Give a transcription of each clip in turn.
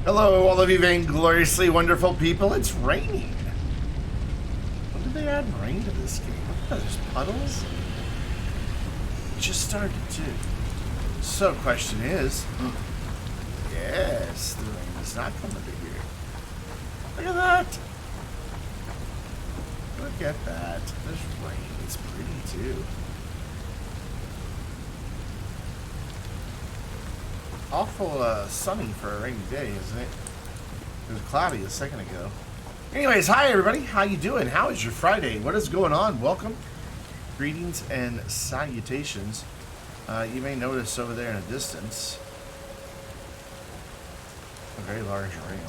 Hello, all of you vaingloriously wonderful people. It's raining. When did they add rain to this game? Look at that, there's puddles. It just started too. So, question is, yes, the rain is not coming to here. Look at that. Look at that. There's rain. It's pretty too. Awful sunny for a rainy day, isn't it? It was cloudy a second ago. Anyways, hi everybody. How you doing? How is your Friday? What is going on? Welcome. Greetings and salutations. You may notice over there in the distance a very large ramp.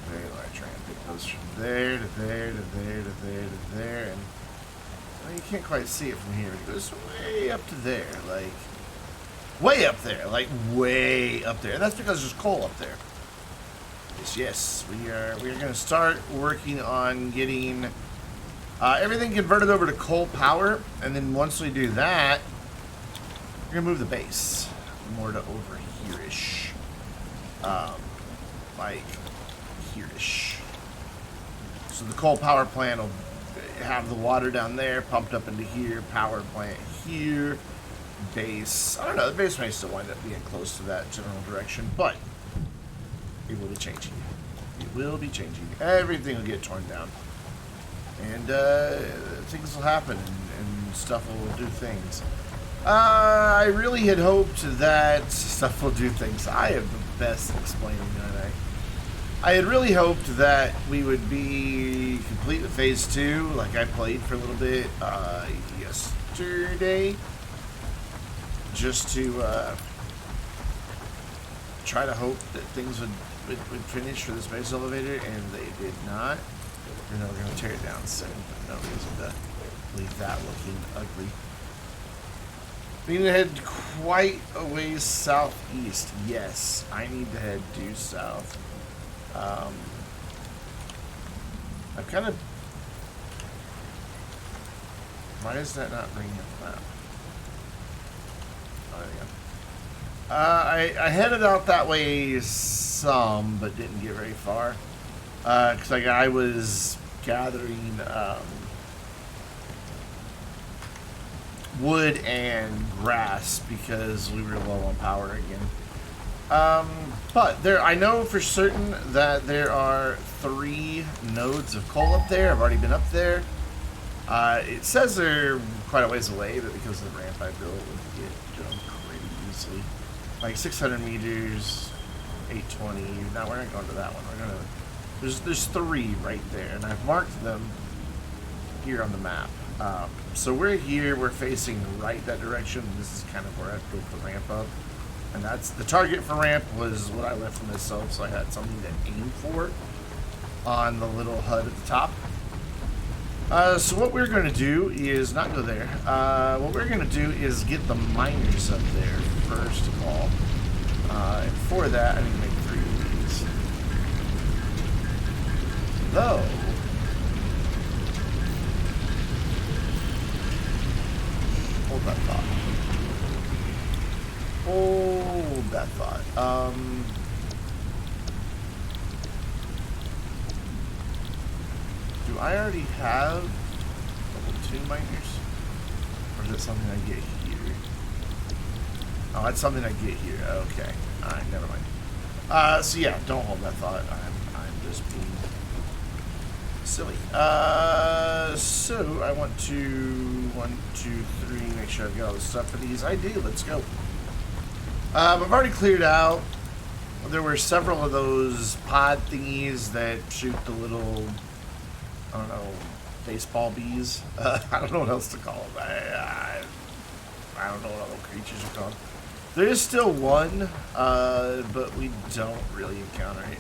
Very large ramp. It goes from there to there to there to there to there, and well, you can't quite see it from here. It goes way up to there, like way up there, like way up there. And that's because there's coal up there. Yes, we are going to start working on getting everything converted over to coal power, and then once we do that, we're going to move the base more to over here-ish. Like here-ish. So the coal power plant will have the water down there pumped up into here, power plant here, base. I don't know, the base may still wind up being close to that general direction, but it will be changing. It will be changing. Everything will get torn down. And things will happen, and stuff will do things. I really had hoped that stuff will do things. I am the best at explaining that. I had really hoped that we would be complete with Phase 2, like I played for a little bit yesterday, just to try to hope that things would finish for the space elevator, and they did not. We're going to tear it down soon, but no reason to leave that looking ugly. We need to head quite a ways southeast. Yes, I need to head due south. I've kind of... Why is that not bringing up the map? Oh, there we go. I headed out that way some, but didn't get very far. Because I was gathering wood and grass because we were low on power again. But I know for certain that there are 3 nodes of coal up there. I've already been up there. It says they're quite a ways away, but because of the ramp I built, we get to them pretty easily. Like 600 meters, 820. Now we're not going to that one. We're going to... There's 3 right there, and I've marked them here on the map. So we're here, we're facing right that direction. This is kind of where I built the ramp up. And that's the target for ramp was what I left for myself, so I had something to aim for on the little HUD at the top. So what we're going to do is not go there. What we're going to do is get the miners up there first of all. And for that, I need to make 3 of these. Though, hold that thought. Hold that thought. Do I already have level 2 miners? Or is it something I get here? Oh, that's something I get here. Okay. Alright, never mind. So yeah, don't hold that thought. I'm just being silly. So I want to 1, 2, 3, make sure I've got all the stuff for these. I do. Let's go. I've already cleared out. There were several of those pod thingies that shoot the little, I don't know, baseball bees. I don't know what else to call them. I don't know what other creatures are called. There is still one, but we don't really encounter it.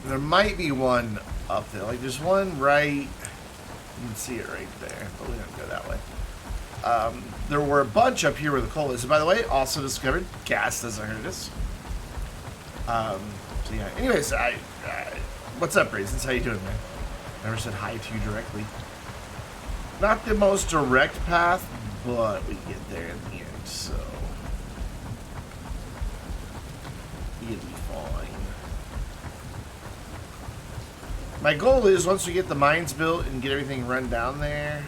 There might be one up there. Like, there's one right... You can see it right there, but we don't go that way. There were a bunch up here where the coal is. And by the way, also discovered gas doesn't hurt us. So yeah. Anyways, what's up, Raisins? How you doing, man? Never said hi to you directly. Not the most direct path, but we get there in the end, so... My goal is once we get the mines built and get everything run down there,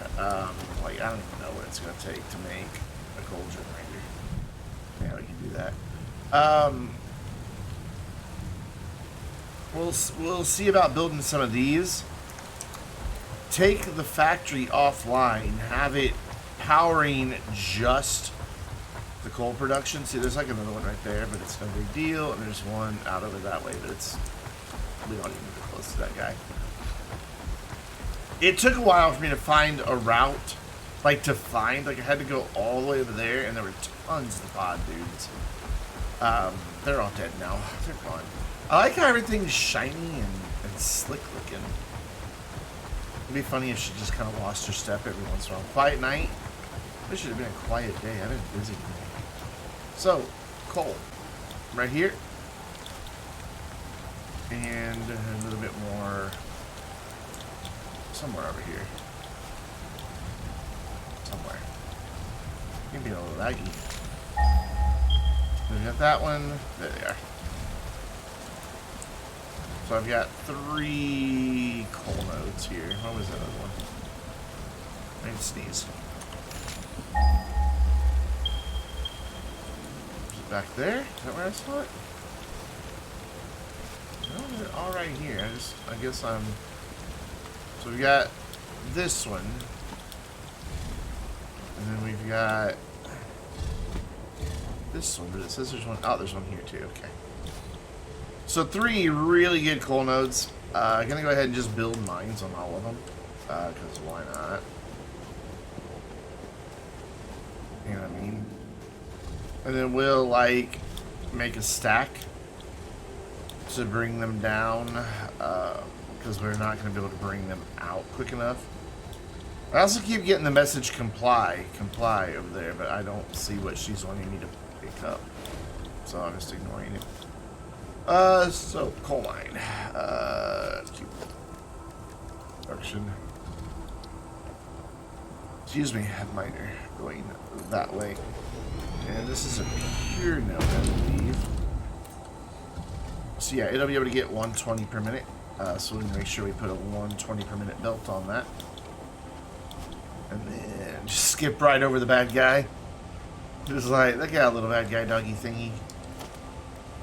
like I don't even know what it's gonna take to make a coal generator. Yeah, we can do that. We'll see about building some of these. Take the factory offline, have it powering just the coal production. See, there's like another one right there, but it's no big deal. And there's one out over that way, but it's we don't even get close to that guy. It took a while for me to find a route, like I had to go all the way over there, and there were tons of pod dudes. They're all dead now. They're gone. I like how everything's shiny and slick looking. It'd be funny if she just kind of lost her step every once in a while. Quiet night. This should have been a quiet day. I've been busy today. So, coal. Right here. And a little bit more somewhere over here. Somewhere. Maybe a little laggy. We got that one. There they are. So I've got 3 coal nodes here. What was that other one? I need to sneeze. Is it back there? Is that where I saw it? No, they're all right here. I guess I'm... So we've got this one. And then we've got this one, but it says there's one. Oh, there's one here too. Okay. So 3 really good coal nodes. I'm gonna go ahead and just build mines on all of them, because why not? You know what I mean? And then we'll like make a stack to bring them down, because we're not gonna be able to bring them out quick enough. I also keep getting the message comply over there, but I don't see what she's wanting me to pick up, so I'm just ignoring it. So coal mine. Keep production. Excuse me, miner going that way. And this is a pure node, I believe. So yeah, it'll be able to get 120 per minute. So we can make sure we put a 120 per minute belt on that. And then just skip right over the bad guy. Just like, look at a little bad guy doggy thingy.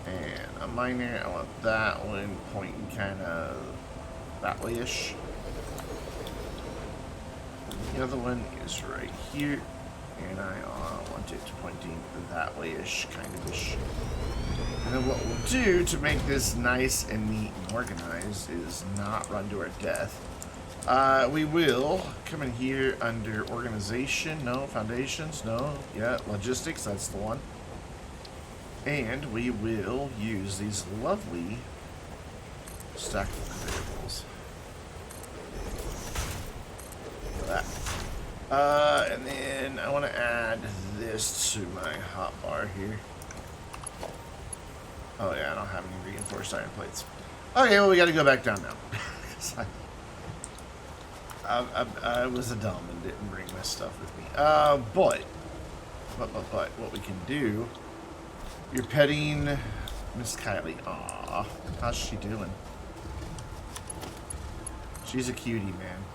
And a miner, I want that one pointing kind of that way-ish. The other one is right here, and I want it pointing that way-ish, kind of-ish. And then what we'll do to make this nice and neat and organized is not run to our death. We will come in here under organization, no, foundations, no, yeah, logistics, that's the one. And we will use these lovely stackable variables. That. And then I want to add this to my hotbar here. Oh yeah, I don't have any reinforced iron plates. Okay, well we got to go back down now. I was a dumb and didn't bring my stuff with me. But what we can do. You're petting Miss Kylie. Aw, how's she doing? She's a cutie, man.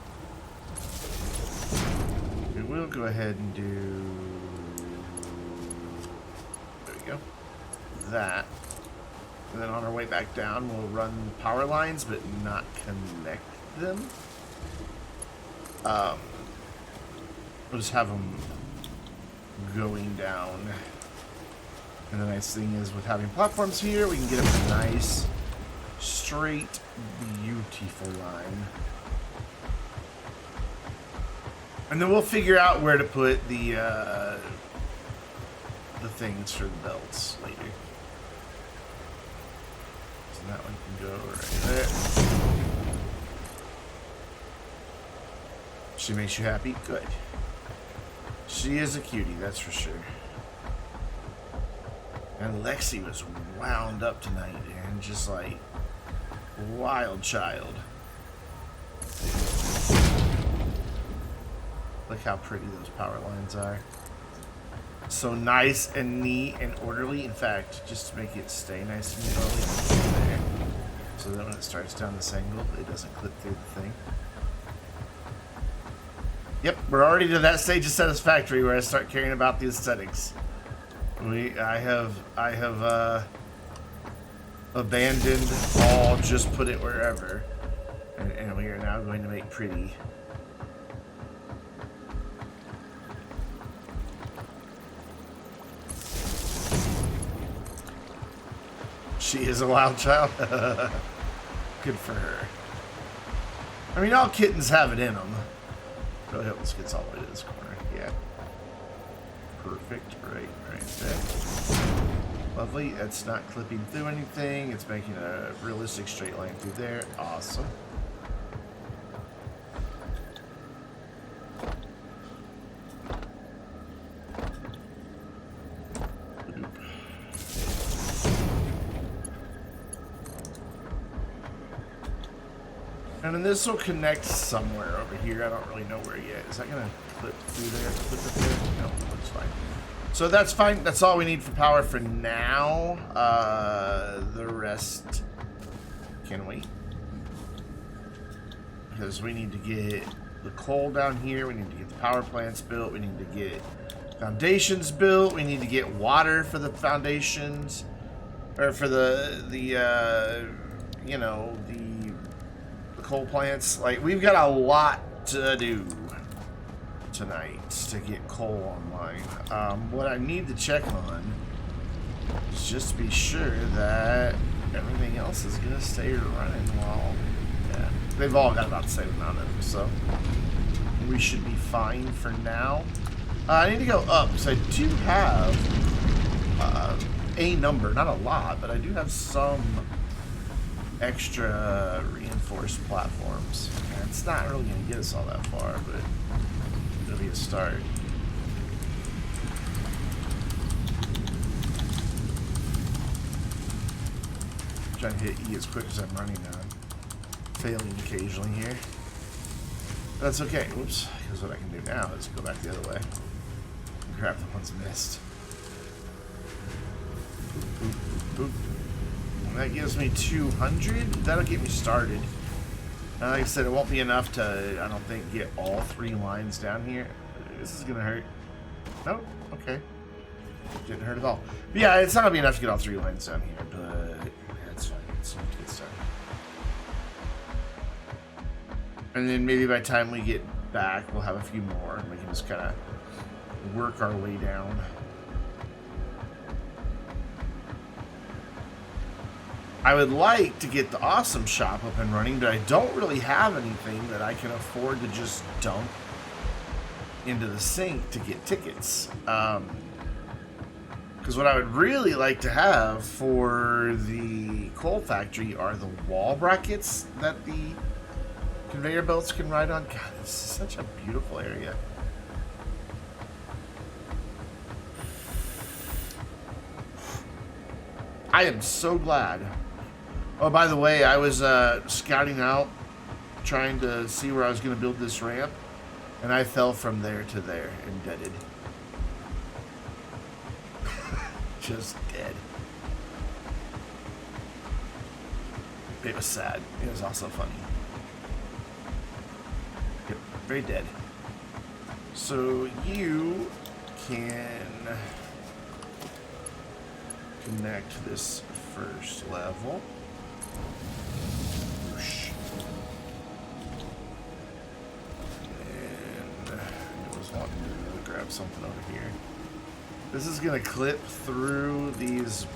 We will go ahead and do... There we go. That. And then on our way back down, we'll run power lines, but not connect them. We'll just have them going down. And the nice thing is with having platforms here, we can get a nice, straight, beautiful line. And then we'll figure out where to put the things for the belts later. So that one can go right there. She makes you happy? Good. She is a cutie, that's for sure. And Lexi was wound up tonight, and just like wild child. Look how pretty those power lines are. So nice and neat and orderly. In fact, just to make it stay nice and orderly, there. So that when it starts down this angle, it doesn't clip through the thing. Yep, we're already to that stage of Satisfactory where I start caring about the aesthetics. I have abandoned all, just put it wherever, and we are now going to make pretty. She is a wild child. Good for her. I mean, all kittens have it in them. Really hope this gets all the way to this corner. Yeah. Perfect. Right there. Lovely. It's not clipping through anything. It's making a realistic straight line through there. Awesome. And then this will connect somewhere over here. I don't really know where yet. Is that going to clip through there? Clip it there? No, it looks fine. So that's fine. That's all we need for power for now. The rest can wait. Because we need to get the coal down here. We need to get the power plants built. We need to get foundations built. We need to get water for the foundations. Or for the you know, the coal plants. Like, we've got a lot to do tonight to get coal online. What I need to check on is just to be sure that everything else is gonna stay running while, yeah, they've all got about the same amount of them, so we should be fine for now. I need to go up because I do have a number, not a lot, but I do have some extra reinforced platforms. And it's not really going to get us all that far, but it'll be a start. I'm trying to hit E as quick as I'm running now. Failing occasionally here. That's okay. Oops. Because what I can do now is go back the other way and grab the ones missed. Boop, boop, boop. That gives me 200. That'll get me started. Like I said, it won't be enough to, I don't think, get all 3 lines down here. This is gonna hurt. Nope. Okay. Didn't hurt at all. But yeah, it's not gonna be enough to get all 3 lines down here, but that's fine. It's enough to get started. And then maybe by the time we get back, we'll have a few more, and we can just kind of work our way down. I would like to get the awesome shop up and running, but I don't really have anything that I can afford to just dump into the sink to get tickets. Because what I would really like to have for the coal factory are the wall brackets that the conveyor belts can ride on. God, this is such a beautiful area. I am so glad. Oh, by the way, I was scouting out, trying to see where I was going to build this ramp, and I fell from there to there and deaded. Just dead. It was sad. It was also funny. Yep, very dead. So you can connect this first level. Whoosh. And I was wanting to grab something over here. This is gonna clip through these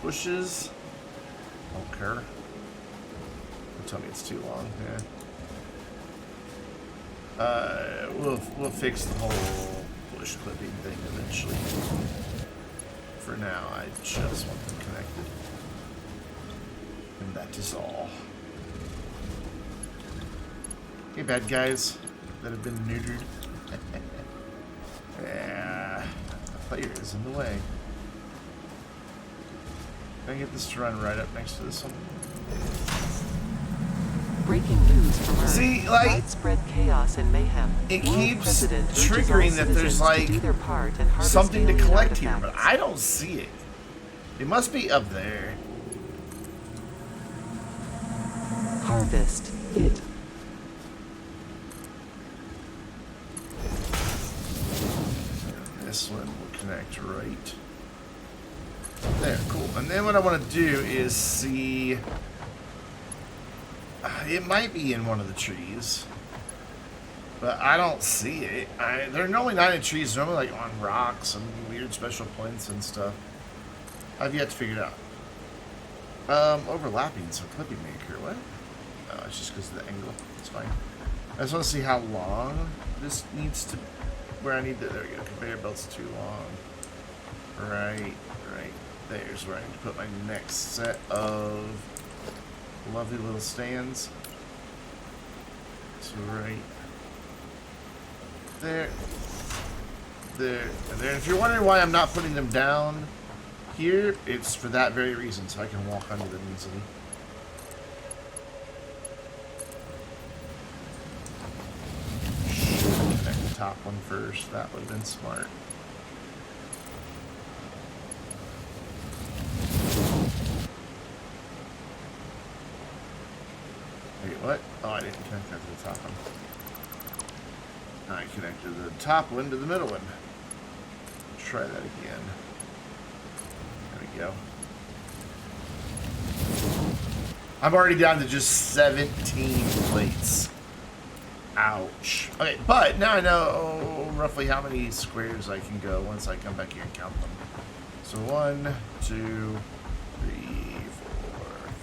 bushes. Okay. Don't tell me it's too long. Yeah. We'll fix the whole bush clipping thing eventually. For now, I just want them connected. And that is all. Hey, bad guys that have been neutered. Yeah, the player is in the way. Can I get this to run right up next to this one? Breaking news from Earth. See, like, widespread chaos and mayhem. It keeps triggering that there's like to something to collect here, artifacts. but I don't see it. It must be up there. Harvest it. This one will connect right there. Cool. And then what I want to do is see. It might be in one of the trees, but I don't see it. There are only 9 in trees, normally like on rocks and weird special points and stuff. I've yet to figure it out. Overlapping, so clipping maker. What? Oh, it's just because of the angle. It's fine. I just want to see how long this needs to. Where I need to. There we go. Conveyor belt's too long. Right there's where I need to put my next set of lovely little stands. So right there, there, and there. If you're wondering why I'm not putting them down here, it's for that very reason, so I can walk under them easily. Should connect the top one first. That would have been smart. Wait, what? Oh, I didn't connect that to the top one. I connected the top one to the middle one. Try that again. There we go. I'm already down to just 17 plates. Ouch. Okay, but now I know roughly how many squares I can go once I come back here and count them. So 1, 2, 3,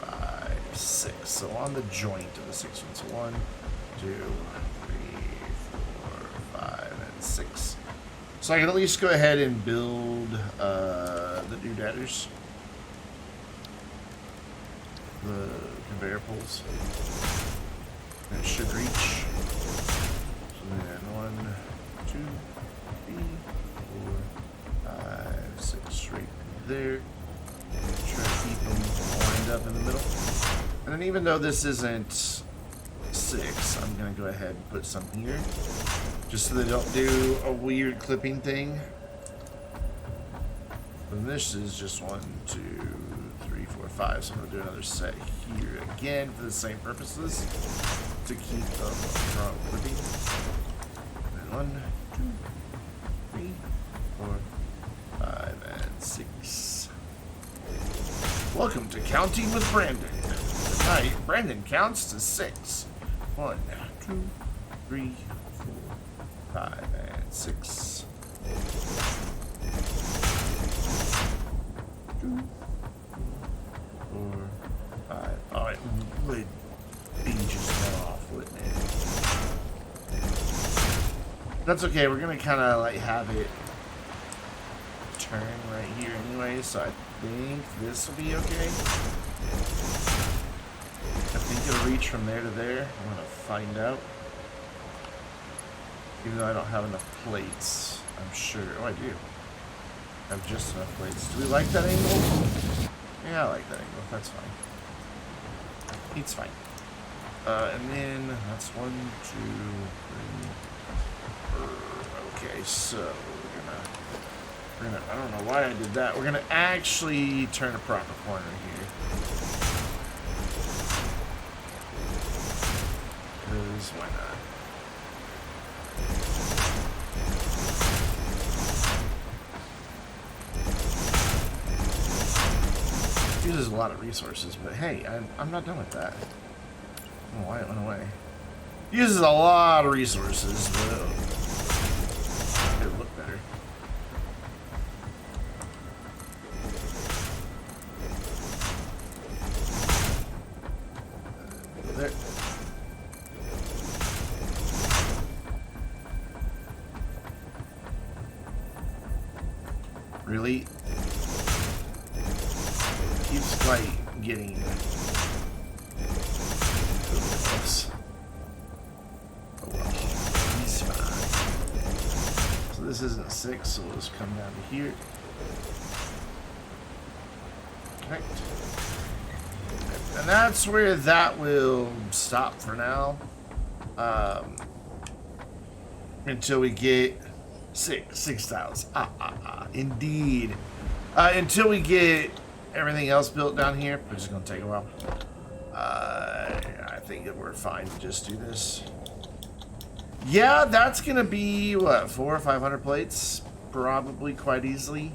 4, 5, 6. So on the joint of the 6 one. So 1, 2, 3, 4, 5, and 6. So I can at least go ahead and build the doodadders. The conveyor poles. And it should reach. So then 1, 2, 3, 4, 5, 6, right there. Try to keep them lined up in the middle. And then even though this isn't 6, I'm going to go ahead and put some here. Just so they don't do a weird clipping thing. And this is just 1, 2, 3, 4, 5. So I'm going to do another set here again for the same purposes. To keep them from clipping. And 1, 2, 3, 4, 5, and 6. Welcome to Counting with Brandon. Tonight, Brandon counts to 6. 1, 2, 3, 4, 5, and 6. 2, 4, 5. Oh, it would be just off, wouldn't it? That's okay. We're gonna kind of like have it turn right here anyway, so I think this will be okay. I think it'll reach from there to there. I'm gonna find out. Even though I don't have enough plates, I'm sure. Oh, I do. I have just enough plates. Do we like that angle? Yeah, I like that angle. That's fine. It's fine. And then that's 1, 2, 3. Okay, so we're gonna. I don't know why I did that. We're gonna actually turn a proper corner here. Because why not? Uses a lot of resources, but hey, I'm not done with that. I don't know why it went away. Uses a lot of resources, but it'll look better. There. Really? Keeps like getting close. Oh well, he's fine. So this isn't 6, so we'll just come down to here. Connect. And that's where that will stop for now. Until we get 6 tiles. Indeed. Until we get everything else built down here, which is going to take a while. I think that we're fine to just do this. Yeah, that's gonna be what, 400 or 500 plates, probably quite easily.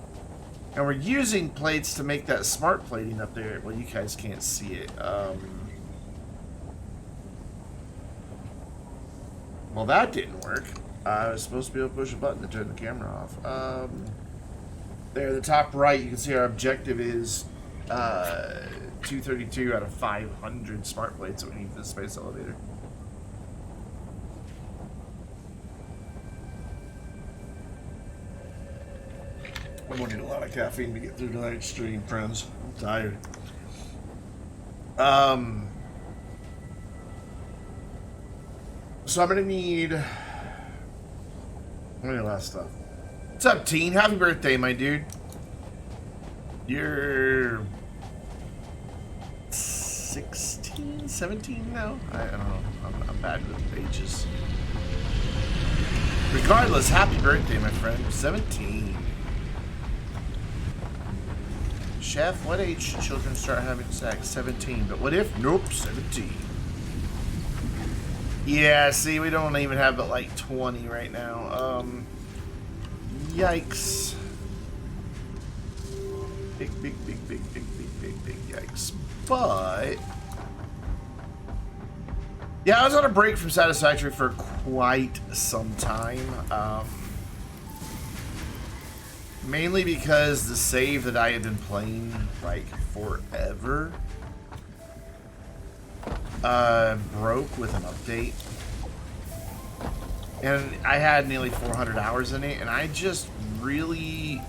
And we're using plates to make that smart plating up there. Well, you guys can't see it. Well, that didn't work. I was supposed to be able to push a button to turn the camera off. There, the top right, you can see our objective is 232 out of 500 smart plates that we need for the space elevator. I'm gonna need a lot of caffeine to get through tonight's stream, friends. I'm tired. So I'm gonna need last stuff. What's up, teen? Happy birthday, my dude. You're 16, 17 now? I don't know. I'm bad with ages. Regardless, happy birthday, my friend. 17. Chef, what age should children start having sex? 17. But what if? Nope, 17. Yeah, see, we don't even have but like 20 right now. Yikes. Big yikes. But yeah, I was on a break from Satisfactory for quite some time. Mainly because the save that I had been playing like forever broke with an update. And I had nearly 400 hours in it, and I just really...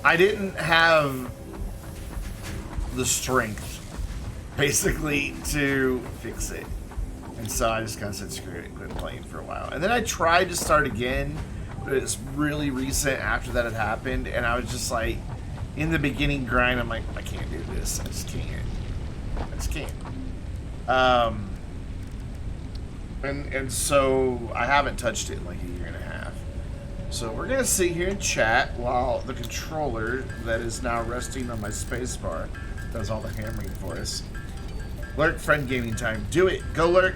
I didn't have the strength, basically, to fix it. And so I just kind of said, screw it, and quit playing for a while. And then I tried to start again, but it's really recent after that had happened, and I was just like, in the beginning grind, I'm like, I can't do this. I just can't. I just can't. And so I haven't touched it in like a year and a half. So we're gonna sit here and chat while the controller that is now resting on my spacebar does all the hammering for us. Lurk, friend gaming time. Do it. Go Lurk.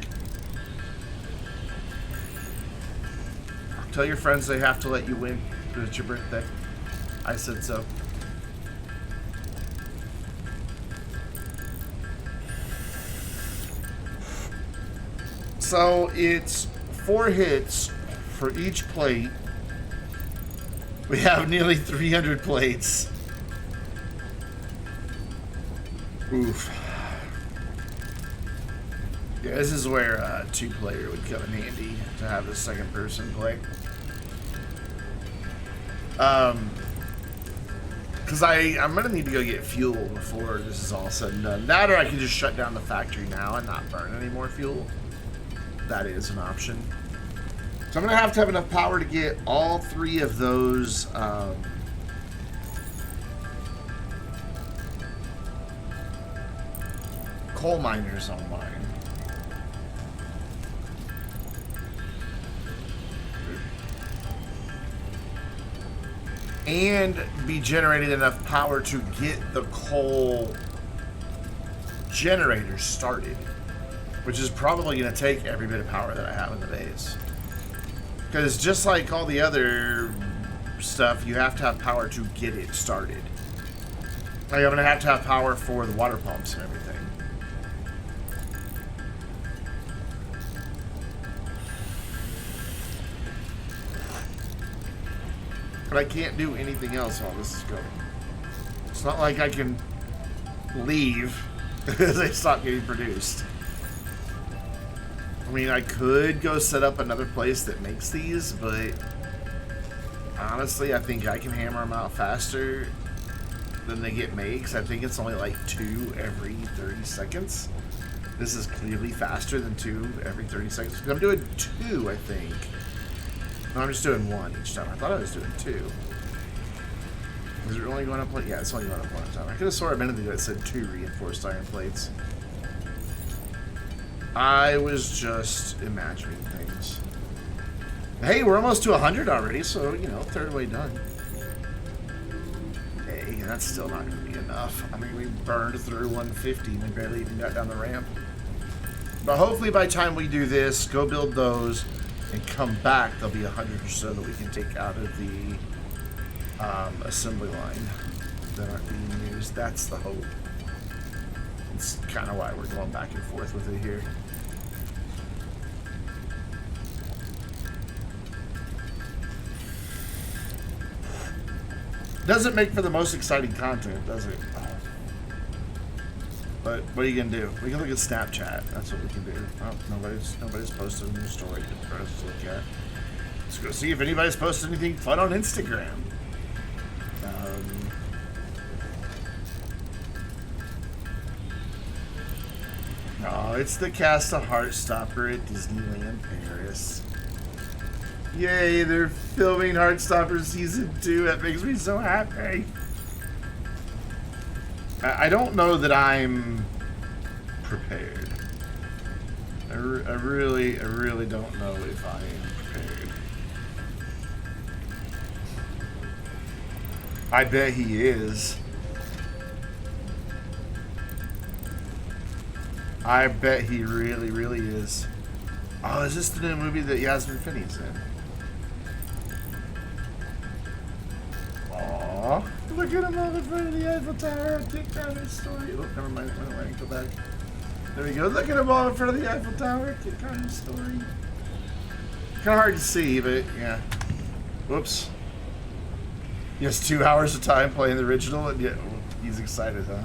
Tell your friends they have to let you win because it's your birthday. I said so. So it's 4 hits for each plate. We have nearly 300 plates. Oof. Yeah, this is where a 2-player would come in handy to have the second person play. Because I'm going to need to go get fuel before this is all said and done. That or I can just shut down the factory now and not burn any more fuel. That is an option. So I'm going to have enough power to get all 3 of those coal miners online. And be generating enough power to get the coal generator started. Which is probably going to take every bit of power that I have in the base. Because just like all the other stuff, you have to have power to get it started. Like I'm going to have power for the water pumps and everything. But I can't do anything else while this is going. It's not like I can leave because they stop getting produced. I mean, I could go set up another place that makes these, but honestly, I think I can hammer them out faster than they get made, because I think it's only like 2 every 30 seconds. This is clearly faster than 2 every 30 seconds. Because I'm doing 2, I think. No, I'm just doing 1 each time. I thought I was doing 2. Is it only going up 1? Yeah, it's only going up 1 at a time. I could have sworn a minute ago it said 2 reinforced iron plates. I was just imagining things. Hey, we're almost to 100 already, so, you know, third way done. Hey, that's still not going to be enough. enough. I mean, we burned through 150 and we barely even got down the ramp. But hopefully by the time we do this, go build those, and come back, there'll be 100 or so that we can take out of the assembly line that aren't being used. That's the hope. It's kind of why we're going back and forth with it here. Doesn't make for the most exciting content, does it? But what are you gonna do? We can look at Snapchat. That's what we can do. Oh, nobody's posted a new story for us to look at. Let's go see if anybody's posted anything fun on Instagram. Oh, it's the cast of Heartstopper at Disneyland Paris. Yay, they're filming Heartstopper Season 2. That makes me so happy. I don't know that I'm prepared. I really don't know if I am prepared. I bet he is. I bet he really is. Oh, is this the new movie that Yasmin Finney's in? Aww. Look at him all in front of the Eiffel Tower. Take down his story. Oh, never mind. Go back. There we go. Look at him all in front of the Eiffel Tower. Take down his story. Kind of hard to see, but yeah. Whoops. He has 2 hours of time playing the original, and yet he's excited, huh?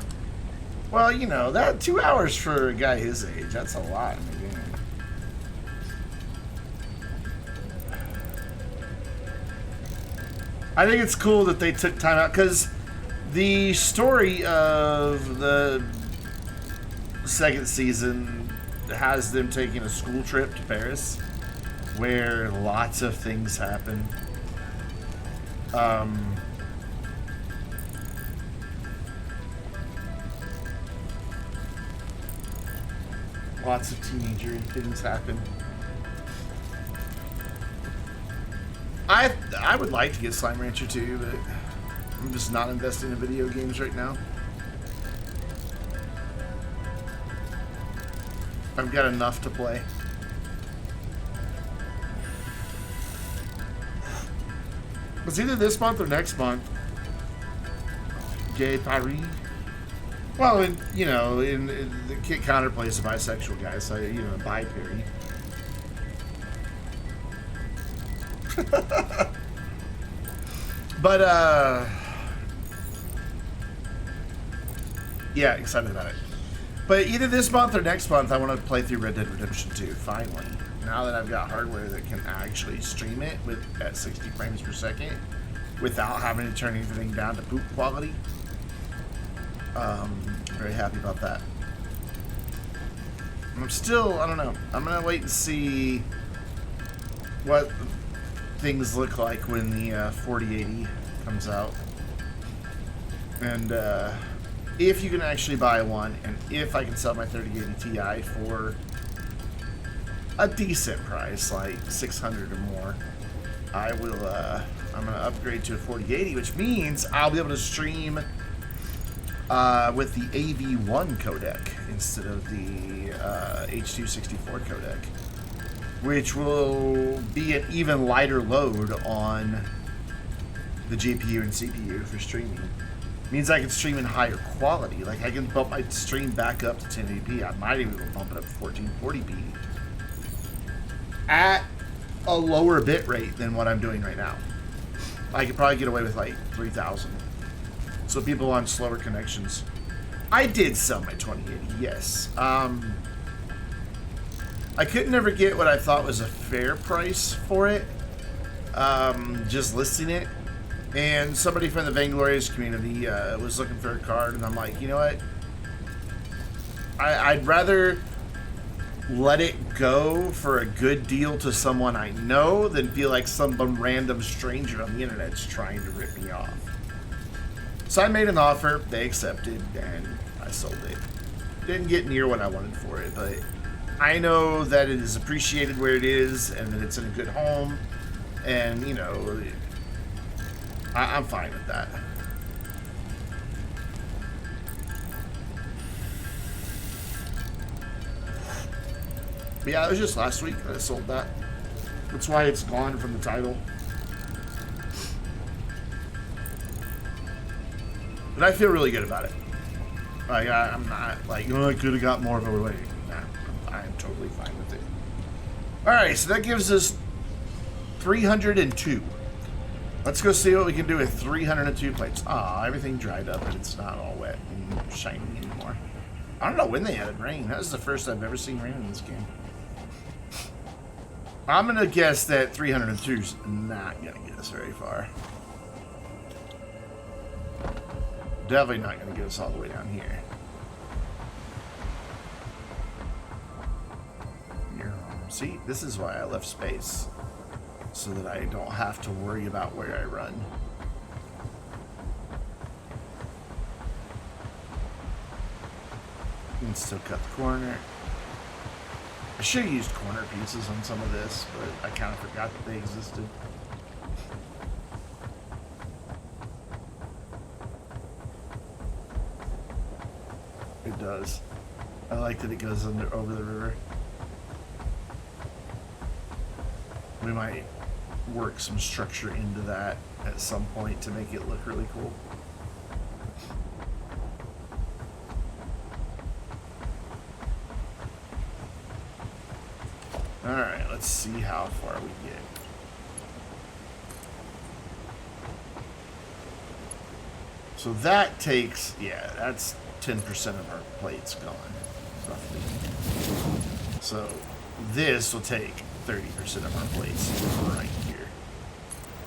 Well, you know, that 2 hours for a guy his age, that's a lot in the game. I think it's cool that they took time out, because the story of the second season has them taking a school trip to Paris, where lots of things happen. Lots of teenager things happen. I would like to get Slime Rancher 2, but I'm just not investing in video games right now. I've got enough to play. It's either this month or next month. Gay Paris. Well, in the Kit Connor plays a bisexual guy, so bi Perry. But yeah, excited about it. But either this month or next month, I want to play through Red Dead Redemption 2. Finally, now that I've got hardware that can actually stream it at 60 frames per second without having to turn anything down to poop quality. Very happy about that. I'm still, I don't know. I'm gonna wait and see what things look like when the 4080 comes out, and if you can actually buy one, and if I can sell my 3080 Ti for a decent price, like 600 or more, I will. I'm gonna upgrade to a 4080, which means I'll be able to stream with the AV1 codec instead of the H.264 codec, which will be an even lighter load on the GPU and CPU for streaming. Means I can stream in higher quality. Like, I can bump my stream back up to 1080p. I might even bump it up to 1440p at a lower bit rate than what I'm doing right now. I could probably get away with like 3,000. So people on slower connections. I did sell my 2080, yes. I couldn't ever get what I thought was a fair price for it. Just listing it. And somebody from the Vainglorious community was looking for a card, and I'm like, you know what? I'd rather let it go for a good deal to someone I know than feel like some random stranger on the internet's trying to rip me off. So I made an offer, they accepted, and I sold it. Didn't get near what I wanted for it, but I know that it is appreciated where it is, and that it's in a good home, and, you know, I'm fine with that. But yeah, it was just last week that I sold that. That's why it's gone from the title. But I feel really good about it. Like, I'm not like, oh, I could have got more of a way. Nah, I'm totally fine with it. Alright, so that gives us 302. Let's go see what we can do with 302 plates. Aw, everything dried up and it's not all wet and shiny anymore. I don't know when they added rain. That was the first I've ever seen rain in this game. I'm going to guess that 302 is not going to get us very far. Definitely not going to get us all the way down here. See, this is why I left space. So that I don't have to worry about where I run. You can still cut the corner. I should have used corner pieces on some of this, but I kind of forgot that they existed. It does. I like that it goes over the river. We might work some structure into that at some point to make it look really cool. Alright, let's see how far we get. So that takes, yeah, that's 10% of our plates gone, roughly. So this will take 30% of our plates right here.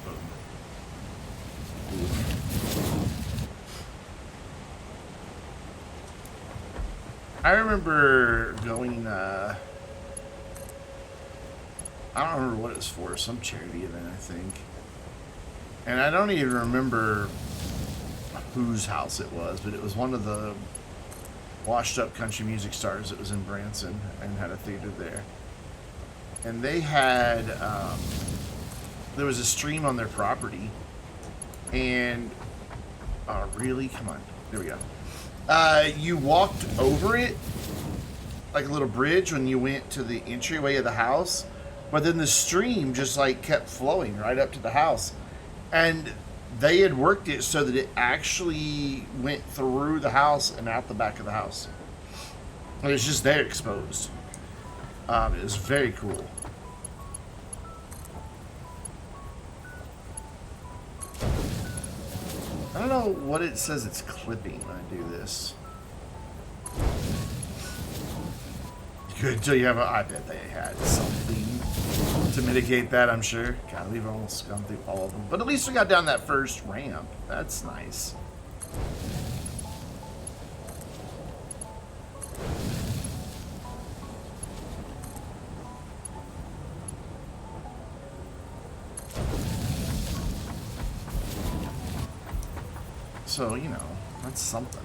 Boom. I remember going, I don't remember what it was for, some charity event, I think. And I don't even remember whose house it was, but it was one of the washed up country music stars that was in Branson and had a theater there. And they had, there was a stream on their property, and, oh, really? Come on. There we go. You walked over it, like a little bridge, when you went to the entryway of the house, but then the stream just, like, kept flowing right up to the house. And they had worked it so that it actually went through the house and out the back of the house. It was just there exposed. It was very cool. I don't know what it says it's clipping when I do this. Good until you have I bet they had something to mitigate that, I'm sure. God, we've almost gone through all of them. But at least we got down that first ramp. That's nice. So, you know, that's something.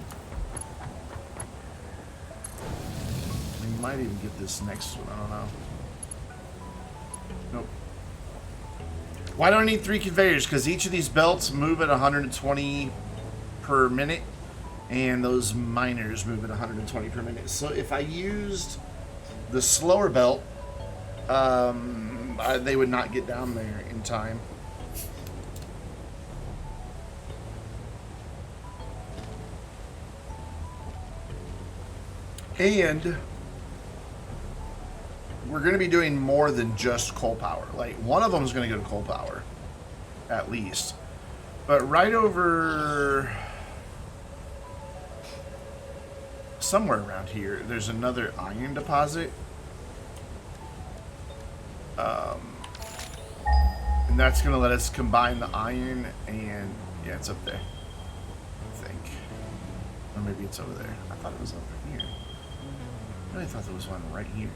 We might even get this next one, I don't know. Nope. Why do I need 3 conveyors? Because each of these belts move at 120 per minute, and those miners move at 120 per minute. So if I used the slower belt, they would not get down there in time. And we're going to be doing more than just coal power. Like, one of them is going to go to coal power, at least. But right over somewhere around here, there's another iron deposit. And that's going to let us combine the iron and, yeah, it's up there, I think. Or maybe it's over there. I thought it was over here. I really thought there was one right here.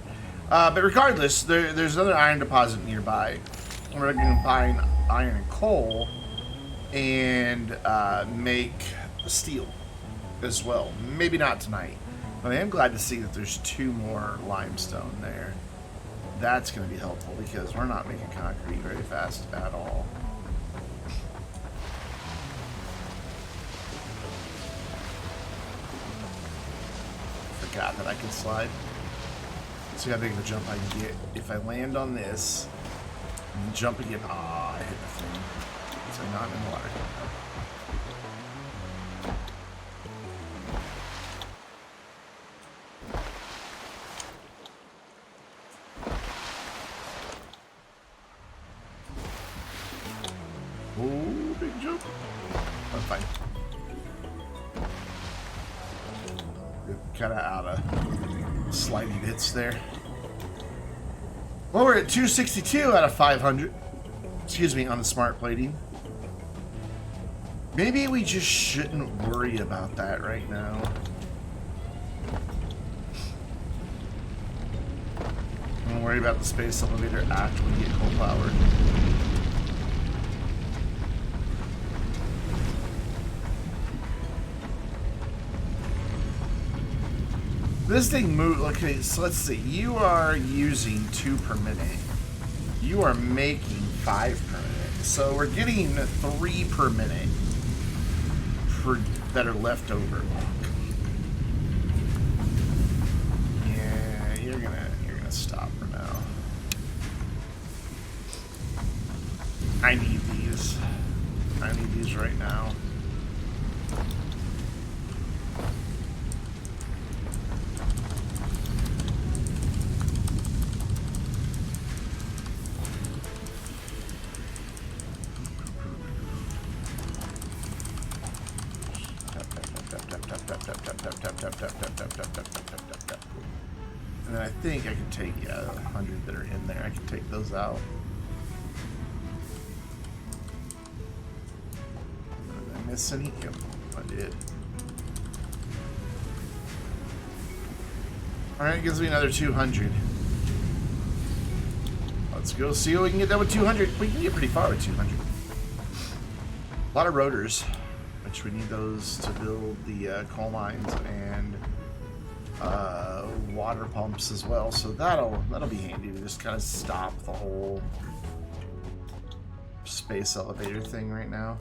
But regardless, there's another iron deposit nearby. We're going to combine iron and coal and make steel as well. Maybe not tonight. But I am glad to see that there's 2 more limestone there. That's going to be helpful because we're not making concrete very fast at all. Forgot that I could slide. See how big of a jump I can get if I land on this and jump again. Ah, I hit the thing. So not in the water. Oh, big jump. I'm fine. Kind of out of slidey bits there. Well, we're at 262 out of 500. Excuse me, on the smart plating. Maybe we just shouldn't worry about that right now. I'm gonna worry about the space elevator after we get coal powered. This thing moves. Okay, so let's see. You are using 2 per minute. You are making 5 per minute. So we're getting 3 per minute that are left over. Yeah, you're gonna stop for now. I need these. I need these right now. And then I think I can take, yeah, 100 that are in there. I can take those out. Did I miss any? Yep, I did. Alright, gives me another 200. Let's go see what we can get done with 200. We can get pretty far with 200. A lot of rotors, which we need those to build the coal mines and water pumps as well. So that'll be handy to just kind of stop the whole space elevator thing right now.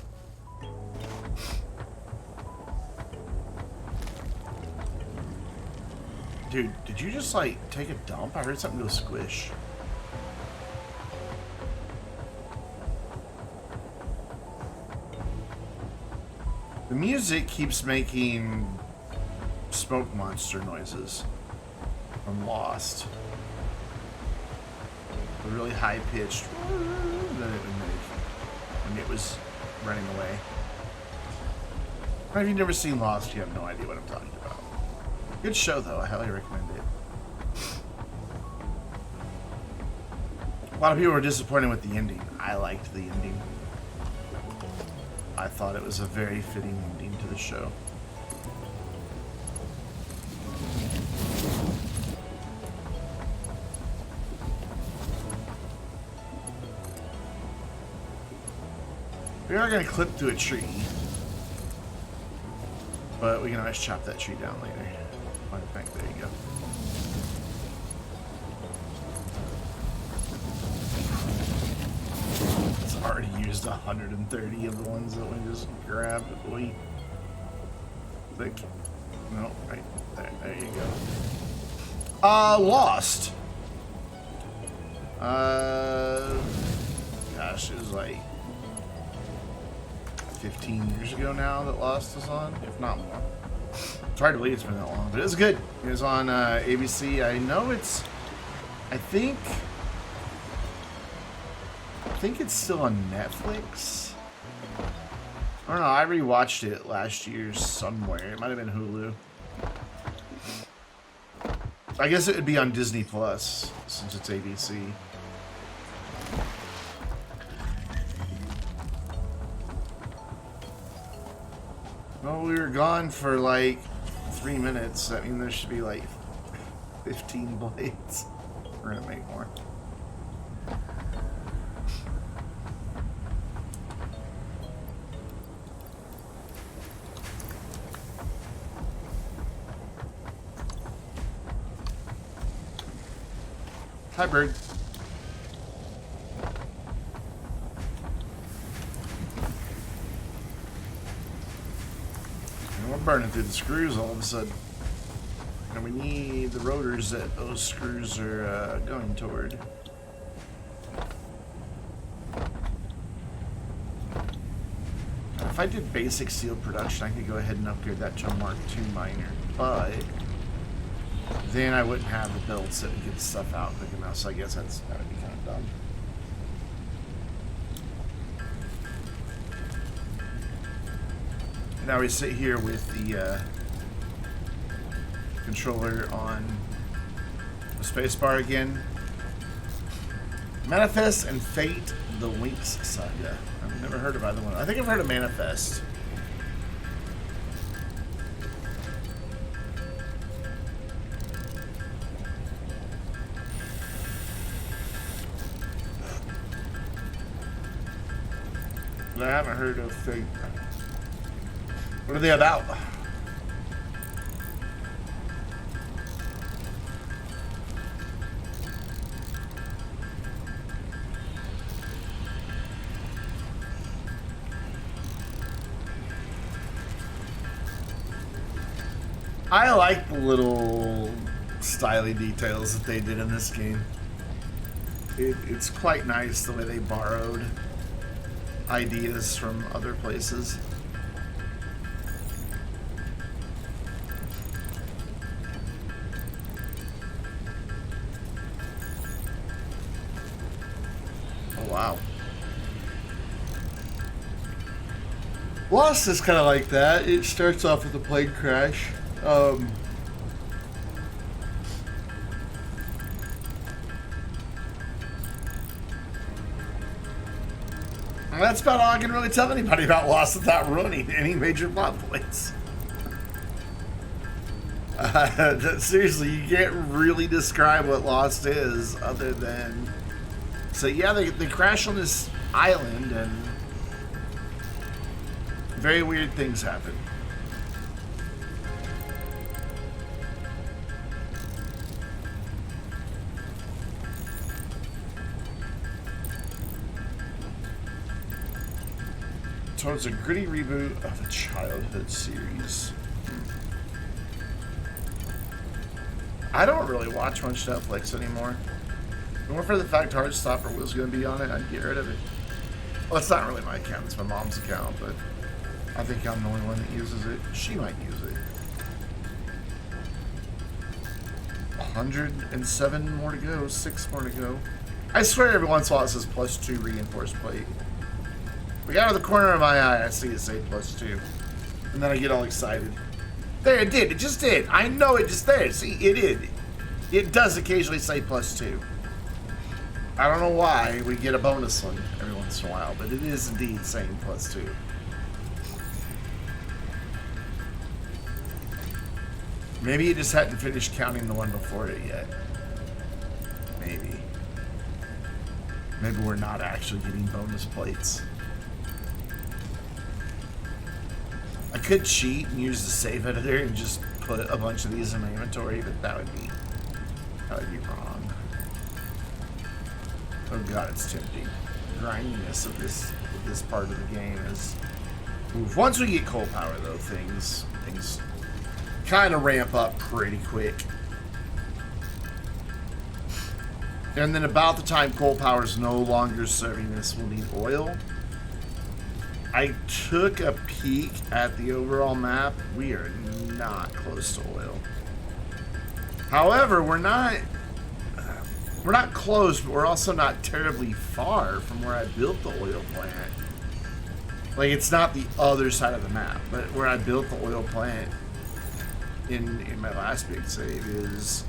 Dude, did you just like take a dump? I heard something go squish. The music keeps making smoke monster noises from Lost. A really high pitched that it would make when it was running away. If you've never seen Lost, you have no idea what I'm talking about. Good show though, I highly recommend it. A lot of people were disappointed with the ending. I liked the ending. I thought it was a very fitting ending to the show. We are going to clip through a tree, but we can always chop that tree down later. I think, there you go. It's already used 130 of the ones that we just grabbed. We think, no, right there. There you go. Lost. Gosh, it was like 15 years ago now that Lost was on, if not more. It's hard to believe it's been that long, but it was good. It was on ABC. I know it's, I think it's still on Netflix. I don't know, I rewatched it last year somewhere. It might have been Hulu. I guess it would be on Disney Plus since it's ABC. Well, we were gone for like 3 minutes. I mean, there should be like 15 blades. We're gonna make more. Hi, bird. And we're burning through the screws all of a sudden. And we need the rotors that those screws are going toward. If I did basic seal production, I could go ahead and upgrade that to a Mark II miner, but then I wouldn't have the builds that would get stuff out quick enough, so I guess that would be kind of dumb. Now we sit here with the controller on the spacebar again. Manifest and Fate, the Winx Saga. I've never heard of either one. I think I've heard of Manifest. But I haven't heard of Fate. What are they about? I like the little styly details that they did in this game. It's quite nice the way they borrowed ideas from other places. Oh, wow. Lost is kind of like that. It starts off with a plane crash. That's about all I can really tell anybody about Lost without ruining any major plot points. Seriously, you can't really describe what Lost is other than... So yeah, they crash on this island and very weird things happen. Towards a gritty reboot of a childhood series. I don't really watch much Netflix anymore. More for the fact Heartstopper was going to be on it, I'd get rid of it. Well, it's not really my account, it's my mom's account, but I think I'm the only one that uses it. She might use it. 107 more to go, 6 more to go. I swear every once in a while it says +2 reinforced plate. But out of the corner of my eye, I see it say +2. And then I get all excited. There, it did. It just did. I know it just did. See, it did. It does occasionally say +2. I don't know why we get a bonus one every once in a while, but it is indeed saying +2. Maybe it just hadn't finished counting the one before it yet. Maybe. Maybe we're not actually getting bonus plates. I could cheat and use the save editor and just put a bunch of these in my inventory, but that would be wrong. Oh god, it's tempting. The grindiness of this part of the game is. Once we get coal power, though, things kind of ramp up pretty quick. And then about the time coal power is no longer serving us, we'll need oil. I took a peek at the overall map. We are not close to oil. However, we're not close, but we're also not terribly far from where I built the oil plant. Like, it's not the other side of the map, but where I built the oil plant in my last big save is...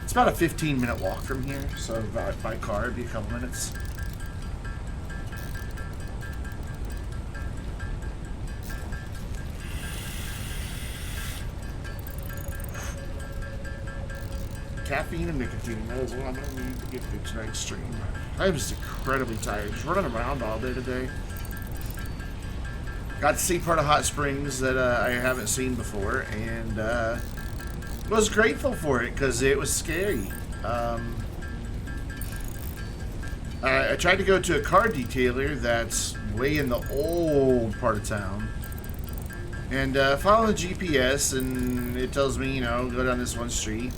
It's about a 15-minute walk from here, so by car it'd be a couple minutes. Caffeine and nicotine, that is what I'm going to need to get through tonight's stream. I'm just incredibly tired, just running around all day today. Got to see part of Hot Springs that I haven't seen before, and was grateful for it because it was scary. I tried to go to a car detailer that's way in the old part of town, And follow the GPS, and it tells me, you know, go down this one street.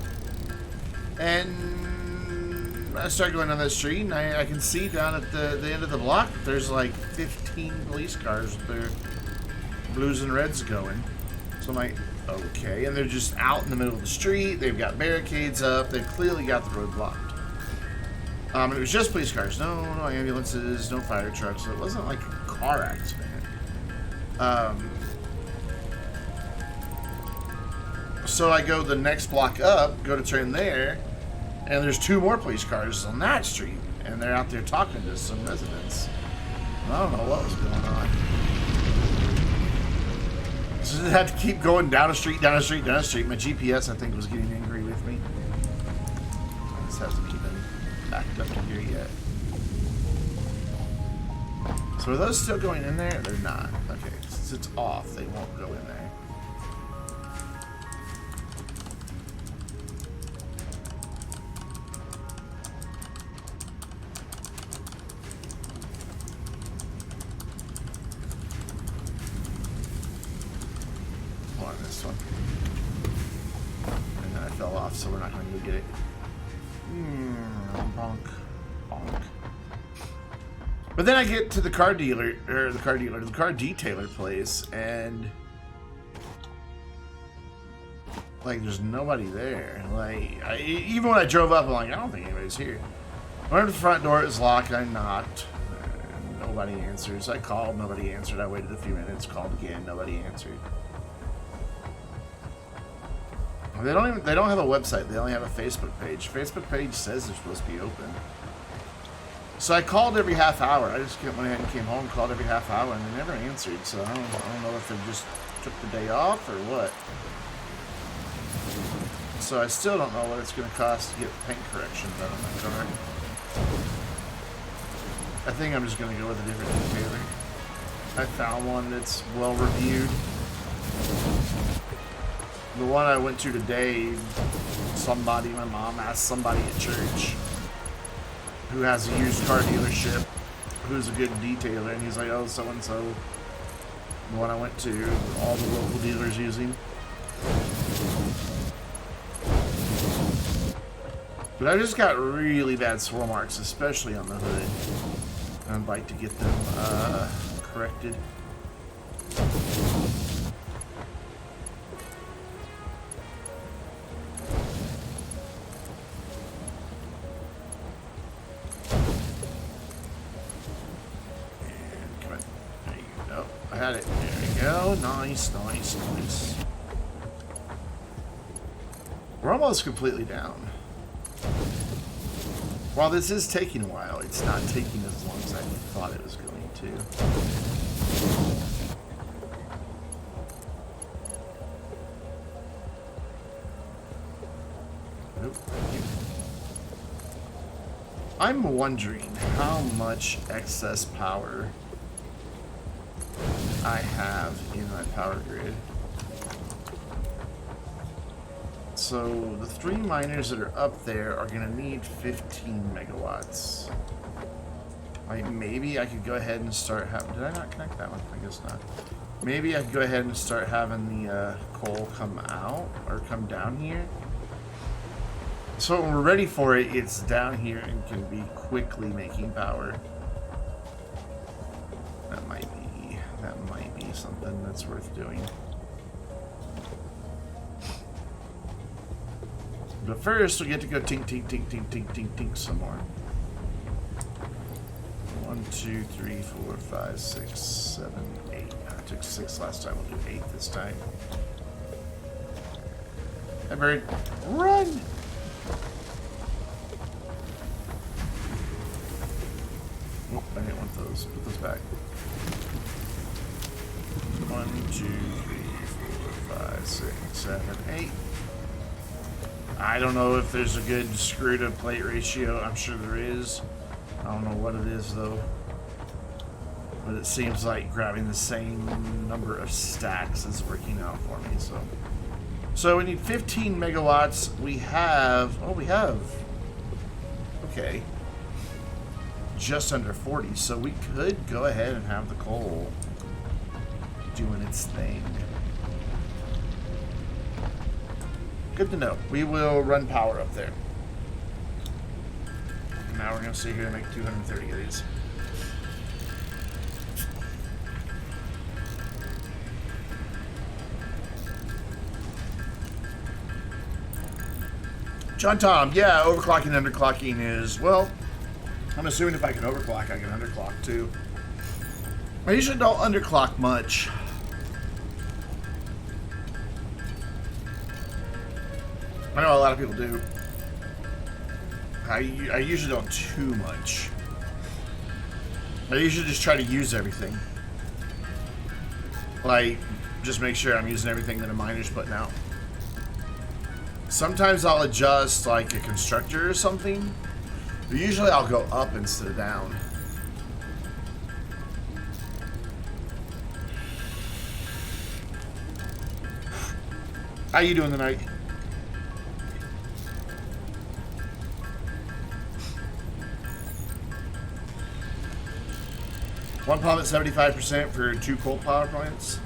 And I start going down that street, and I can see down at the end of the block, there's like 15 police cars with their blues and reds going. So I'm like, okay. And they're just out in the middle of the street. They've got barricades up. They've clearly got the road blocked. And it was just police cars. No ambulances, no fire trucks. So it wasn't like a car accident. So I go the next block up, go to turn there, and there's 2 more police cars on that street, and they're out there talking to some residents. I don't know what was going on. So I had to keep going down a street, down a street, down a street. My GPS, I think, was getting angry with me. This hasn't even backed up to here yet. So are those still going in there? They're not. Okay, since it's off, they won't go in there. This one. And then I fell off, so we're not going to go get it. Bonk. Bonk. But then I get to the car dealer, or the car detailer place, and like there's nobody there. Like, even when I drove up, I'm like, I don't think anybody's here. Went to the front door, it was locked, I knocked. Nobody answers. I called, nobody answered. I waited a few minutes, called again, nobody answered. They don't have a website. They only have a Facebook page. Facebook page says they're supposed to be open. So I called every half hour. I just went ahead and came home, called every half hour, and they never answered. So I don't know if they just took the day off or what. So I still don't know what it's going to cost to get paint correction done on my car. I think I'm just going to go with a different detailer. I found one that's well reviewed. The one I went to today, my mom asked somebody at church who has a used car dealership who's a good detailer, and he's like, oh, so-and-so. The one I went to, all the local dealers using. But I just got really bad swirl marks, especially on the hood. And I'd like to get them corrected. I had it. There we go. Nice, nice, nice. We're almost completely down. While this is taking a while, it's not taking as long as I thought it was going to. Nope. I'm wondering how much excess power I have in my power grid. So the 3 miners that are up there are going to need 15 megawatts. Like maybe I could go ahead and start having... Did I not connect that one? I guess not. Maybe I could go ahead and start having the coal come out or come down here. So when we're ready for it, it's down here and can be quickly making power. That might be something that's worth doing. But first, we get to go tink, tink, tink, tink, tink, tink, tink some more. 1, 2, 3, 4, 5, 6, 7, 8. I took 6 last time. We'll do 8 this time. Hey, bird. Run! Oh, I didn't want those. Put those back. 1, 2, 3, 4, 5, 6, 7, 8. I don't know if there's a good screw to plate ratio. I'm sure there is. I don't know what it is though. But it seems like grabbing the same number of stacks is working out for me. So we need 15 megawatts. We have. Okay. Just under 40. So we could go ahead and have the coal doing its thing. Good to know. We will run power up there. And now we're going to sit here and make 230 of these. John Tom, yeah, overclocking and underclocking is, well, I'm assuming if I can overclock, I can underclock too. I usually don't underclock much. I know a lot of people do. I usually don't too much. I usually just try to use everything. Like, just make sure I'm using everything that a miner's putting out. Sometimes I'll adjust like a constructor or something, but usually I'll go up instead of down. How you doing tonight? One pump at 75% for 2 coal power plants.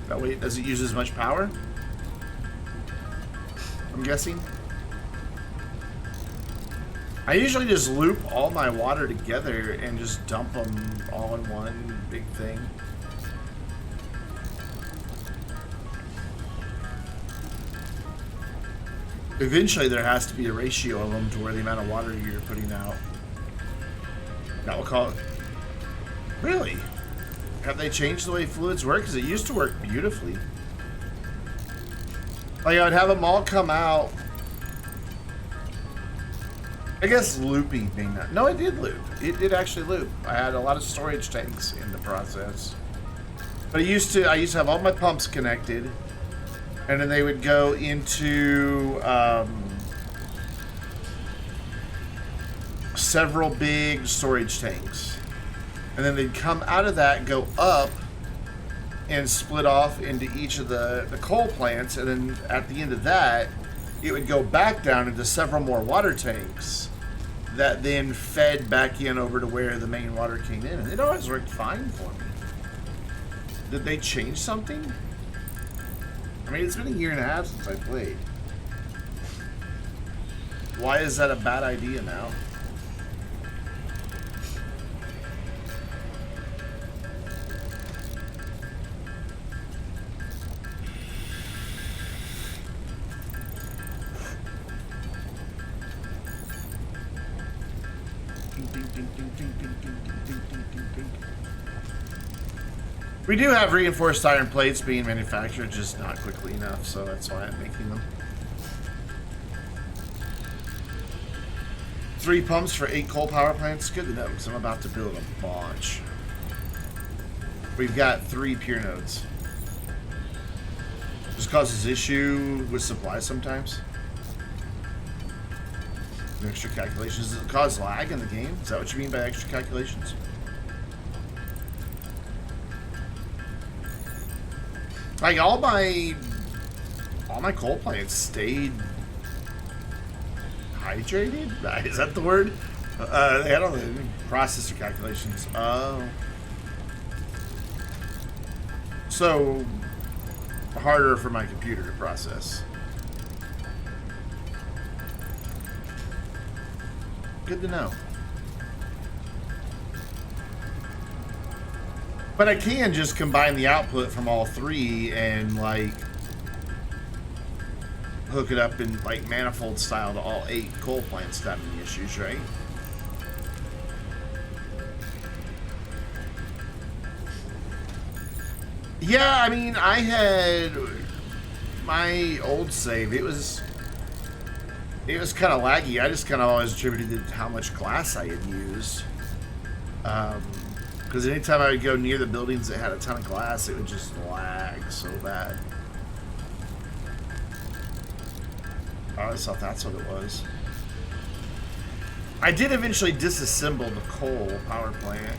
That way, does it use as much power? I'm guessing. I usually just loop all my water together and just dump them all in one big thing. Eventually, there has to be a ratio of them to where the amount of water you're putting out. That will call it. Really? Have they changed the way fluids work? Because it used to work beautifully. Like, I would have them all come out. I guess looping may not. No, it did loop. It did actually loop. I had a lot of storage tanks in the process. But I used to have all my pumps connected. And then they would go into several big storage tanks. And then they'd come out of that, go up, and split off into each of the coal plants. And then at the end of that, it would go back down into several more water tanks that then fed back in over to where the main water came in. And it always worked fine for me. Did they change something? I mean, it's been 1.5 years since I played. Why is that a bad idea now? We do have reinforced iron plates being manufactured, just not quickly enough, so that's why I'm making them. 3 pumps for 8 coal power plants. Good to know, because I'm about to build a bunch. We've got 3 pure nodes. This causes issue with supply sometimes. Extra calculations. Does it cause lag in the game? Is that what you mean by extra calculations? Like, all my coal plants stayed hydrated? Is that the word? They had all the processor calculations. Oh. So, harder for my computer to process. Good to know. But I can just combine the output from all 3 and, like, hook it up in, like, manifold style to all 8 coal plants without any issues, right? Yeah, I mean, I had my old save. It was kind of laggy. I just kind of always attributed it to how much glass I had used. Because anytime I would go near the buildings that had a ton of glass, it would just lag so bad. I always thought that's what it was. I did eventually disassemble the coal power plant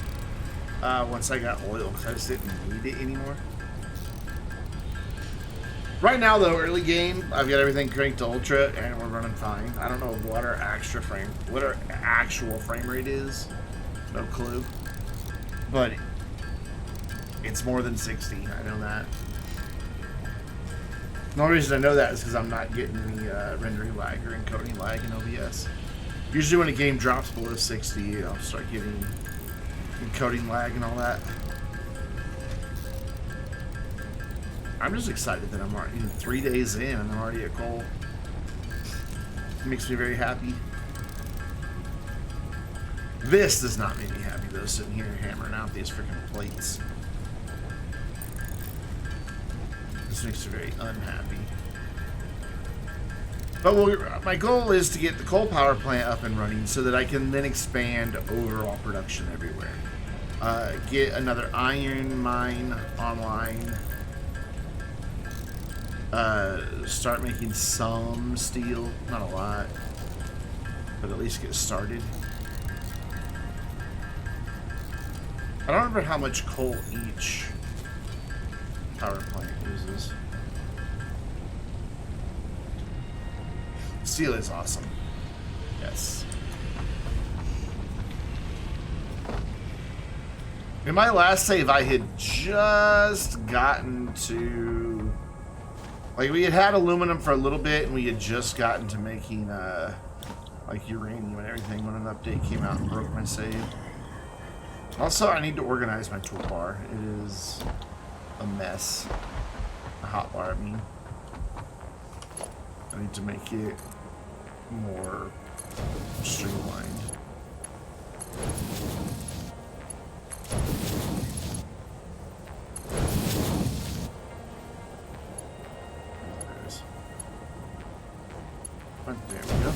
once I got oil, because I just didn't need it anymore. Right now, though, early game, I've got everything cranked to ultra, and we're running fine. I don't know what our actual frame rate is. No clue. But It's more than 60. I know that. The only reason I know that is because I'm not getting any rendering lag or encoding lag in OBS. Usually when a game drops below 60, I'll start getting encoding lag and all that. I'm just excited that I'm already 3 days in and I'm already at goal. It makes me very happy. This does not make me happy though, sitting here hammering out these freaking plates. This makes me very unhappy. But my goal is to get the coal power plant up and running so that I can then expand overall production everywhere. Get another iron mine online. Start making some steel, not a lot, but at least get started. I don't remember how much coal each power plant uses. Steel is awesome. Yes. In my last save, I had just gotten to... Like, we had aluminum for a little bit, and we had just gotten to making, like, uranium and everything when an update came out and broke my save. Also, I need to organize my toolbar. It is a mess. A hotbar, I mean. I need to make it more streamlined. There it is. There we go.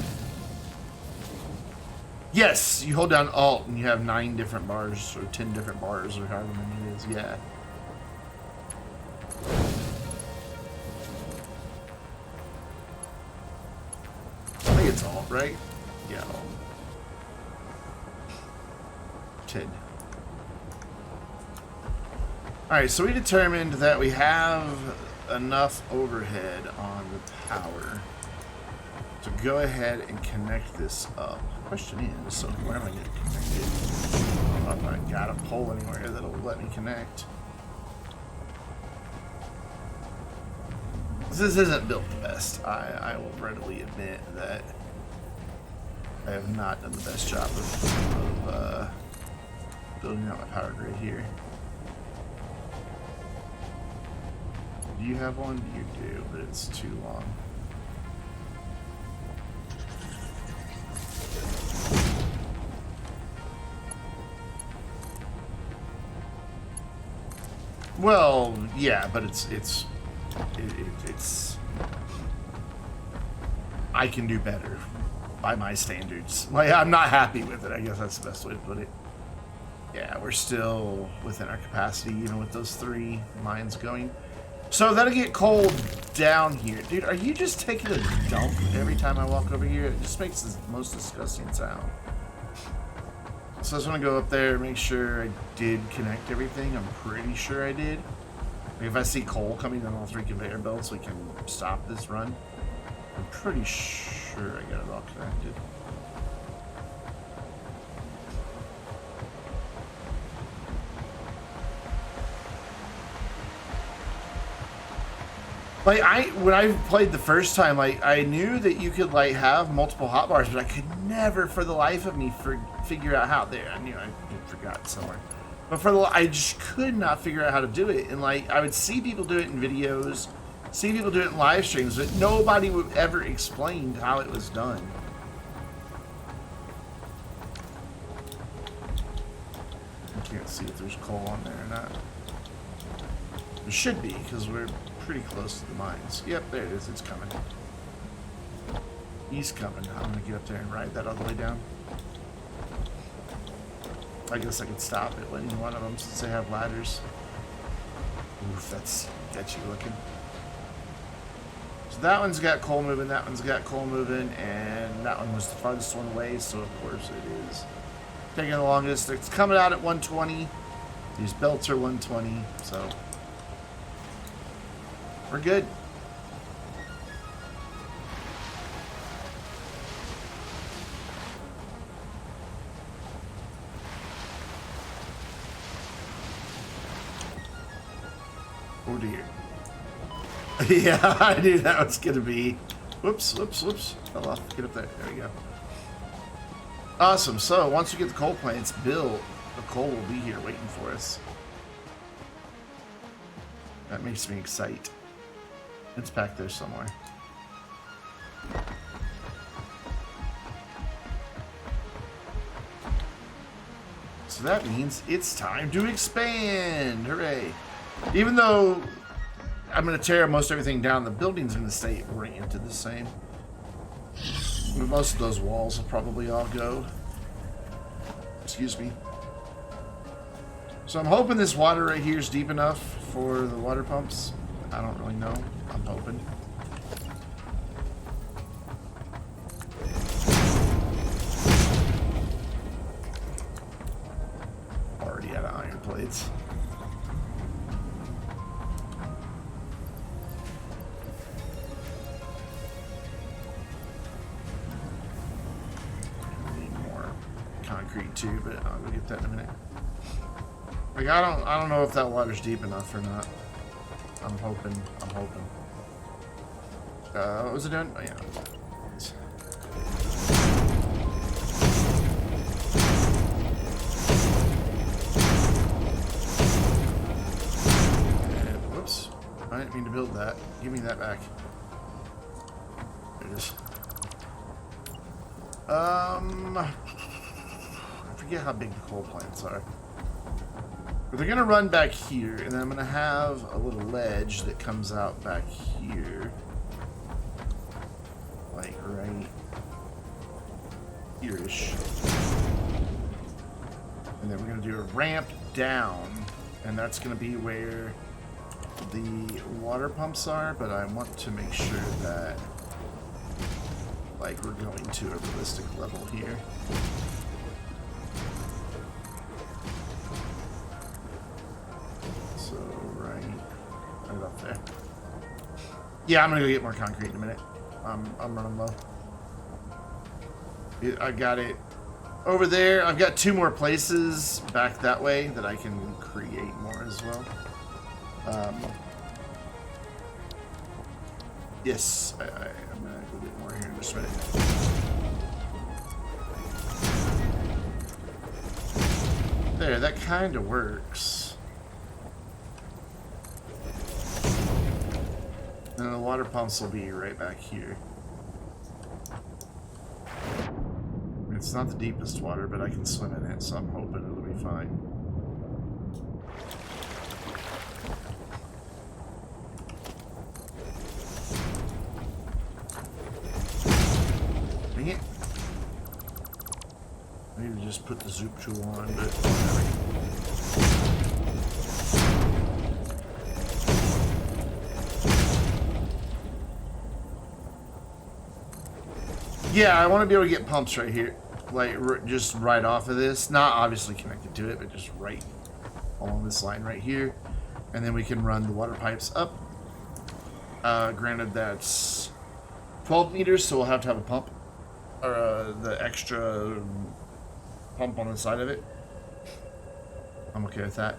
Yes, you hold down Alt and you have 9 different bars or 10 different bars or however many it is. Yeah. I think it's Alt, right? Yeah, Alt. 10. Alright, so we determined that we have enough overhead on the power to go ahead and connect this up. The question is, so where am I going to connect it? I don't know if I got a pole anywhere that'll let me connect. This isn't built the best. I will readily admit that I have not done the best job of building out my power grid here. Do you have one? You do, but it's too long. Well, yeah, but it's I can do better by my standards. Like, I'm not happy with it. I guess that's the best way to put it. Yeah, we're still within our capacity, even with those 3 mines going. So that'll get cold down here. Dude, are you just taking a dump every time I walk over here? It just makes the most disgusting sound. So I just want to go up there and make sure I did connect everything. I'm pretty sure I did. If I see coal coming on all 3 conveyor belts, we can stop this run. I'm pretty sure I got it all connected. Like, when I played the first time, like, I knew that you could, like, have multiple hotbars, but I could never, for the life of me, figure out how. There, I knew I forgot somewhere. But I just could not figure out how to do it. And, like, I would see people do it in videos, see people do it in live streams, but nobody would ever explain how it was done. I can't see if there's coal on there or not. There should be, because we're pretty close to the mines. Yep, there it is. It's coming. He's coming. I'm going to get up there and ride that all the way down. I guess I could stop at any one of them since they have ladders. Oof, that's sketchy looking. So that one's got coal moving, that one's got coal moving, and that one was the farthest one away, so of course it is taking the longest. It's coming out at 120. These belts are 120, so we're good. Yeah, I knew that was gonna be. Whoops, whoops, whoops. Fell off. Get up there. There we go. Awesome. So once we get the coal plants built, the coal will be here waiting for us. That makes me excited. It's back there somewhere. So that means it's time to expand. Hooray. Even though I'm going to tear most everything down, the building's going to stay oriented the same. But most of those walls will probably all go. Excuse me. So I'm hoping this water right here is deep enough for the water pumps. I don't really know. I'm hoping. Already out of iron plates. Concrete too, but I'll go get that in a minute. Like I don't know if that water's deep enough or not. I'm hoping. What was it doing? Oh yeah. And, whoops. I didn't mean to build that. Give me that back. There it is. I forget how big the coal plants are. But they're gonna run back here, and then I'm gonna have a little ledge that comes out back here. Like right here-ish. And then we're gonna do a ramp down, and that's gonna be where the water pumps are, but I want to make sure that like we're going to a realistic level here. Right up there. Yeah, I'm gonna go get more concrete in a minute. I'm running low. I got it over there. I've got 2 more places back that way that I can create more as well. Yes, I'm gonna go get more here in just a minute. There, that kind of works. And the water pumps will be right back here. It's not the deepest water, but I can swim in it, so I'm hoping it'll be fine. Dang it. Maybe just put the zoop tool on, but whatever. Yeah, I want to be able to get pumps right here, like just right off of this. Not obviously connected to it, but just right along this line right here. And then we can run the water pipes up. Granted, that's 12 meters, so we'll have to have a pump. Or the extra pump on the side of it. I'm okay with that.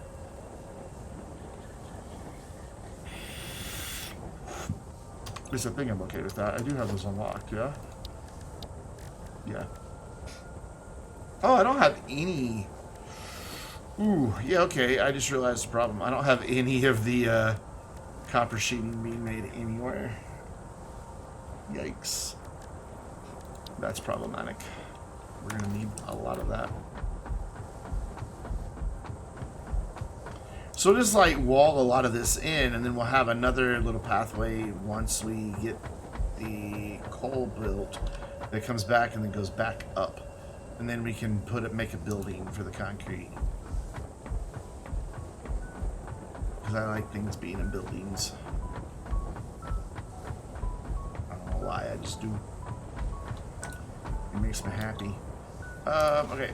At least I think I'm okay with that. I do have those unlocked, yeah? Yeah. Oh, I don't have any. Ooh, yeah, okay. I just realized the problem. I don't have any of the copper sheeting being made anywhere. Yikes. That's problematic. We're gonna need a lot of that. So just like wall a lot of this in, and then we'll have another little pathway once we get the coal built that comes back and then goes back up, and then we can make a building for the concrete. Because I like things being in buildings. I don't know why, I just do. It makes me happy. Okay,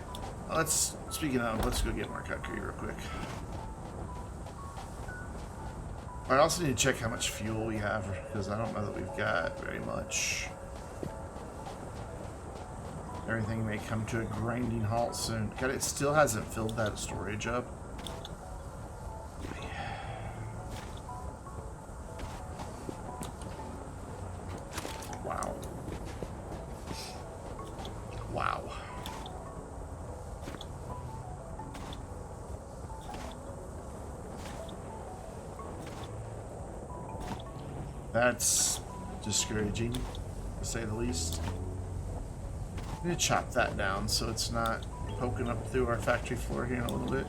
speaking of, let's go get more concrete real quick. I also need to check how much fuel we have, because I don't know that we've got very much. Everything may come to a grinding halt soon. God, it still hasn't filled that storage up. That's discouraging, to say the least. I'm going to chop that down so it's not poking up through our factory floor here in a little bit.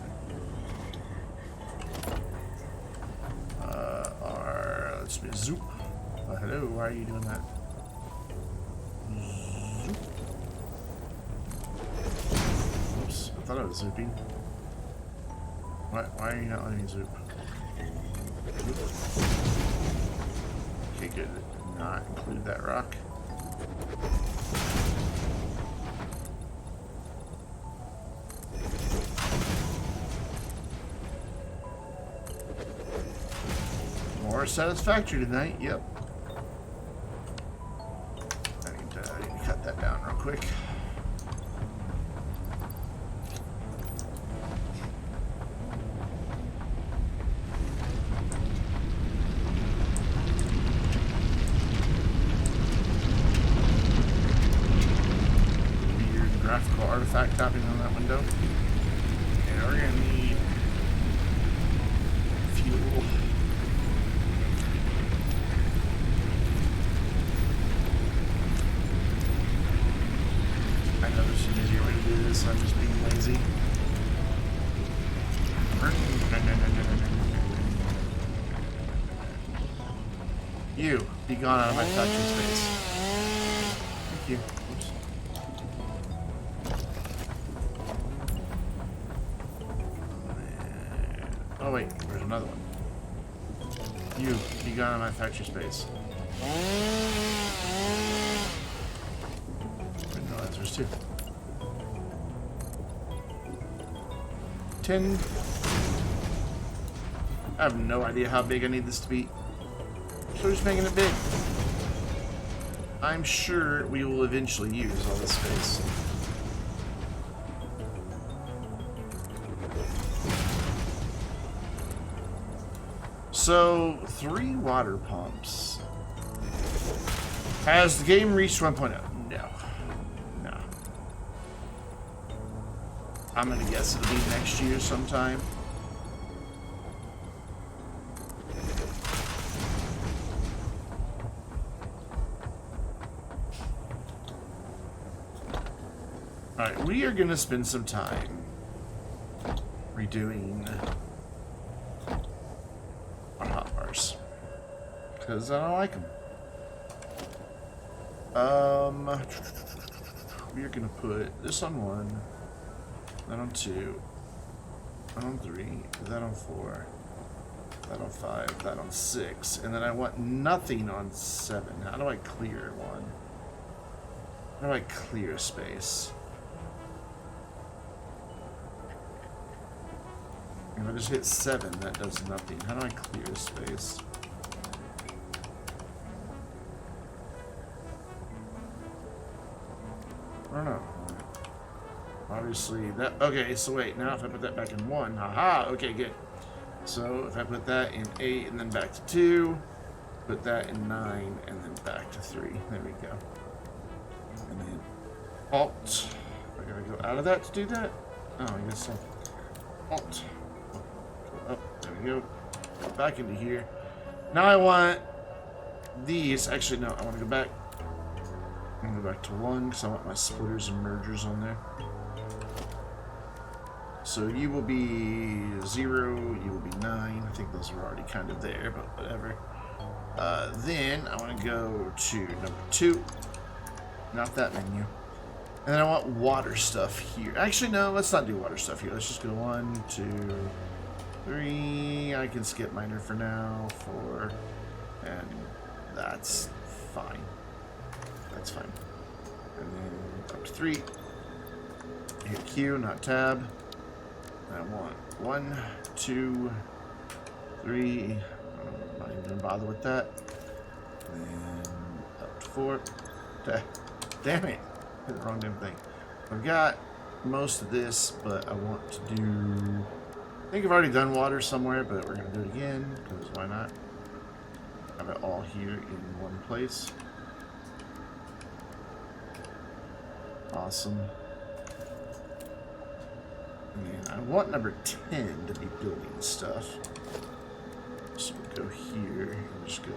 Let's be a zoop. Oh, hello, why are you doing that? Zoop. Oops, I thought I was zooping. Why are you not letting me zoop? Okay, good. Did not include that rock. More Satisfactory tonight, yep. I need to cut that down real quick. Weird graphical artifact tapping on that window. And we're gonna need fuel. I know there's an easier way to do this, I'm just being lazy. You, be gone out of my factory space. Thank you. Oops. Oh wait, there's another one. You, be gone out of my factory space. No, there's two. 10. I have no idea how big I need this to be. So we're just making it big. I'm sure we will eventually use all this space. So, 3 water pumps. Has the game reached 1.0? No. No. I'm gonna guess it'll be next year sometime. Alright, we are gonna spend some time redoing our hot bars. Because I don't like them. We are gonna put this on 1, that on 2, that on 3, that on 4, that on 5, that on 6, and then I want nothing on 7. How do I clear 1? How do I clear space? If I just hit 7, that does nothing. How do I clear space? I don't know. Obviously, that... Okay, so wait. Now if I put that back in 1... Haha! Okay, good. So if I put that in 8 and then back to 2, put that in 9 and then back to 3. There we go. And then Alt. I gotta go out of that to do that? Oh, I guess so. Alt. Oh, there we go. Go back into here. Now I want these. Actually, no, I want to go back. I'm going to go back to 1 because I want my splitters and mergers on there. So you will be 0, you will be 9. I think those are already kind of there, but whatever. Then I want to go to number 2. Not that menu. And then I want water stuff here. Actually, no, let's not do water stuff here. Let's just go 1, 2, 3. I can skip miner for now. 4. And that's fine. That's fine. And then up to 3. Hit Q, not tab. And I want 1, 2, 3. I'm not even gonna bother with that. And then up to 4. Damn it. Hit the wrong damn thing. I've got most of this, but I want to do... I think I've already done water somewhere, but we're going to do it again, because why not? Have it all here in one place. Awesome. And I want number 10 to be building stuff. So we'll go here and just go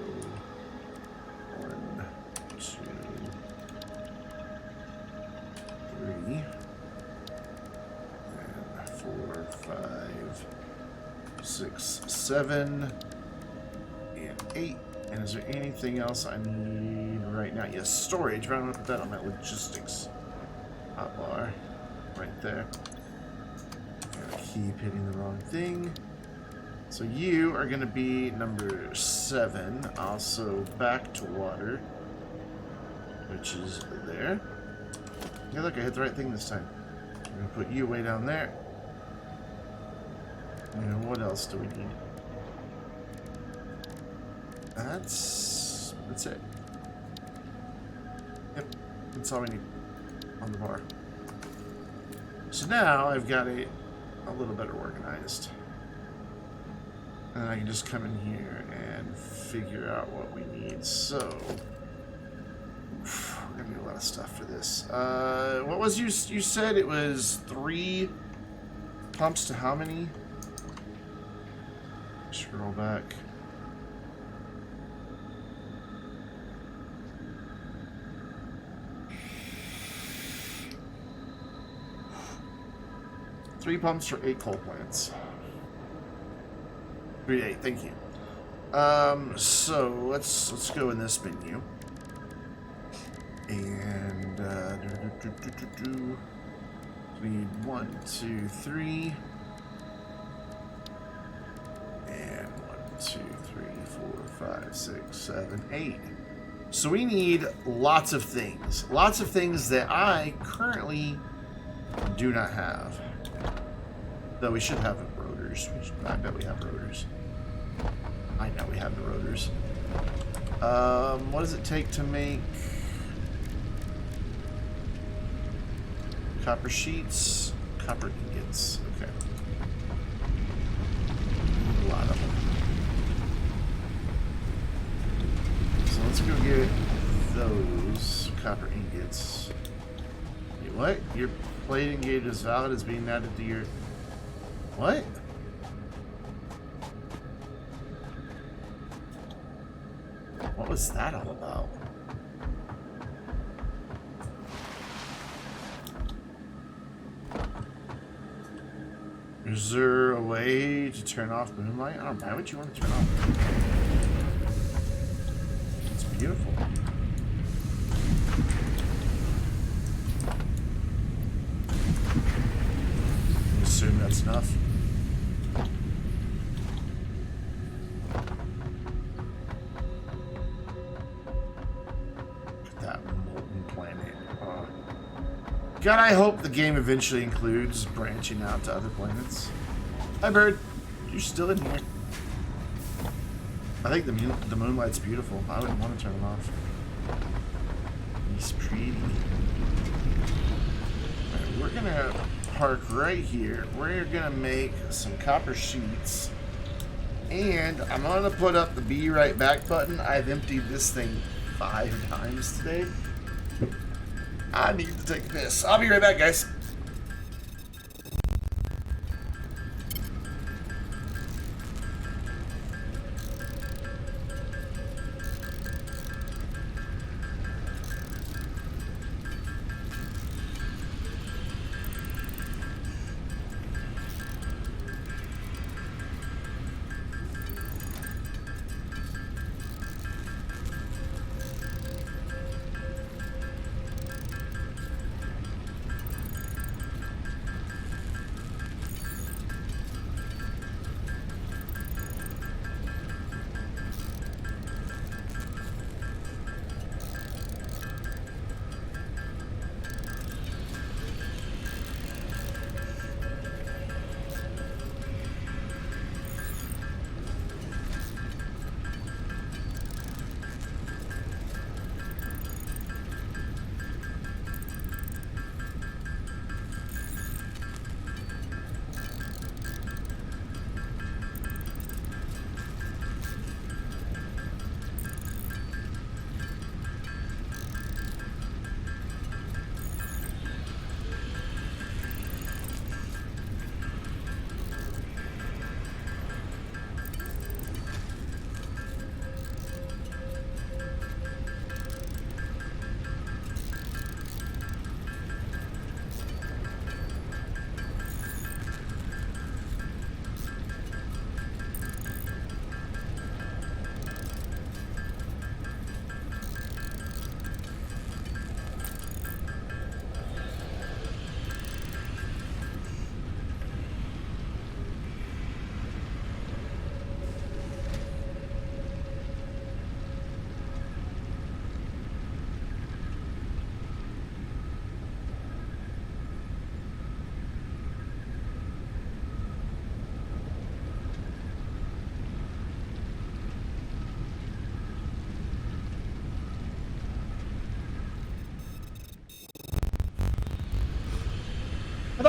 7 and 8. And is there anything else I need right now? Yes, storage. But I'm going to put that on my logistics hotbar right there. Gotta keep hitting the wrong thing. So you are going to be number 7. Also back to water, which is there. Yeah, look, I hit the right thing this time. I'm going to put you way down there. And what else do we need? That's it. Yep, that's all we need on the bar. So now I've got it a little better organized. And I can just come in here and figure out what we need. So, we're gonna need a lot of stuff for this. What was you said it was 3 pumps to how many? Scroll back. Three pumps for 8 coal plants. 3 to 8, thank you. So let's go in this menu. And we need 1, 2, 3. And 1, 2, 3, 4, 5, 6, 7, 8. So we need lots of things. Lots of things that I currently do not have. Though we should have rotors. I bet we have rotors. I know we have the rotors. What does it take to make copper sheets? Copper ingots. Okay. A lot of them. So let's go get those copper ingots. Wait, what? Your plating gauge is valid as being added to your... What? What was that all about? Is there a way to turn off moonlight? I don't know. Why would you want to turn off? It's beautiful. I assume that's enough. God, I hope the game eventually includes branching out to other planets. Hi, bird. You're still in here. I think the moonlight's beautiful. I wouldn't want to turn it off. It's pretty. Alright, we're gonna park right here. We're gonna make some copper sheets. And I'm gonna put up the be right back button. I've emptied this thing 5 times today. I need to take this. I'll be right back, guys.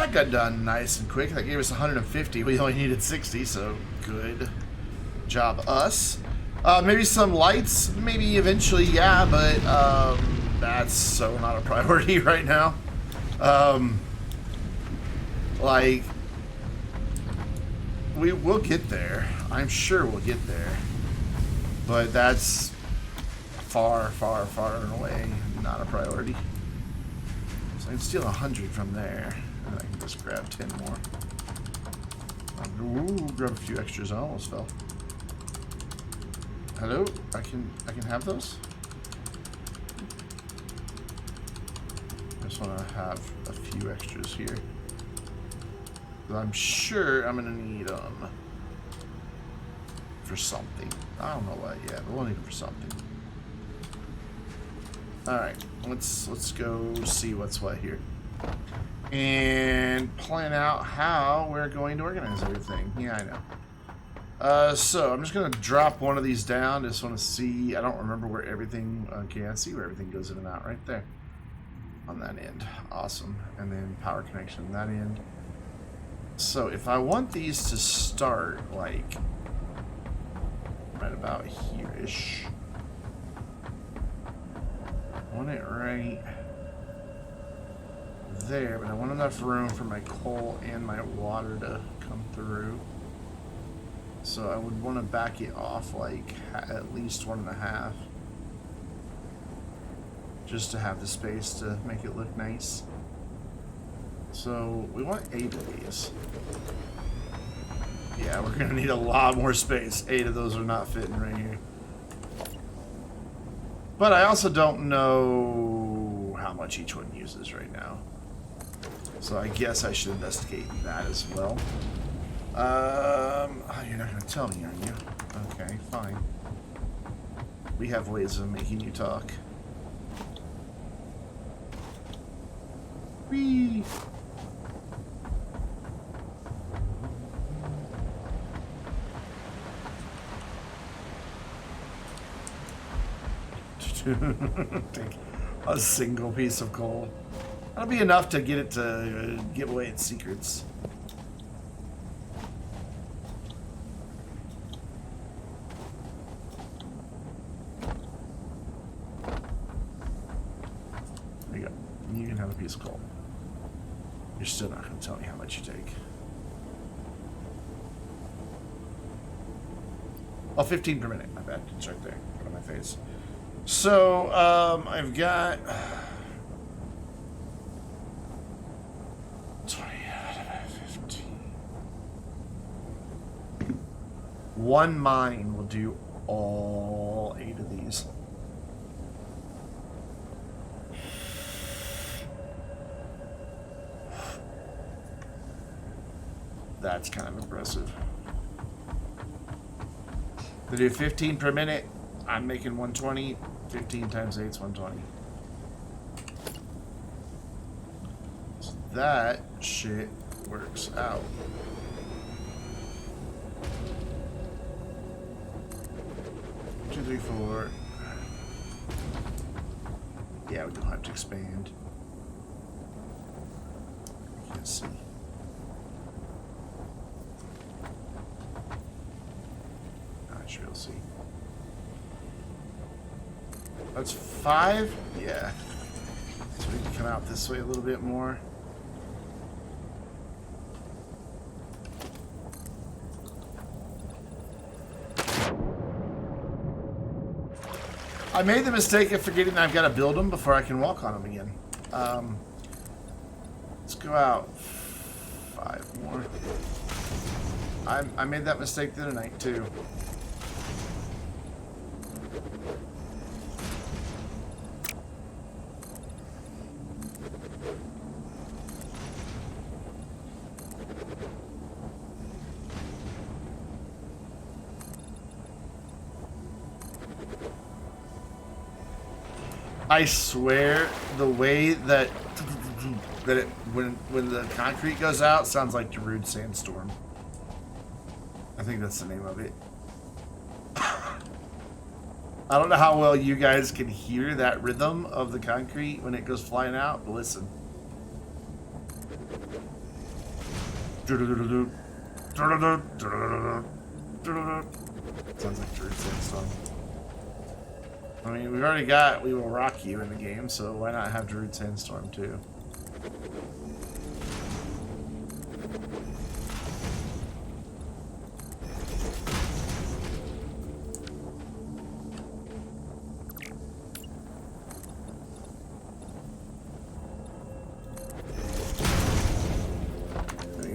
that got done nice and quick. That gave us 150. We only needed 60, so good job us. Maybe some lights, maybe eventually, yeah, but that's so not a priority right now. Like, we'll get there. I'm sure we'll get there. But that's far, far, far away not a priority. So I can steal 100 from there, and I can just grab 10 more. Ooh, grab a few extras. I almost fell. Hello? I can have those? I just want to have a few extras here. I'm sure I'm gonna need them for something. I don't know what yet, but we'll need them for something. Alright, let's go see what's what here. And plan out how we're going to organize everything. Yeah, I know. So I'm just gonna drop one of these down. Just want to see. I don't remember where everything. Okay, I see where everything goes in and out right there on that end. Awesome. And then power connection on that end. So if I want these to start like right about here-ish, I want it right there, but I want enough room for my coal and my water to come through. So I would want to back it off like at least 1.5, just to have the space to make it look nice. So we want 8 of these. Yeah, we're gonna need a lot more space. 8 of those are not fitting right here. But I also don't know how much each one uses right now. So I guess I should investigate that as well. Oh, you're not gonna tell me, are you? Okay, fine. We have ways of making you talk. Whee! Take a single piece of coal. That'll be enough to get it to give away its secrets. There you go. You can have a piece of coal. You're still not going to tell me how much you take. Oh, 15 per minute. My bad. It's right there in front of my face. So, I've got 20, 15. One mine will do all 8 of these. That's kind of impressive. To do 15 per minute, I'm making 120. 15 times 8 is 120. So that shit works out. Two, three, four. Yeah, we don't have to expand. You can see. Not sure you'll see. That's 5? Yeah. So we can come out this way a little bit more. I made the mistake of forgetting I've got to build them before I can walk on them again. Let's go out 5 more. I made that mistake the other night too. I swear, the way that when the concrete goes out sounds like Darude Sandstorm. I think that's the name of it. I don't know how well you guys can hear that rhythm of the concrete when it goes flying out, but listen. Sounds like Druid Sandstorm. I mean, we've already got We Will Rock You in the game, so why not have Druid Sandstorm too?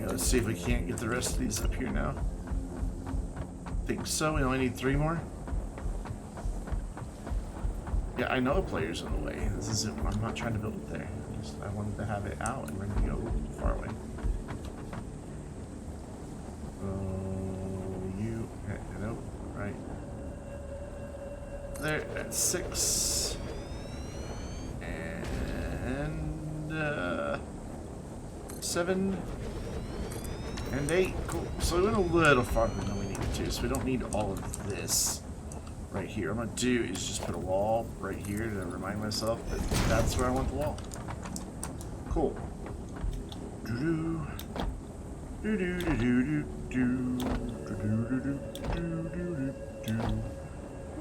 Let's see if we can't get the rest of these up here now. Think so. We only need 3 more. Yeah, I know a player's in the way. This isn't. I'm not trying to build it there. I wanted to have it out and ready to go far away. You. Nope. Right. There at 6. And 7. And 8, cool. So we went a little farther than we needed to, so we don't need all of this right here. What I'm going to do is just put a wall right here to remind myself that that's where I want the wall. Cool.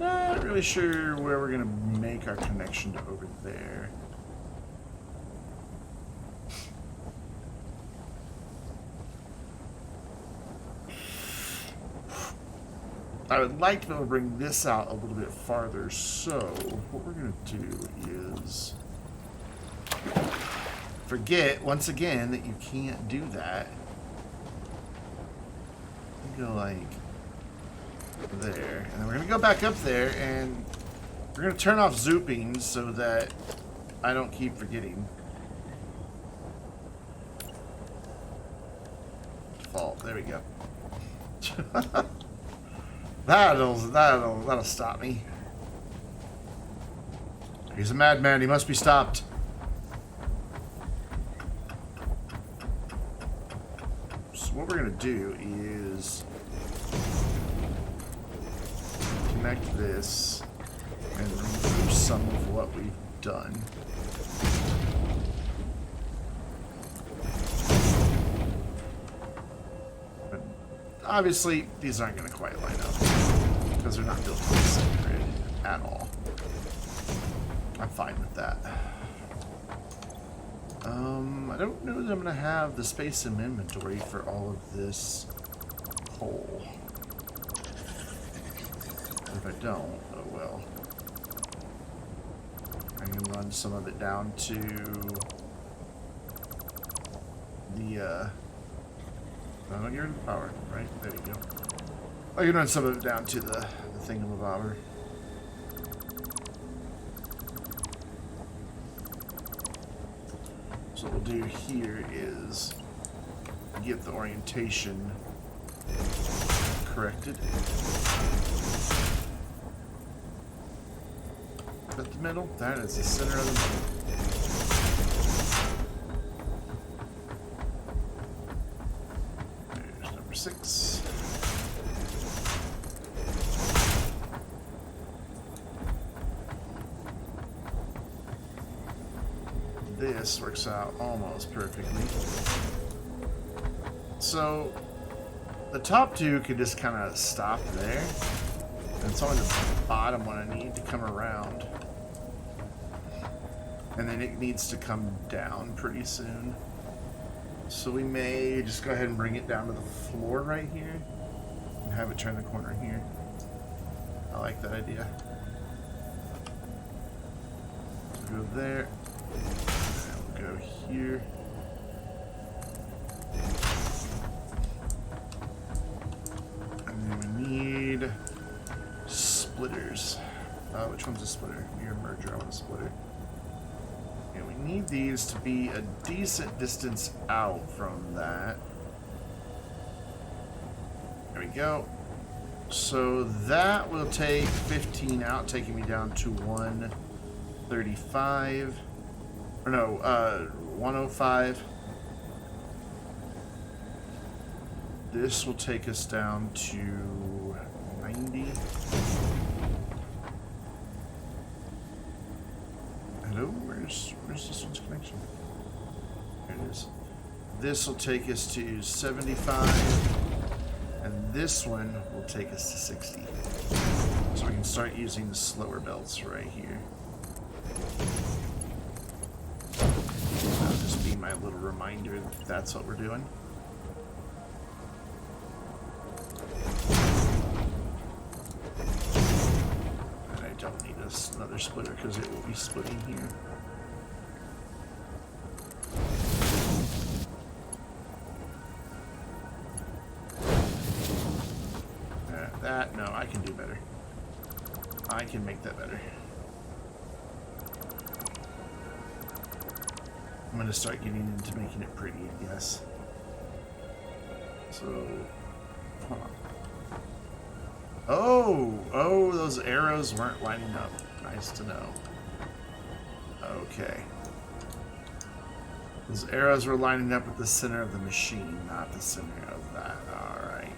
Not really sure where we're going to make our connection to over there. I would like to be able to bring this out a little bit farther, so what we're going to do is forget, once again, that you can't do that. You go like there, and then we're going to go back up there, and we're going to turn off zooping so that I don't keep forgetting. Default, there we go. That'll stop me. He's a madman. He must be stopped. So what we're gonna do is connect this and remove some of what we've done. But obviously, these aren't gonna quite line up because they're not built on the same grid at all. I'm fine with that. I don't know that I'm gonna have the space in inventory for all of this coal. If I don't, oh well. I can run some of it down to the no, get rid of the power, right? There you go. I can run some of it down to the thingamabobber. So what we'll do here is get the orientation corrected. Is that the middle? That is the center of the middle. There's number 6. This works out almost perfectly. So the top 2 could just kind of stop there. And it's only the bottom one I need to come around. And then it needs to come down pretty soon. So we may just go ahead and bring it down to the floor right here. And have it turn the corner here. I like that idea. Go there. Go here. And then we need splitters. Which one's a splitter? Your merger, I want a splitter. And we need these to be a decent distance out from that. There we go. So that will take 15 out, taking me down to 135. Or no, 105. This will take us down to 90. Hello, where's this one's connection? There it is. This will take us to 75. And this one will take us to 60. So we can start using the slower belts right here. That'll just be my little reminder that that's what we're doing. And I don't need another splitter because it will be splitting here. No, I can do better. I can make that better. I'm going to start getting into making it pretty, I guess. So, hold on. Oh, those arrows weren't lining up. Nice to know. Okay. Those arrows were lining up with the center of the machine, not the center of that. Alright.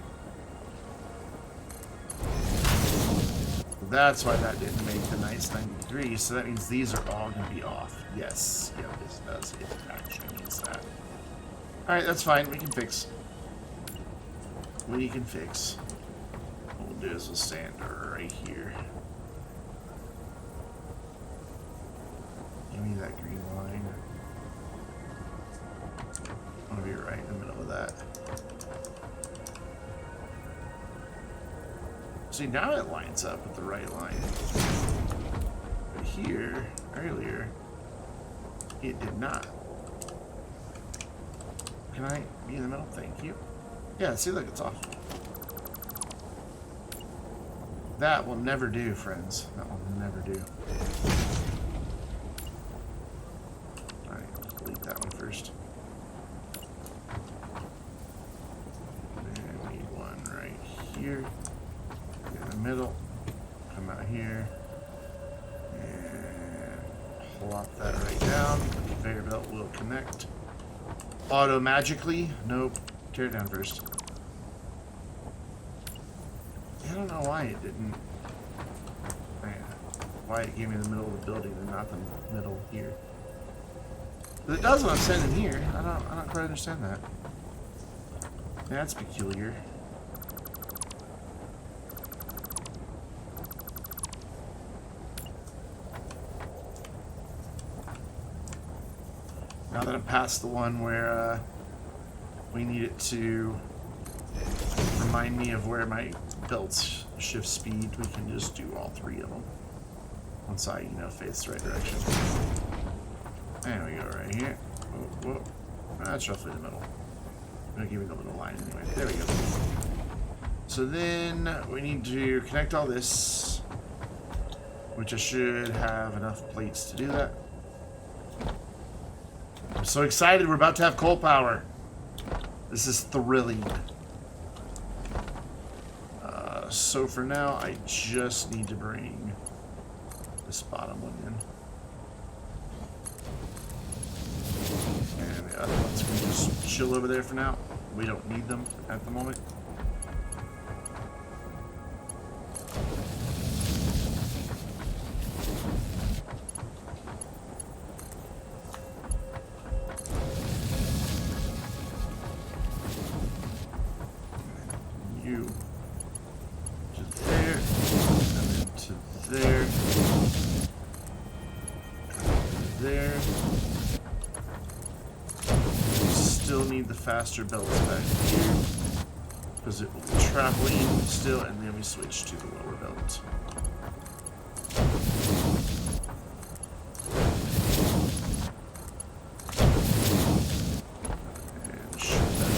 That's why that didn't make the nice 90 degrees, so that means these are all going to be off. Yes, yeah, this does. It actually means that. Alright, that's fine. We can fix. We can fix. What we'll do is we'll stand right here. Give me that green line. I want to be right in the middle of that. See, now it lines up with the right line. But here, earlier, it did not. Can I be in the middle? Thank you. Yeah, see, look, it's off. That will never do, friends. That will never do. Alright, let's delete that one first. And we need one right here. In the middle, come out here, and plop that right down. The conveyor belt will connect. Auto magically. Nope. Tear it down first. I don't know why it didn't. Why it gave me the middle of the building and not the middle here. But it does what I'm sending here. I don't quite understand that. That's peculiar. Now that I'm past the one where we need it to remind me of where my belts shift speed, we can just do all three of them. Once I, face the right direction. There we go, right here. Whoa, whoa. That's roughly the middle. I'm gonna give you the little line anyway. There we go. So then we need to connect all this, which I should have enough plates to do that. I'm so excited, we're about to have coal power. This is thrilling. So for now, I just need to bring this bottom one in. And the other ones can just chill over there for now. We don't need them at the moment. Faster belts back here because it will be traveling still, and then we switch to the lower belt. And shoot that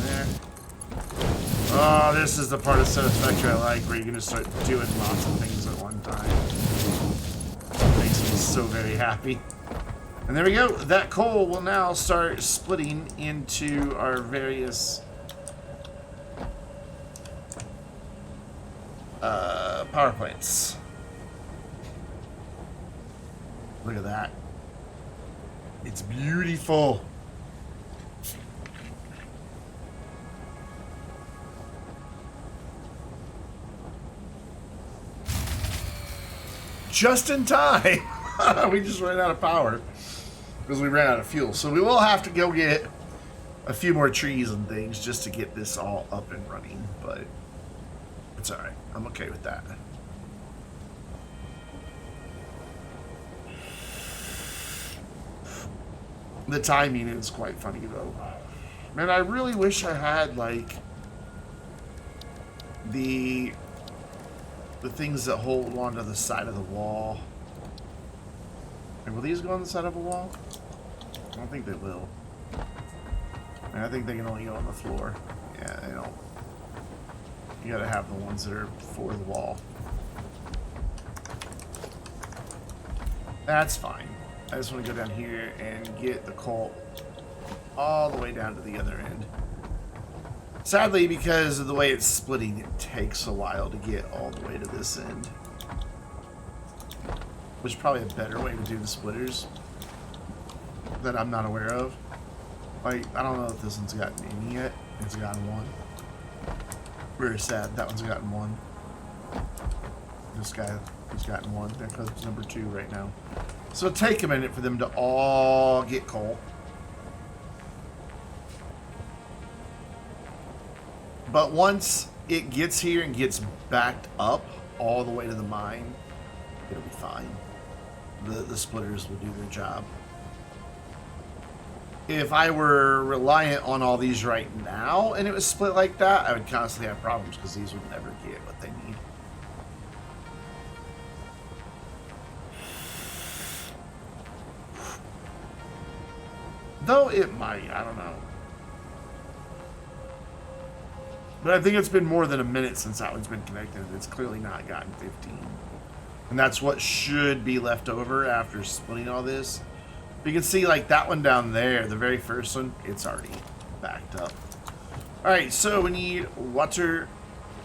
there. Oh, this is the part of Satisfactory I like, where you're going to start doing lots of things at one time. It makes me so very happy. And there we go. That coal will now start splitting into our various power plants. Look at that. It's beautiful. Just in time. We just ran out of power. because we ran out of fuel. So we will have to go get a few more trees and things just to get this all up and running, but it's alright. I'm okay with that. The timing is quite funny though. Man, I really wish I had like the things that hold onto the side of the wall. And will these go on the side of a wall? I don't think they will. And I think they can only go on the floor. Yeah, they don't. You gotta have the ones that are for the wall. That's fine. I just want to go down here and get the coal all the way down to the other end. Sadly, because of the way it's splitting, it takes a while to get all the way to this end. Which is probably a better way to do the splitters that I'm not aware of. Like, I don't know if this one's gotten any yet. It's gotten one. Very sad. That one's gotten one. This guy has gotten one. There goes number 2 right now. So it'll take a minute for them to all get coal. But once it gets here and gets backed up all the way to the mine, it'll be fine. The splitters will do their job. If I were reliant on all these right now and it was split like that, I would constantly have problems because these would never get what they need. Though it might, I don't know. But I think it's been more than a minute since that one's been connected. It's clearly not gotten 15. And that's what should be left over after splitting all this. You can see like that one down there, the very first one, it's already backed up. Alright, so we need water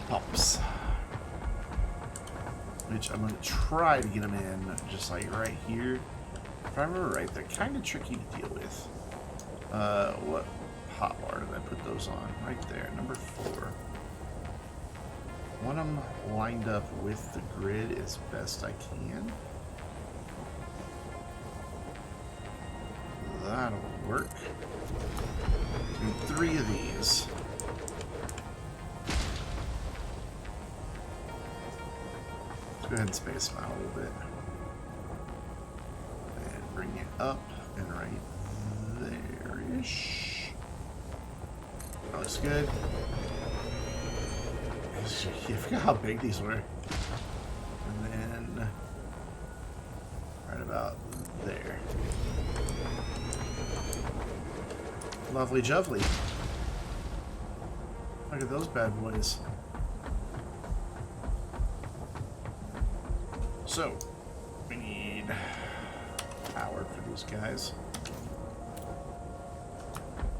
pumps. Which I'm going to try to get them in just like right here. If I remember right, they're kind of tricky to deal with. What hotbar did I put those on? Right there, number 4. I want them lined up with the grid as best I can. That'll work. Need 3 of these. Let's go ahead and space them out a little bit. And bring it up and right there-ish. That looks good. I forgot how big these were. And then right about there. Lovely jubbly. Look at those bad boys. So, we need power for these guys.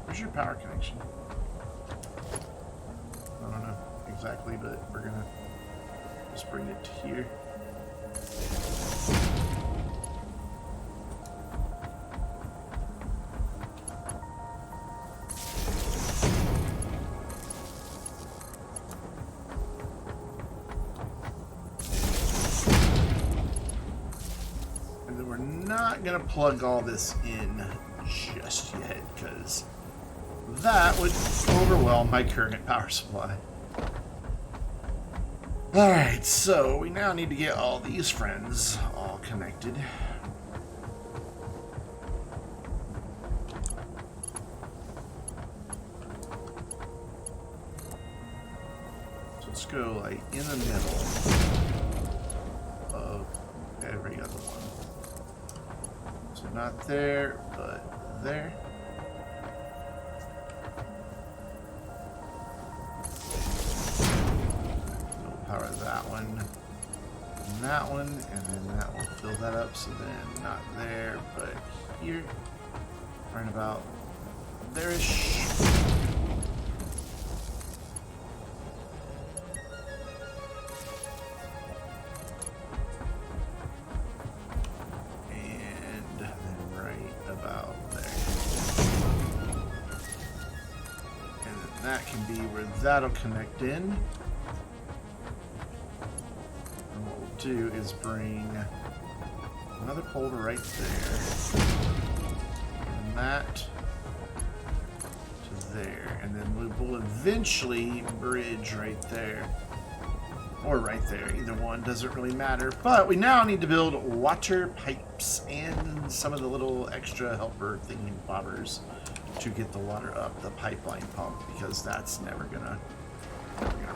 Where's your power connection? I don't know exactly, but we're gonna just bring it to here. And then we're not gonna plug all this in just yet, because that would overwhelm my current power supply. Alright, so we now need to get all these friends all connected. So let's go like in the middle of every other one. So not there, but there. Power that one, and that one, and then that will fill that up. So then not there, but here, right about there-ish. And then right about there. And then that can be where that'll connect in. Do is bring another pole to right there. from that to there. And then we will eventually bridge right there. Or right there. Either one doesn't really matter. But we now need to build water pipes and some of the little extra helper thingy bobbers to get the water up the pipeline pump, because that's never gonna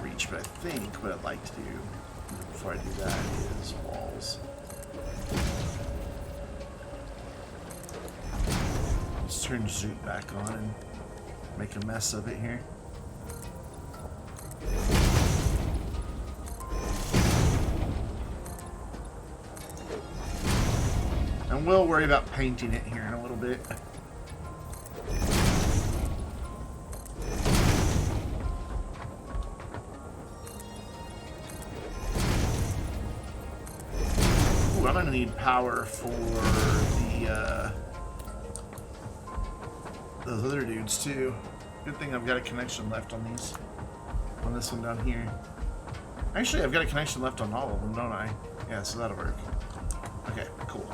reach. But I think what I'd like to do before I do that is walls. Let's turn Zoot back on and make a mess of it here. And we'll worry about painting it here in a little bit. Ooh, I'm gonna need power for the those other dudes too. Good thing I've got a connection left on these. On this one down here. Actually, I've got a connection left on all of them, don't I? Yeah, so that'll work. Okay, cool.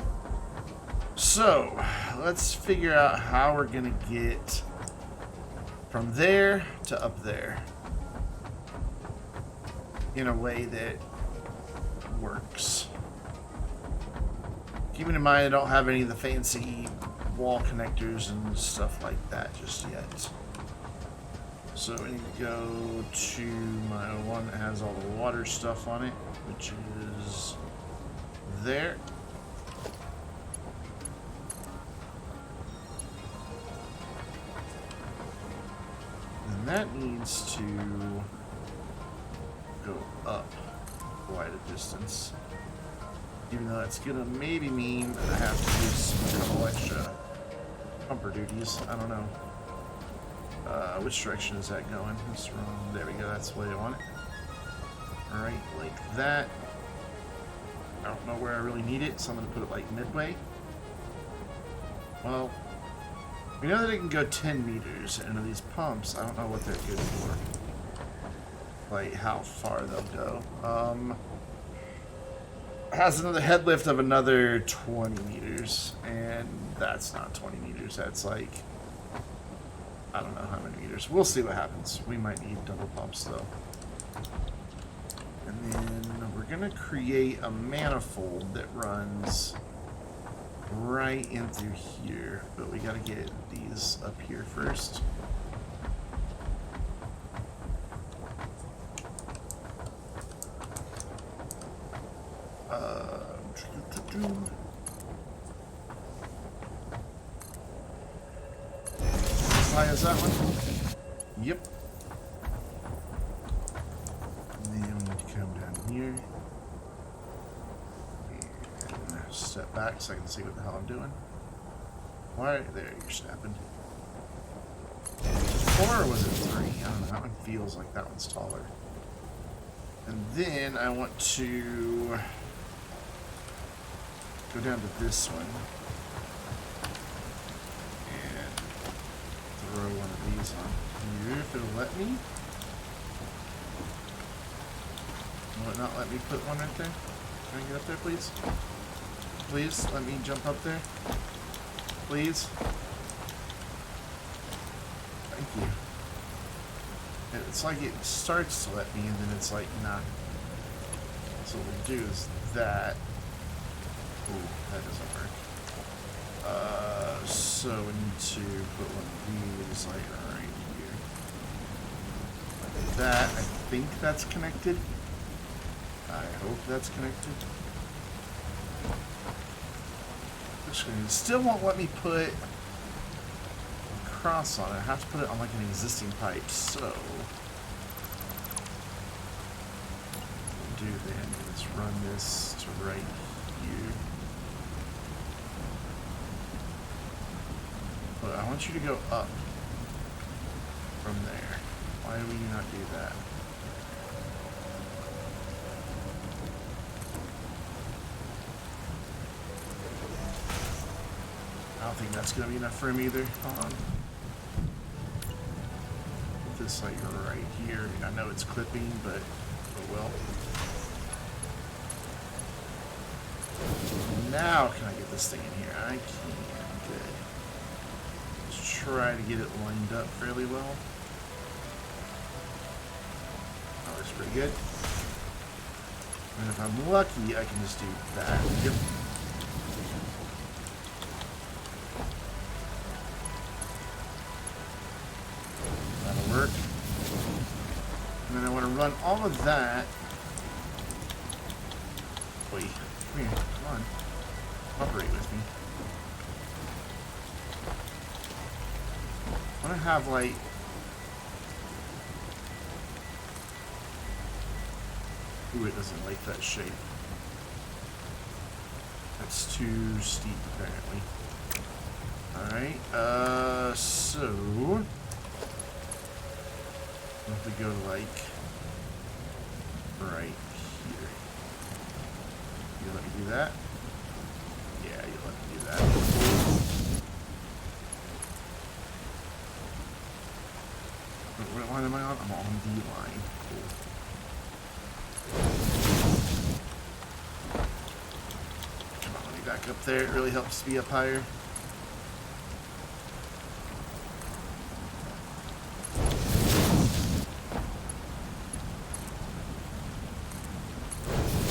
So, let's figure out how we're gonna get from there to up there in a way that works. Keeping in mind I don't have any of the fancy wall connectors and stuff like that just yet. So we need to go to my one that has all the water stuff on it, which is there. And that needs to go up quite a distance. Even though that's gonna maybe mean that I have to do some couple extra pumper duties. I don't know. Which direction is that going? It's wrong. There we go. That's the way I want it. Alright, like that. I don't know where I really need it, so I'm going to put it like midway. Well, we know that it can go 10 meters, and these pumps, I don't know what they're good for. Like, how far they'll go. It has another head lift of another 20 meters, and that's not 20 meters. That's like, I don't know how many meters. We'll see what happens. We might need double pumps, though. And then we're going to create a manifold that runs right in through here. But we got to get these up here first. As high as that one? Yep. And then we need to come down here. And step back so I can see what the hell I'm doing. Alright, there, you're snapping. Was it 4 or was it 3? I don't know, that one feels like that one's taller. And then I want to go down to this one and throw one of these on here if it'll let me. Will it not let me put one right there? Can I get up there, please? Please, let me jump up there. Please. Thank you. It's like it starts to let me, and then it's like, nah. So what we'll do is that. Ooh, that doesn't work. So we need to put one of these like right here. Like that. I think that's connected. I hope that's connected. It still won't let me put a cross on it. I have to put it on like an existing pipe. So what we'll do then is run this to right here. But I want you to go up from there. Why will you not do that? I don't think that's going to be enough for him either. Hold on. Put this like right here. I mean, I know it's clipping, but oh well. Now can I get this thing in here? I can. Good. try to get it lined up fairly well. That looks pretty good. And if I'm lucky, I can just do that. Yep. That'll work. And then I want to run all of that. Wait, come here, come on. Operate with me. I want to have like... Ooh, it doesn't like that shape. That's too steep, apparently. Alright, so... I have to go to, like... right here. You let me do that? Yeah, you let me do that. What line am I on? I'm on D line. Cool. Come on, let me back up there. It really helps to be up higher.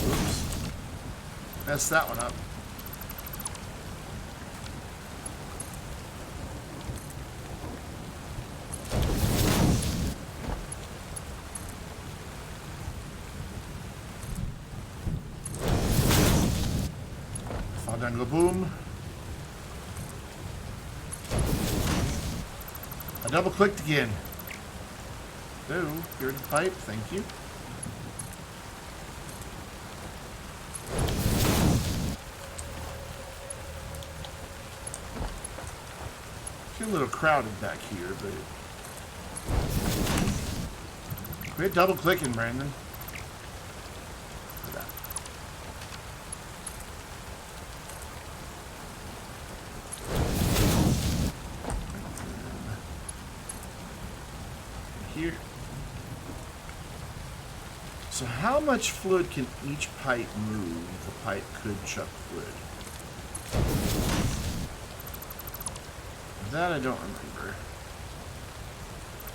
Oops. Messed that one up. Down go boom. I double clicked again. Oh, you're in the pipe, thank you. It's a little crowded back here, but quit double clicking, Brandon. Here. So how much fluid can each pipe move? The pipe could chuck fluid. That I don't remember.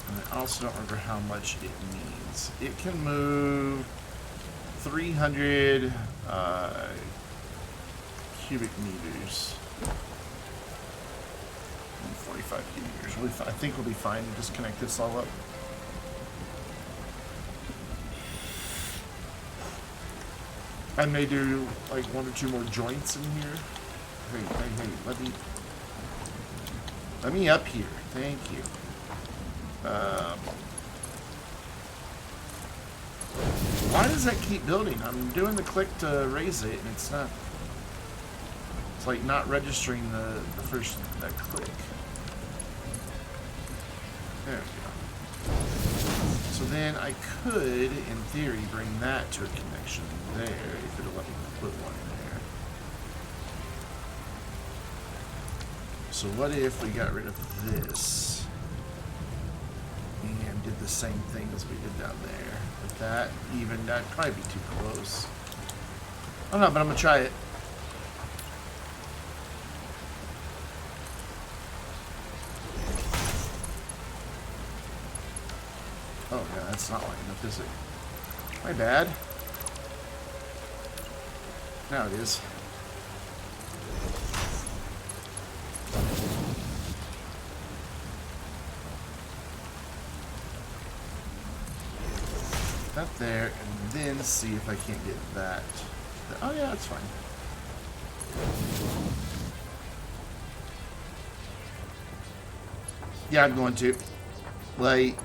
And I also don't remember how much it means. It can move 300 cubic meters. 45 cubic meters. I think we'll be fine to just connect this all up. I may do like 1 or 2 more joints in here. Hey, let me up here. Thank you. Why does that keep building? I'm doing the click to raise it and it's not. It's like not registering the first that click. There we go. So then I could, in theory, bring that to a connection there if it'll let me put one in there. So what if we got rid of this and did the same thing as we did down there? With that, even, that'd probably be too close. I don't know, but I'm gonna try it. Oh, yeah, that's not lining up, is it? My bad. Now it is. That there, and then see if I can't get that. Oh, yeah, that's fine. Yeah, I'm going to. Like...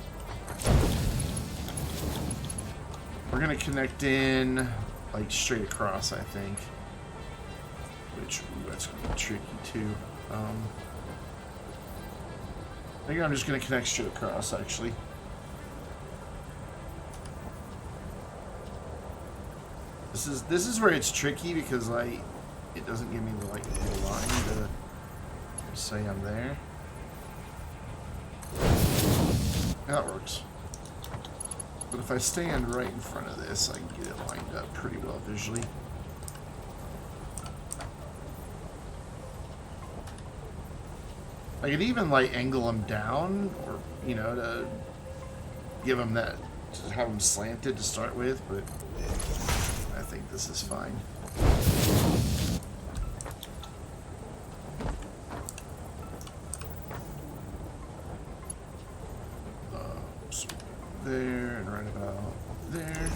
We're gonna connect in like straight across, I think. Which, ooh, that's gonna be tricky too. I think I'm just gonna connect straight across actually. This is where it's tricky because like it doesn't give me the like the line to say I'm there. That works. But if I stand right in front of this, I can get it lined up pretty well visually. I could even like angle them down, or you know, to give them that, to have them slanted to start with. But I think this is fine. So there and right about there.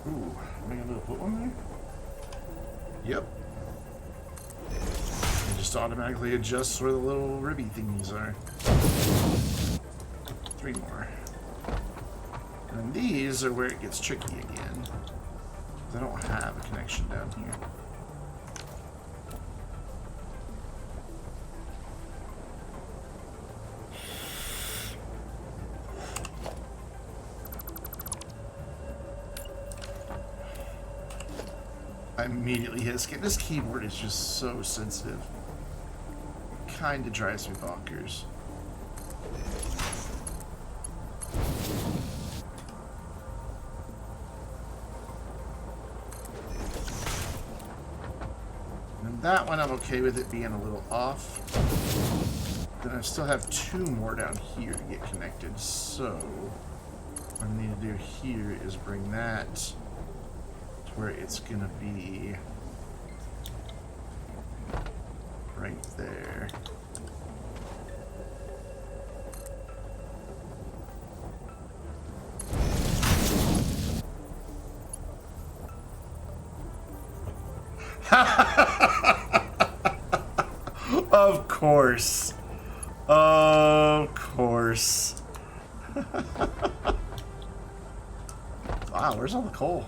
Ooh, am I gonna be able to put one there? Yep. It just automatically adjusts where the little ribby thingies are. 3 more. And these are where it gets tricky again. I don't have a connection down here. I immediately hit escape. This keyboard is just so sensitive. Kind of drives me bonkers. And that one I'm okay with it being a little off. Then I still have 2 more down here to get connected. So what I need to do here is bring that to where it's gonna be right there. Of course. Of course. Wow, where's all the coal?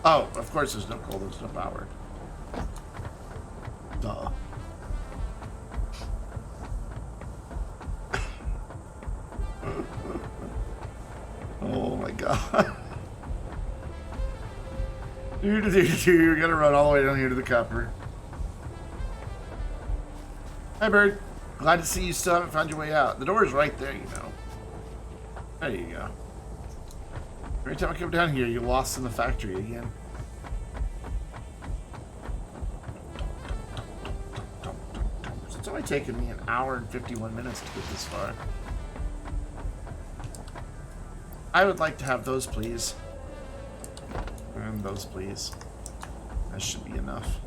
Oh, of course there's no coal, there's no power. Duh. Oh my god. Dude, we gotta run all the way down here to the copper. Hi, bird. Glad to see you still haven't found your way out. The door is right there, you know. There you go. Every time I come down here, you're lost in the factory again. It's only taken me an hour and 51 minutes to get this far. I would like to have those, please. And those, please. That should be enough.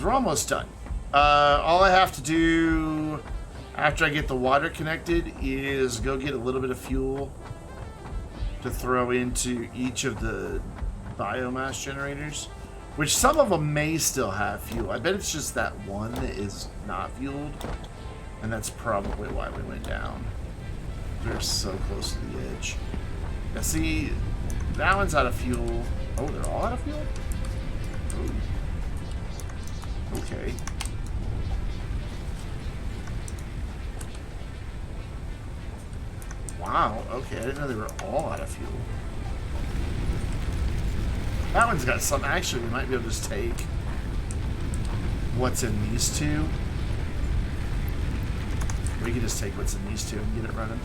We're almost done. All I have to do after I get the water connected is go get a little bit of fuel to throw into each of the biomass generators, which some of them may still have fuel. I bet it's just that one that is not fueled, and that's probably why we went down. They're so close to the edge. Now see, that one's out of fuel. Oh, they're all out of fuel? Ooh. Okay. Wow, okay, I didn't know they were all out of fuel. That one's got some. Actually, we might be able to just take what's in these two. We can just take what's in these two and get it running.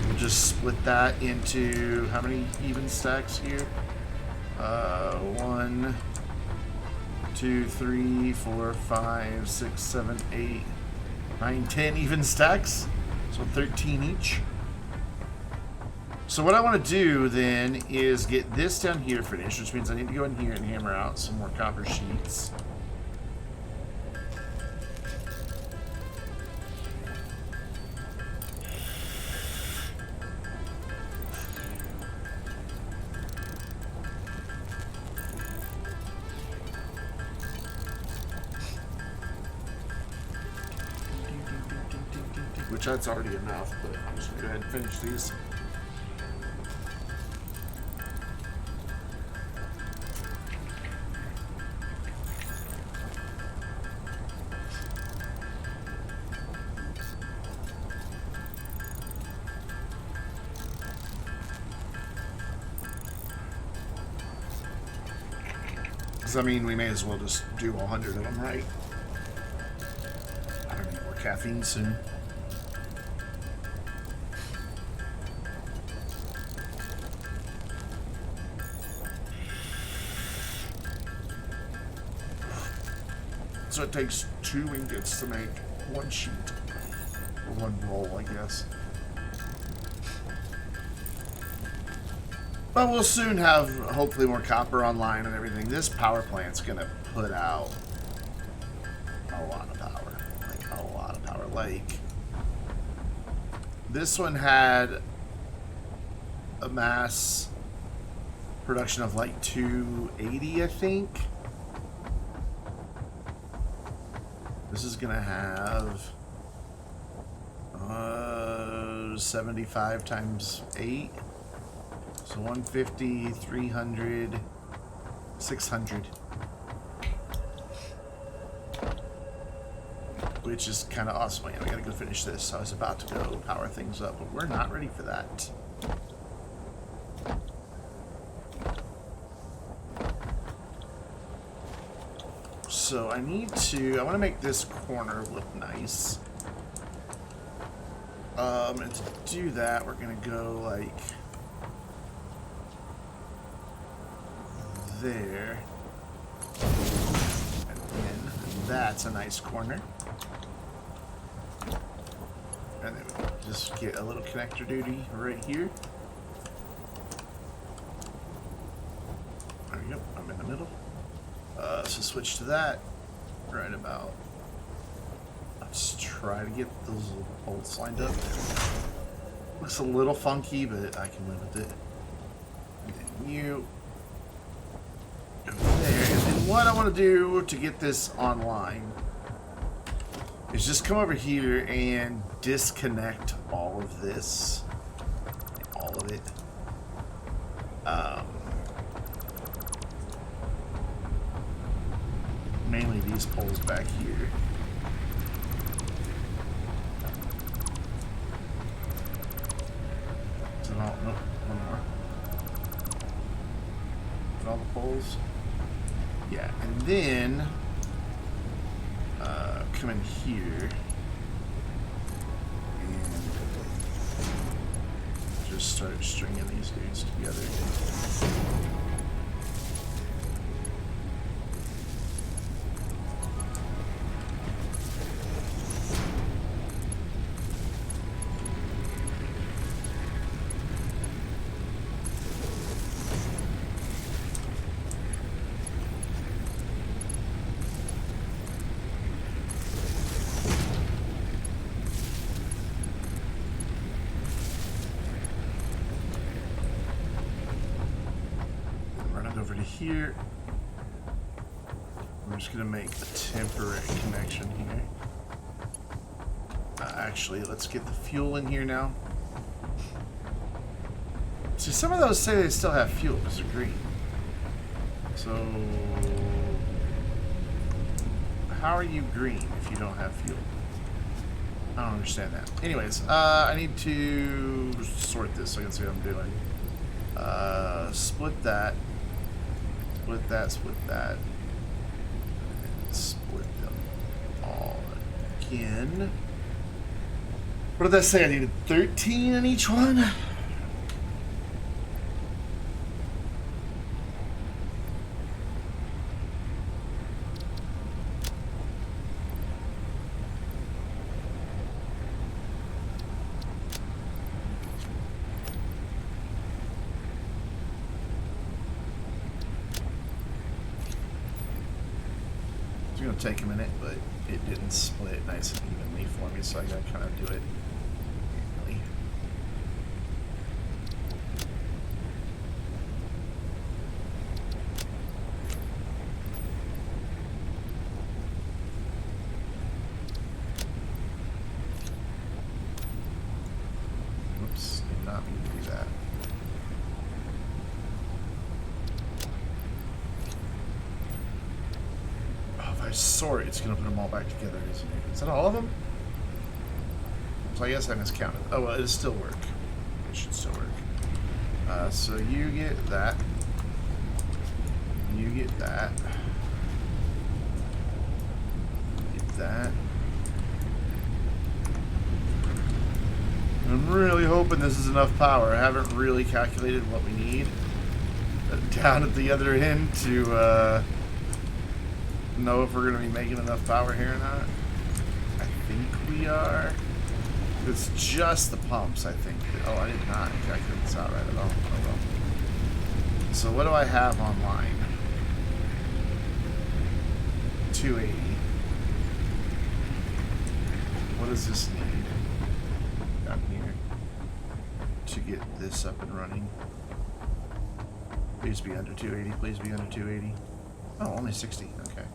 We'll just split that into how many even stacks here? 1, 2, 3, 4, 5, 6, 7, 8, 9, 10 even stacks. So 13 each. So what I want to do then is get this down here finished, which means I need to go in here and hammer out some more copper sheets. Which that's already enough, but I'm just gonna go ahead and finish these. Because I mean, we may as well just do 100 of them, right? caffeine soon. So it takes 2 ingots to make 1 sheet. Or 1 roll, I guess. But we'll soon have, hopefully, more copper online and everything. This power plant's going to put out a lot of power. Like, a lot of power. Like, this one had a mass production of, like, 280, I think. This is going to have 75 times 8. So 150, 300, 600. Which is kind of awesome. I gotta go finish this. I was about to go power things up, but we're not ready for that. So I want to make this corner look nice. And to do that, we're gonna go like there, and then that's a nice corner, and then we just get a little connector duty right here. There we go, I'm in the middle. So switch to that right about. Let's try to get those little bolts lined up. Looks a little funky, but I can live with it. And then you go there. And then what I want to do to get this online is just come over here and disconnect all of this. All of it. Mainly these poles back here. Is it all? Nope, one more. Is it all the poles? Yeah, and then come in here and just start stringing these dudes together. Here, I'm just gonna make a temporary connection here. Actually, let's get the fuel in here now. See, some of those say they still have fuel because they're green. So, how are you green if you don't have fuel? I don't understand that. Anyways, I need to sort this so I can see what I'm doing. Split that. Split that, split that, and split them all again. What did that say? I needed 13 in each one? It's going to take a minute, but it didn't split nice and evenly for me, so I got to kind of do it manually. Whoops, did not mean to do that. Sort, it's going to put them all back together, isn't it? Is that all of them? So I guess I miscounted. Oh, well, it'll still work. It should still work. So you get that. You get that. You get that. I'm really hoping this is enough power. I haven't really calculated what we need down at the other end to know if we're going to be making enough power here or not. I think we are. It's just the pumps, I think. Oh, I did not calculate this out right at all. Oh, well. So what do I have online? 280. What does this need down here to get this up and running? Please be under 280. Please be under 280. Oh, only 60. Okay.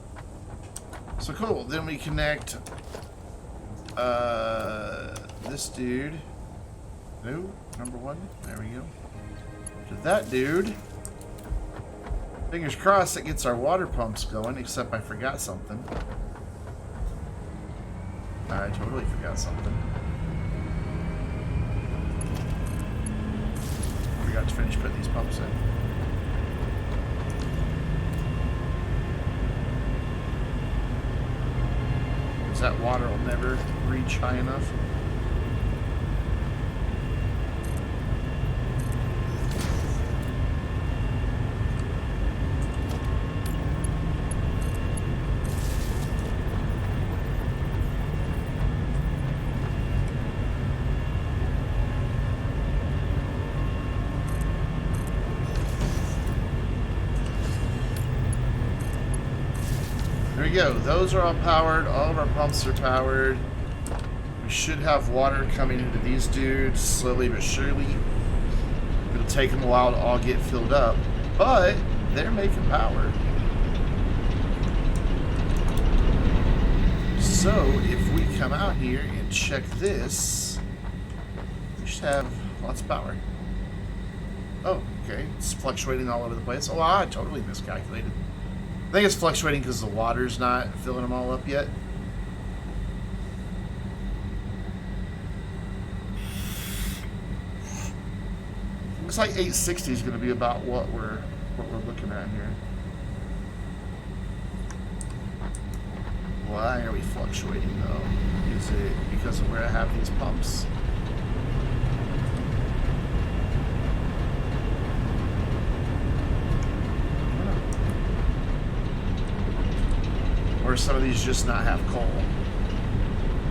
So cool. Then we connect this dude. No, number one. There we go. To that dude. Fingers crossed that gets our water pumps going, except I forgot something. I totally forgot something. Forgot to finish putting these pumps in. Because that water will never reach high enough. There we go. Those are all powered. All of our pumps are powered. We should have water coming into these dudes slowly but surely. It'll take them a while to all get filled up, but they're making power. So if we come out here and check this, we should have lots of power. Oh, okay. It's fluctuating all over the place. Oh, I totally miscalculated. I think it's fluctuating because the water's not filling them all up yet. Looks like 860 is going to be about what we're looking at here. Why are we fluctuating though? Is it because of where I have these pumps? Or some of these just not have coal?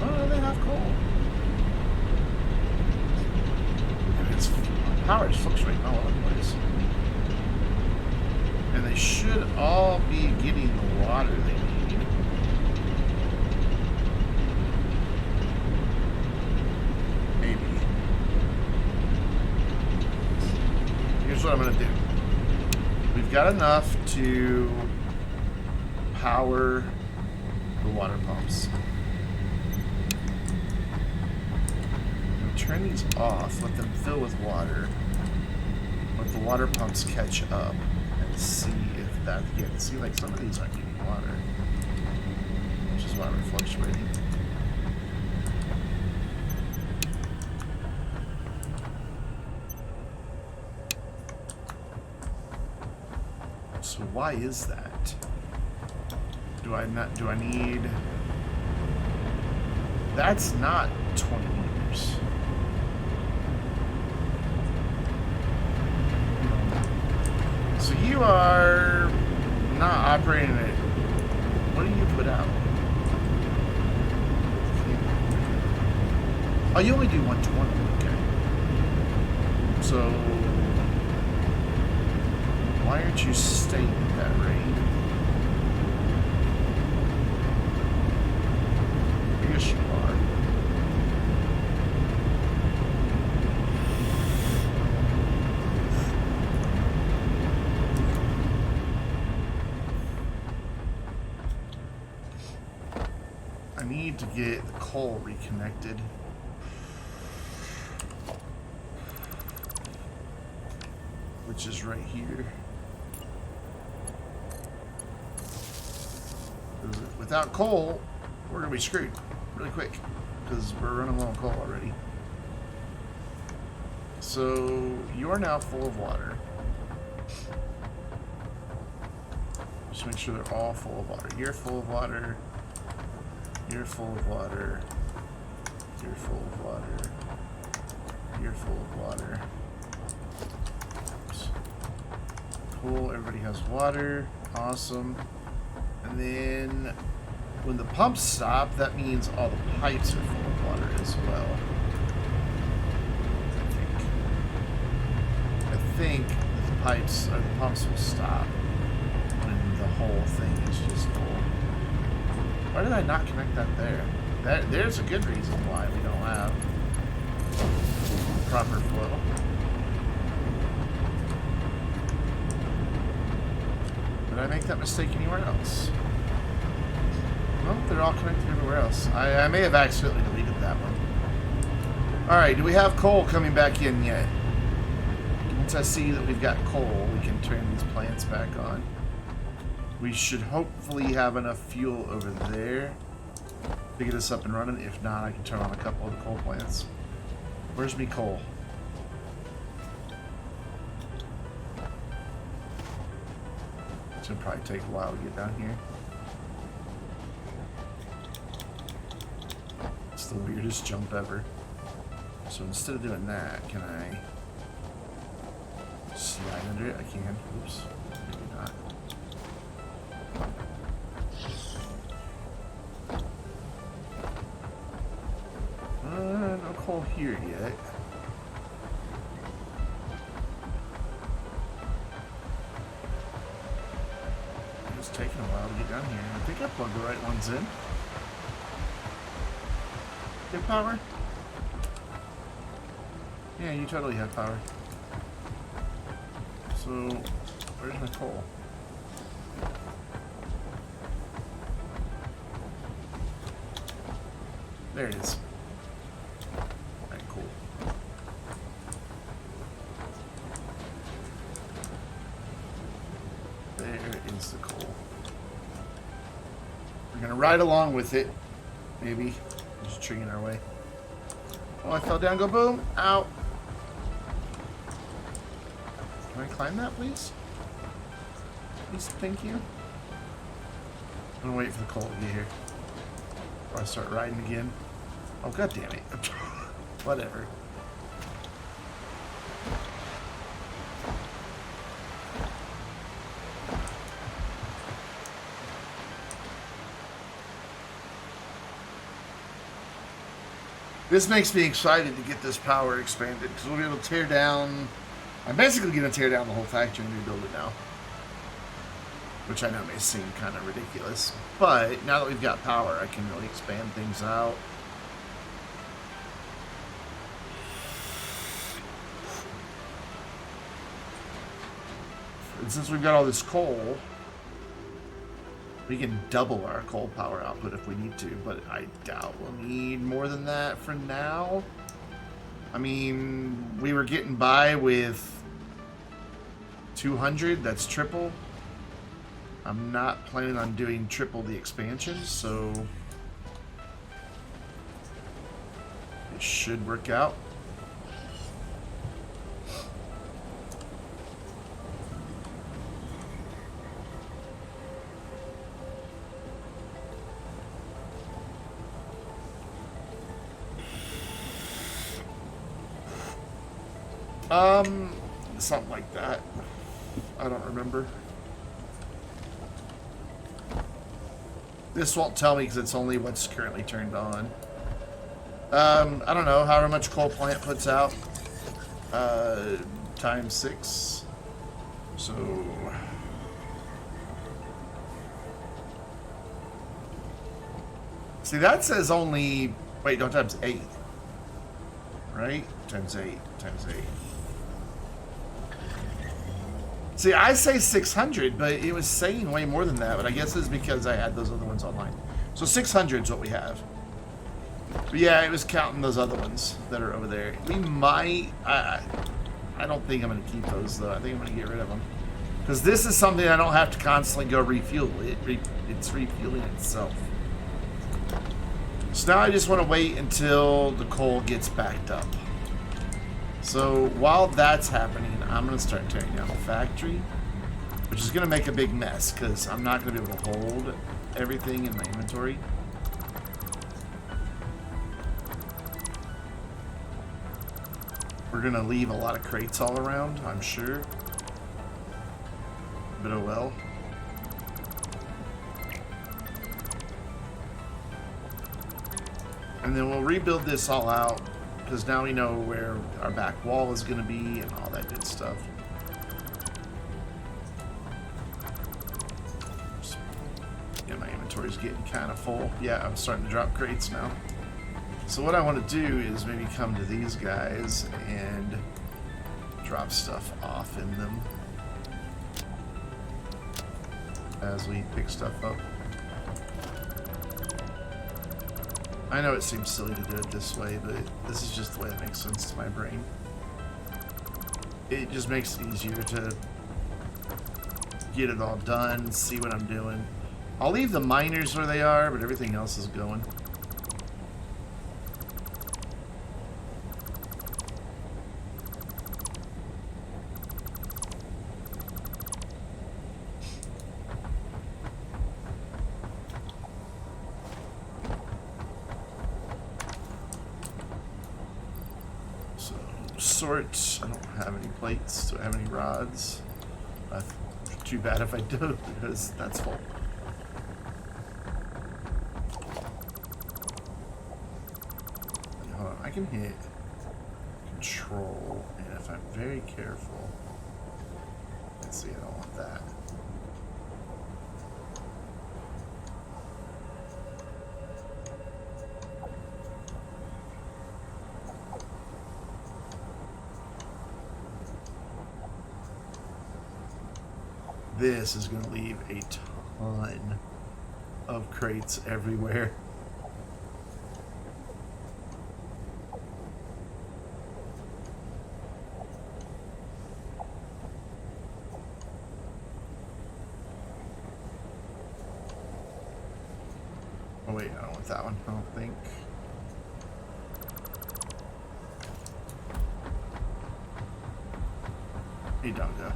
Oh, they have coal. And it's power is fluctuating all over the place. And they should all be getting the water they need. Maybe. Here's what I'm going to do. We've got enough to power the water pumps. Turn these off, let them fill with water, let the water pumps catch up, and see if that, yeah, see, like some of these aren't getting water, which is why we're fluctuating. So why is that? Do I need, that's not 20 meters. So you are not operating it. What do you put out? Oh, you only do 120. Okay. So why aren't you staying at that rate? I guess you are. I need to get the coal reconnected. Which is right here. Without coal, we're gonna be screwed really quick because we're running low on coal already. So you are now full of water. Just make sure they're all full of water. You're full of water. You're full of water. You're full of water. you're full of water. Oops. Cool, everybody has water. Awesome. And then when the pumps stop, that means all the pipes are full of water as well. I think the pipes or the pumps will stop when the whole thing is just full. Why did I not connect that there? There's a good reason why we don't have proper flow. Did I make that mistake anywhere else? No, they're all connected everywhere else. I may have accidentally deleted that one. Alright, do we have coal coming back in yet? Once I see that we've got coal, we can turn these plants back on. We should hopefully have enough fuel over there to get us up and running. If not, I can turn on a couple of the coal plants. Where's me coal? It's gonna probably take a while to get down here. It's the weirdest jump ever. So instead of doing that, can I slide under it? I can. Oops. Maybe not. No coal here yet. It's taking a while to get down here. I think I plugged the right ones in. Get power? Yeah, you totally have power. So, where's my coal? There it is. Alright, cool. There is the coal. We're gonna ride along with it. Maybe. Just triggering our way. Oh, I fell down, go boom! Ow! Can I climb that, please? Please, thank you. I'm gonna wait for the coal to get here. Before I start riding again. Oh, god damn it. Whatever. This makes me excited to get this power expanded, because we'll be able to tear down... I'm basically going to tear down the whole factory and rebuild it now. Which I know may seem kind of ridiculous. But now that we've got power, I can really expand things out. And since we've got all this coal, we can double our coal power output if we need to, but I doubt we'll need more than that for now. I mean, we were getting by with 200, that's triple. I'm not planning on doing triple the expansion, so it should work out. Something like that. I don't remember. This won't tell me because it's only what's currently turned on. I don't know, however much coal plant puts out. Times 6. So... See, that says only... Wait, no, times 8. Right? Times 8. Times 8. See, I say 600, but it was saying way more than that. But I guess it's because I had those other ones online. So 600 is what we have. But yeah, it was counting those other ones that are over there. We might... I don't think I'm going to keep those, though. I think I'm going to get rid of them. Because this is something I don't have to constantly go refuel. It's refueling itself. So now I just want to wait until the coal gets backed up. So while that's happening, I'm going to start tearing down the factory, which is going to make a big mess because I'm not going to be able to hold everything in my inventory. We're gonna leave a lot of crates all around, I'm sure. But oh well. And then we'll rebuild this all out, because now we know where our back wall is going to be and all that good stuff. Yeah, my inventory's getting kind of full. Yeah, I'm starting to drop crates now. So what I want to do is maybe come to these guys and drop stuff off in them as we pick stuff up. I know it seems silly to do it this way, but this is just the way it makes sense to my brain. It just makes it easier to get it all done, see what I'm doing. I'll leave the miners where they are, but everything else is going. Sorts. I don't have any plates. Do I have any rods? Too bad if I do, because that's full. Hold on, I can hit control, and if I'm very careful, let's see, I don't want that. This is going to leave a ton of crates everywhere. Oh wait, I don't want that one, I don't think. Hey, doggo.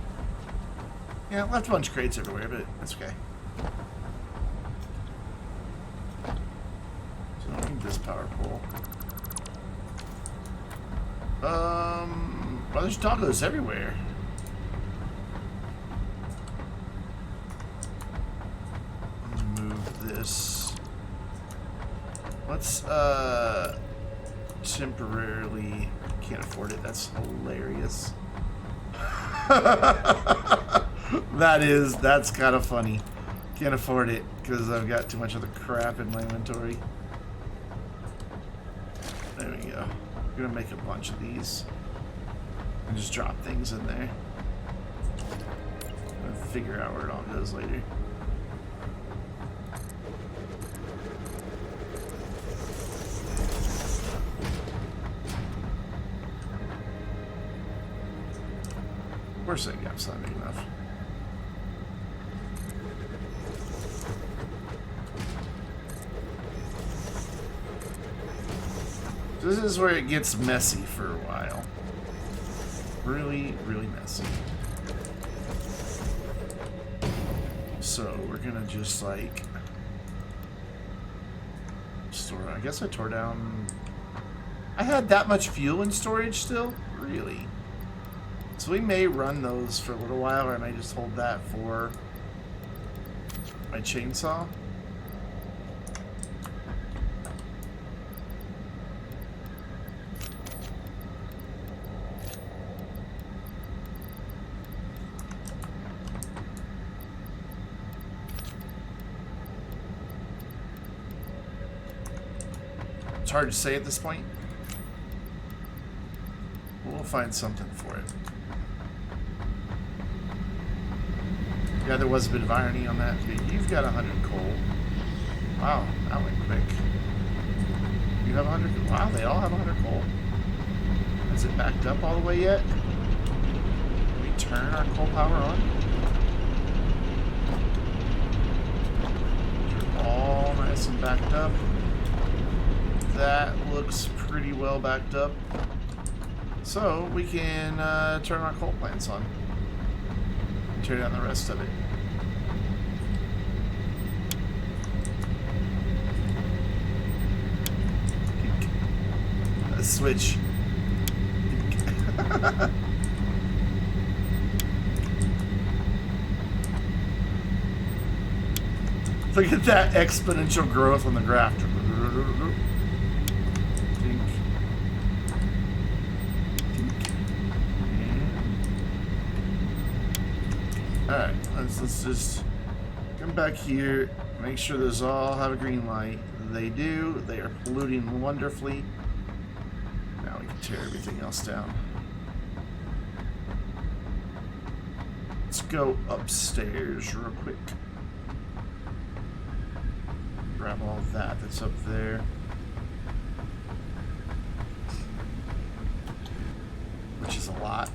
Yeah, left a bunch of crates everywhere, but that's okay. So I don't need this power pole. Well, there's doggos everywhere. Let me move this. Let's, temporarily... Can't afford it, that's hilarious. That's kind of funny. Can't afford it because I've got too much of the crap in my inventory. There we go. I'm gonna make a bunch of these and just drop things in there. I'll figure out where it all goes later. Of course that gap's not big enough. This is where it gets messy for a while. Really, really messy. So we're gonna just like store. I guess I tore down. I had that much fuel in storage still? Really? So we may run those for a little while, or I may just hold that for my chainsaw. It's hard to say at this point. We'll find something for it. Yeah, there was a bit of irony on that. You've got 100 coal. Wow, that went quick. You have 100. Wow, they all have 100 coal. Is it backed up all the way yet? Can we turn our coal power on? They're all nice and backed up. That looks pretty well backed up. So we can turn our coal plants on. And tear down the rest of it. Switch. Look at that exponential growth on the graph. Alright, let's just come back here, make sure those all have a green light. They do. They are polluting wonderfully. Now we can tear everything else down. Let's go upstairs real quick. Grab all that's up there. Which is a lot.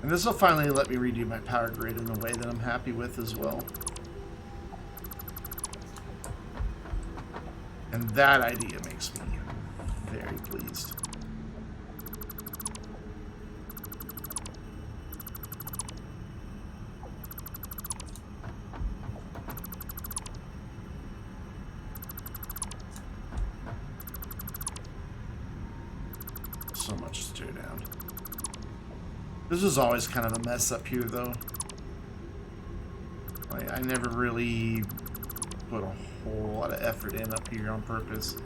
And this will finally let me redo my power grid in a way that I'm happy with as well. And that idea makes me very pleased. So much to tear down. This is always kind of a mess up here, though. Like, I never really put a whole lot of effort in up here on purpose,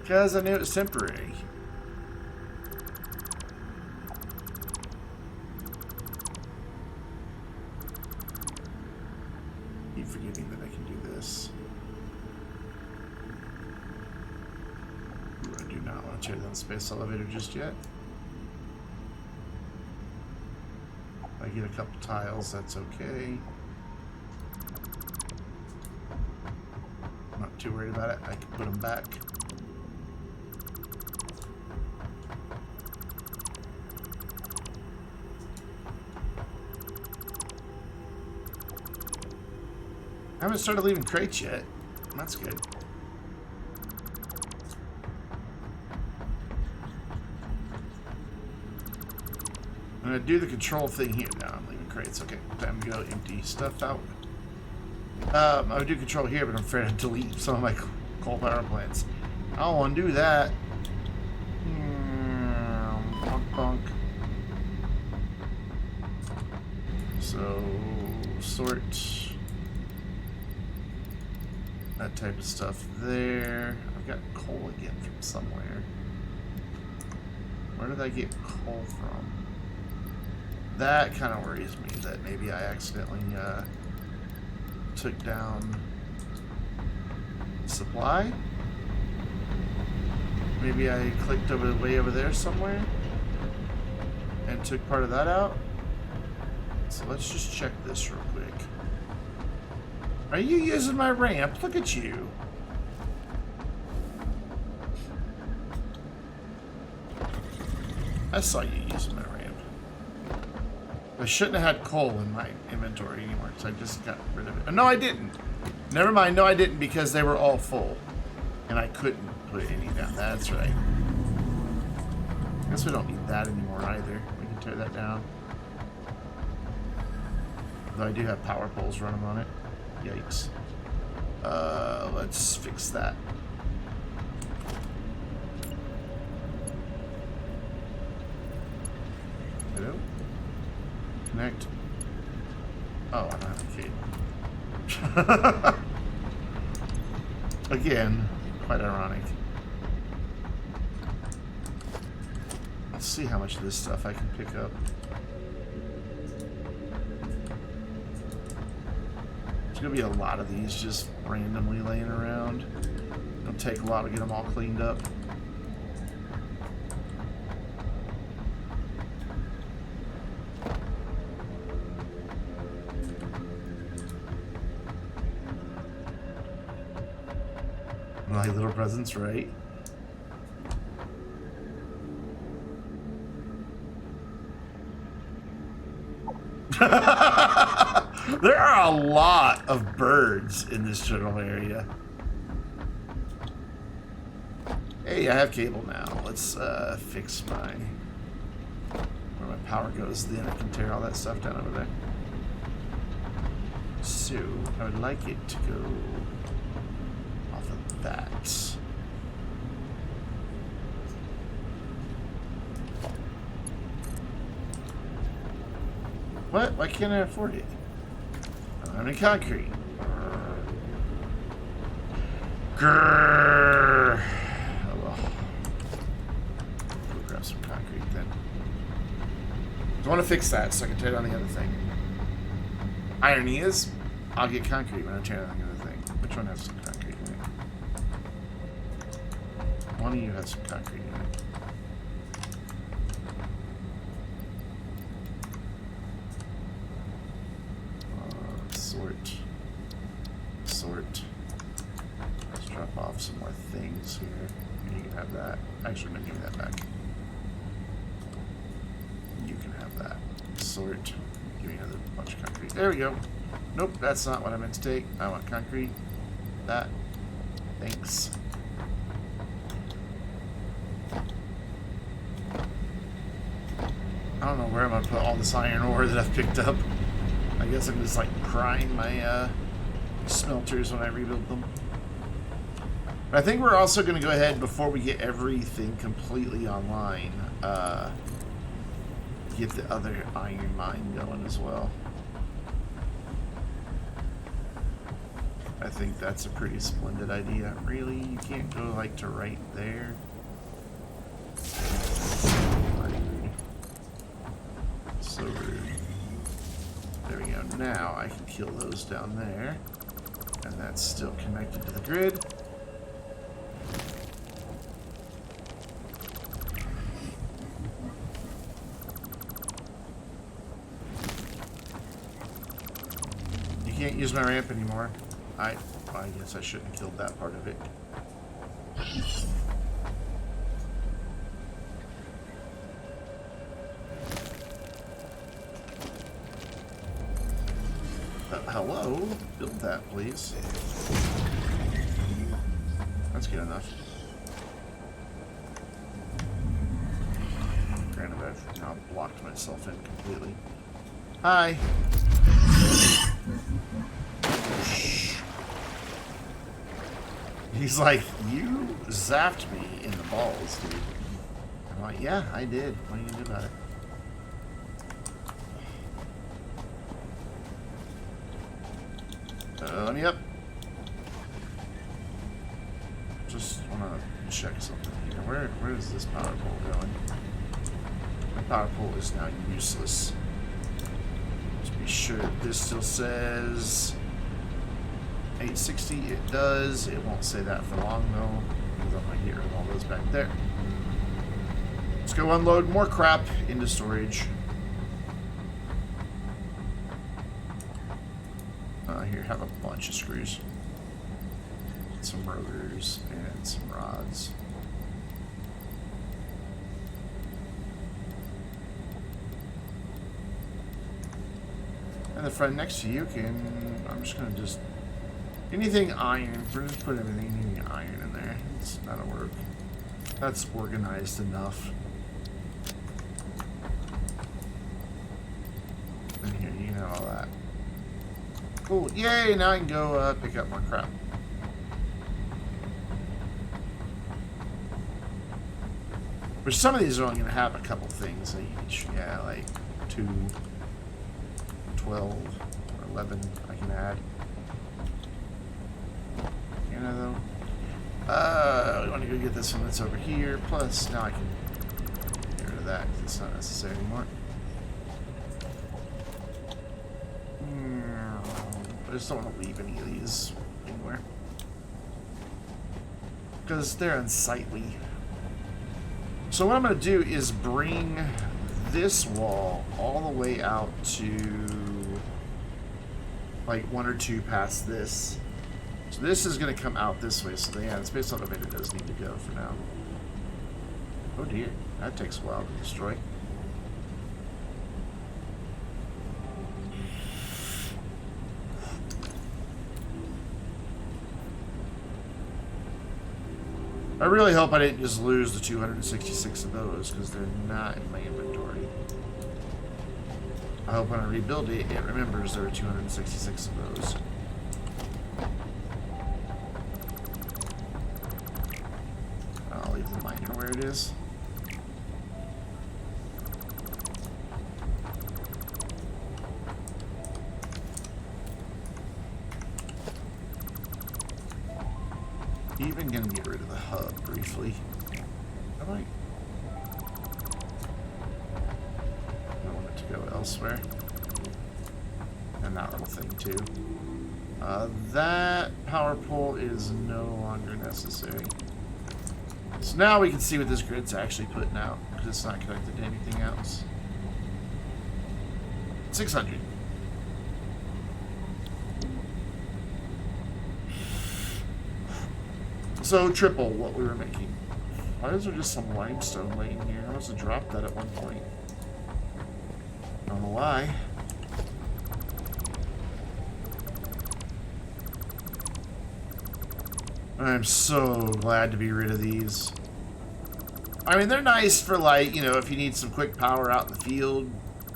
because I knew it was temporary. Keep forgetting that I can do this. Ooh, I do not want to tear down the space elevator just yet. I get a couple tiles, that's okay. I'm not too worried about it. I can put them back. I haven't started leaving crates yet. That's good. I'm gonna do the control thing here. Now I'm leaving crates. Okay, time to go empty stuff out. I would do control here, but I'm afraid I'd delete some of my coal power plants. I don't want to do that. Bonk, bonk. So, sort that type of stuff there. I've got coal again from somewhere. Where did I get coal from? That kind of worries me, that maybe I accidentally took down supply. Maybe I clicked way over there somewhere and took part of that out. So let's just check this real quick. Are you using my ramp? Look at you. I saw you using my ramp. I shouldn't have had coal in my inventory anymore, because I just got rid of it. No, I didn't. Never mind. No, I didn't, because they were all full. And I couldn't put any down. That's right. I guess we don't need that anymore either. We can tear that down. Though I do have power poles running on it. Yikes. Let's fix that. Hello? Connect. Oh, I don't have a key. Again, quite ironic. Let's see how much of this stuff I can pick up. There's gonna be a lot of these just randomly laying around. It'll take a while to get them all cleaned up. My little presents, right? There are a lot of birds in this general area. Hey, I have cable now. Let's fix where my power goes. Then I can tear all that stuff down over there. So I would like it to go off of that. What? Why can't I afford it? I don't have any concrete. Grrr. Oh well. Go grab some concrete then. I want to fix that so I can tear down the other thing. Irony is, I'll get concrete when I tear down the other thing. Which one has some concrete in it? One of you has some concrete in it. Sort. Let's drop off some more things here. You can have that. Actually, no, give me that back. You can have that. Sort. Give me another bunch of concrete. There we go. Nope, that's not what I meant to take. I want concrete. That. Thanks. I don't know where I'm going to put all this iron ore that I've picked up. I guess I'm just like prime my smelters when I rebuild them. But I think we're also going to go ahead before we get everything completely online. Get the other iron mine going as well. I think that's a pretty splendid idea. Really? You can't go like to right there? Rude. So rude. There we go. Now I can kill those down there. And that's still connected to the grid. You can't use my ramp anymore. I guess I shouldn't have killed that part of it. Hello? Build that, please. That's good enough. Granted, I've now blocked myself in completely. Hi! He's like, you zapped me in the balls, dude. I'm like, yeah, I did. What are you gonna do about it? Let me up. Just wanna check something here. Where is this power pole going? My power pole is now useless. Let's be sure this still says 860. It does. It won't say that for long though, because I'm gonna get rid of all those back there. Let's go unload more crap into storage. Here, have a bunch of screws. Some rotors and some rods. And the friend next to you can... I'm just going to just... Anything iron. We're just put anything iron in there. That'll work. That's organized enough. And here, you can have all that. Cool. Yay! Now I can go pick up more crap. Which some of these are only going to have a couple things each. Yeah, like 2, 12, or 11 I can add. You know, though. We want to go get this one that's over here. Plus, now I can get rid of that because it's not necessary anymore. I just don't want to leave any of these anywhere. Because they're unsightly. So what I'm going to do is bring this wall all the way out to like 1 or 2 past this. So this is going to come out this way. So yeah, the space elevator does need to go for now. Oh dear, that takes a while to destroy. I really hope I didn't just lose the 266 of those, because they're not in my inventory. I hope when I rebuild it, it remembers there are 266 of those. I'll leave the miner where it is. Even gonna get rid of the hub briefly. I might. I want it to go elsewhere. And that little thing too. That power pole is no longer necessary. So now we can see what this grid's actually putting out, because it's not connected to anything else. 600. So triple what we were making. Why is there just some limestone laying here? I must have dropped that at one point. Don't know why. I'm so glad to be rid of these. I mean, they're nice for, like, you know, if you need some quick power out in the field,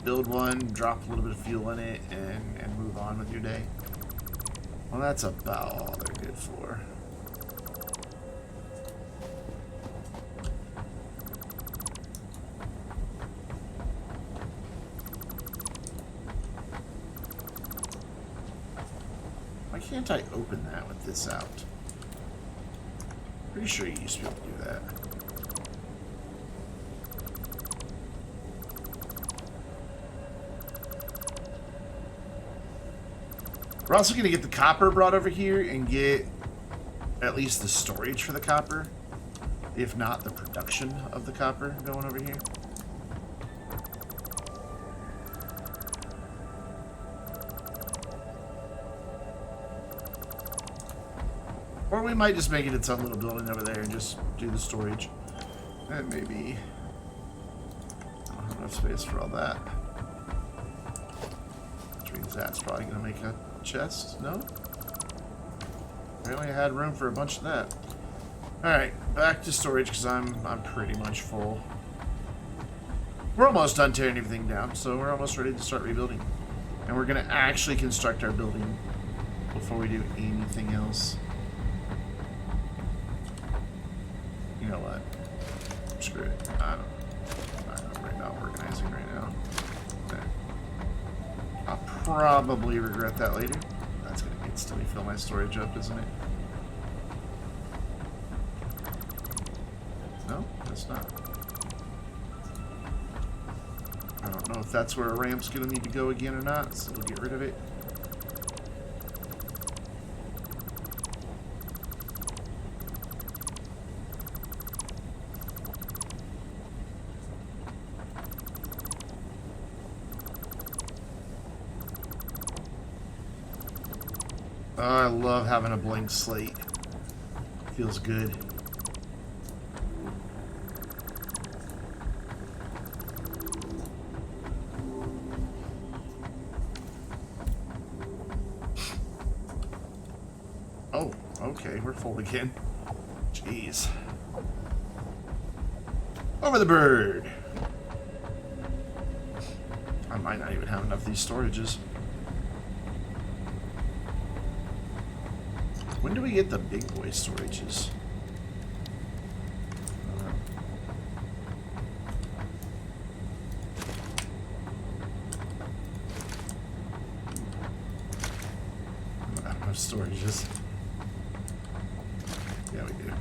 build one, drop a little bit of fuel in it, and move on with your day. Well, that's about all they're good for. Why can't I open that with this out? Pretty sure you used to be able to do that. We're also going to get the copper brought over here and get at least the storage for the copper, if not the production of the copper going over here. Or we might just make it its own little building over there and just do the storage. And maybe I don't have enough space for all that. Which means that's probably going to make a chest. No? Apparently I had room for a bunch of that. Alright, back to storage because I'm pretty much full. We're almost done tearing everything down, so we're almost ready to start rebuilding. And we're going to actually construct our building before we do anything else. You know what? Screw it. I'm not organizing right now. Okay. I'll probably regret that later. That's going to instantly fill my storage up, isn't it? No, that's not. I don't know if that's where a ramp's going to need to go again or not, so we'll get rid of it. Oh, I love having a blank slate. Feels good. Oh, okay, we're full again. Jeez. Over the bird! I might not even have enough of these storages. When do we get the big boy storages? I don't have enough storages. Yeah, we do.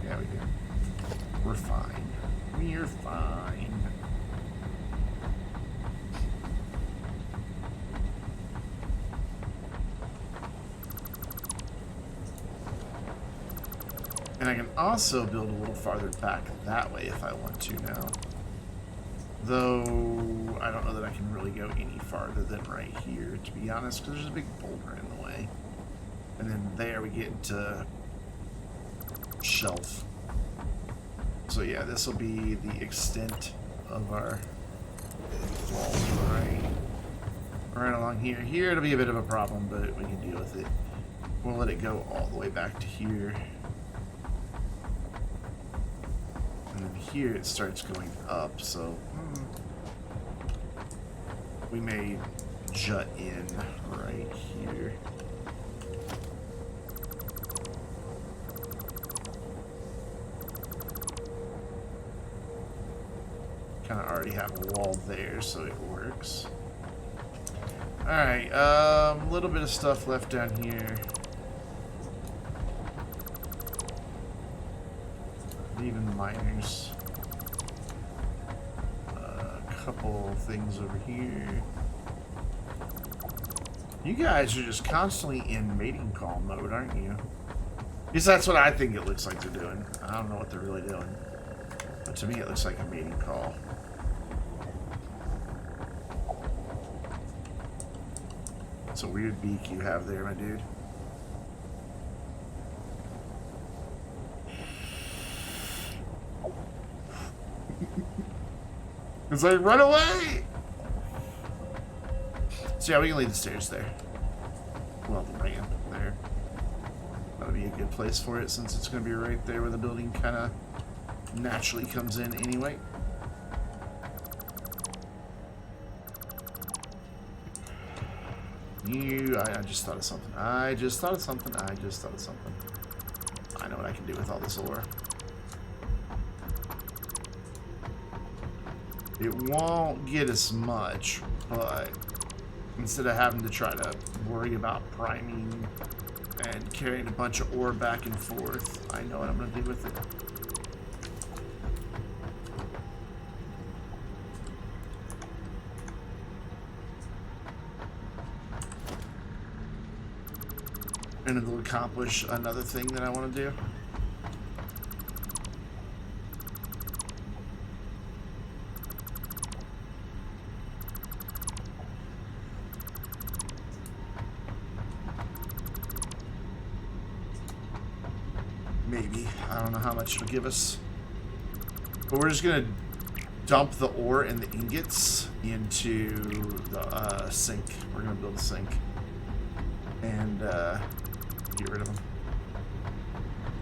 Yeah, we do. We're fine. We're fine. And I can also build a little farther back that way if I want to now. Though, I don't know that I can really go any farther than right here, to be honest, because there's a big boulder in the way. And then there we get into shelf. So yeah, this will be the extent of our walls right along here. Here it'll be a bit of a problem, but we can deal with it. We'll let it go all the way back to here. here it starts going up, so we may jut in right here. Kind of already have a wall there, so it works. Alright, a little bit of stuff left down here. Even the miners. A couple things over here. You guys are just constantly in mating call mode, aren't you? At least that's what I think it looks like they're doing. I don't know what they're really doing. But to me it looks like a mating call. It's a weird beak you have there, my dude. It's like, run away! So yeah, we can leave the stairs there. Well, the ramp there. That'll be a good place for it, since it's going to be right there where the building kind of naturally comes in anyway. I just thought of something. I just thought of something. I know what I can do with all this ore. It won't get as much, but instead of having to try to worry about priming and carrying a bunch of ore back and forth, I know what I'm going to do with it. And it'll accomplish another thing that I want to do. Maybe. I don't know how much it'll give us. But we're just going to dump the ore and the ingots into the sink. We're going to build a sink. And get rid of them.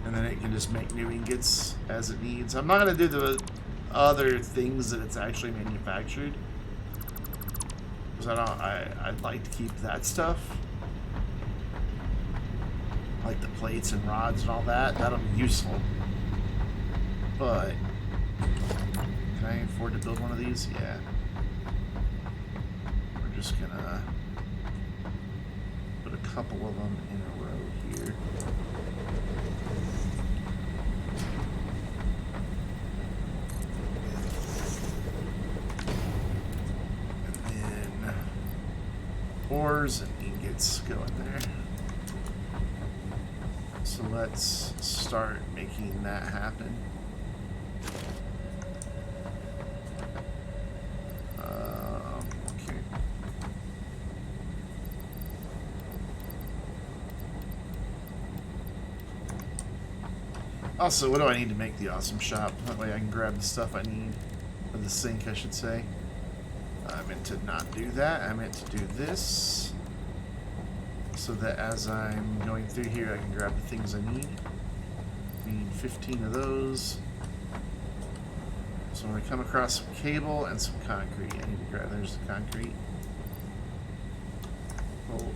And then it can just make new ingots as it needs. I'm not going to do the other things that it's actually manufactured. Because I'd like to keep that stuff. Like the plates and rods and all that. That'll be useful. But can I afford to build one of these? Yeah. We're just gonna put a couple of them in a row here. And then ores and ingots go in there. So let's start making that happen. Okay. Also, what do I need to make the awesome shop? That way I can grab the stuff I need. Or the sink, I should say. I meant to not do that. I meant to do this. So that as I'm going through here, I can grab the things I need. Need 15 of those. So when I come across some cable and some concrete, I need to grab, there's the concrete. Oh.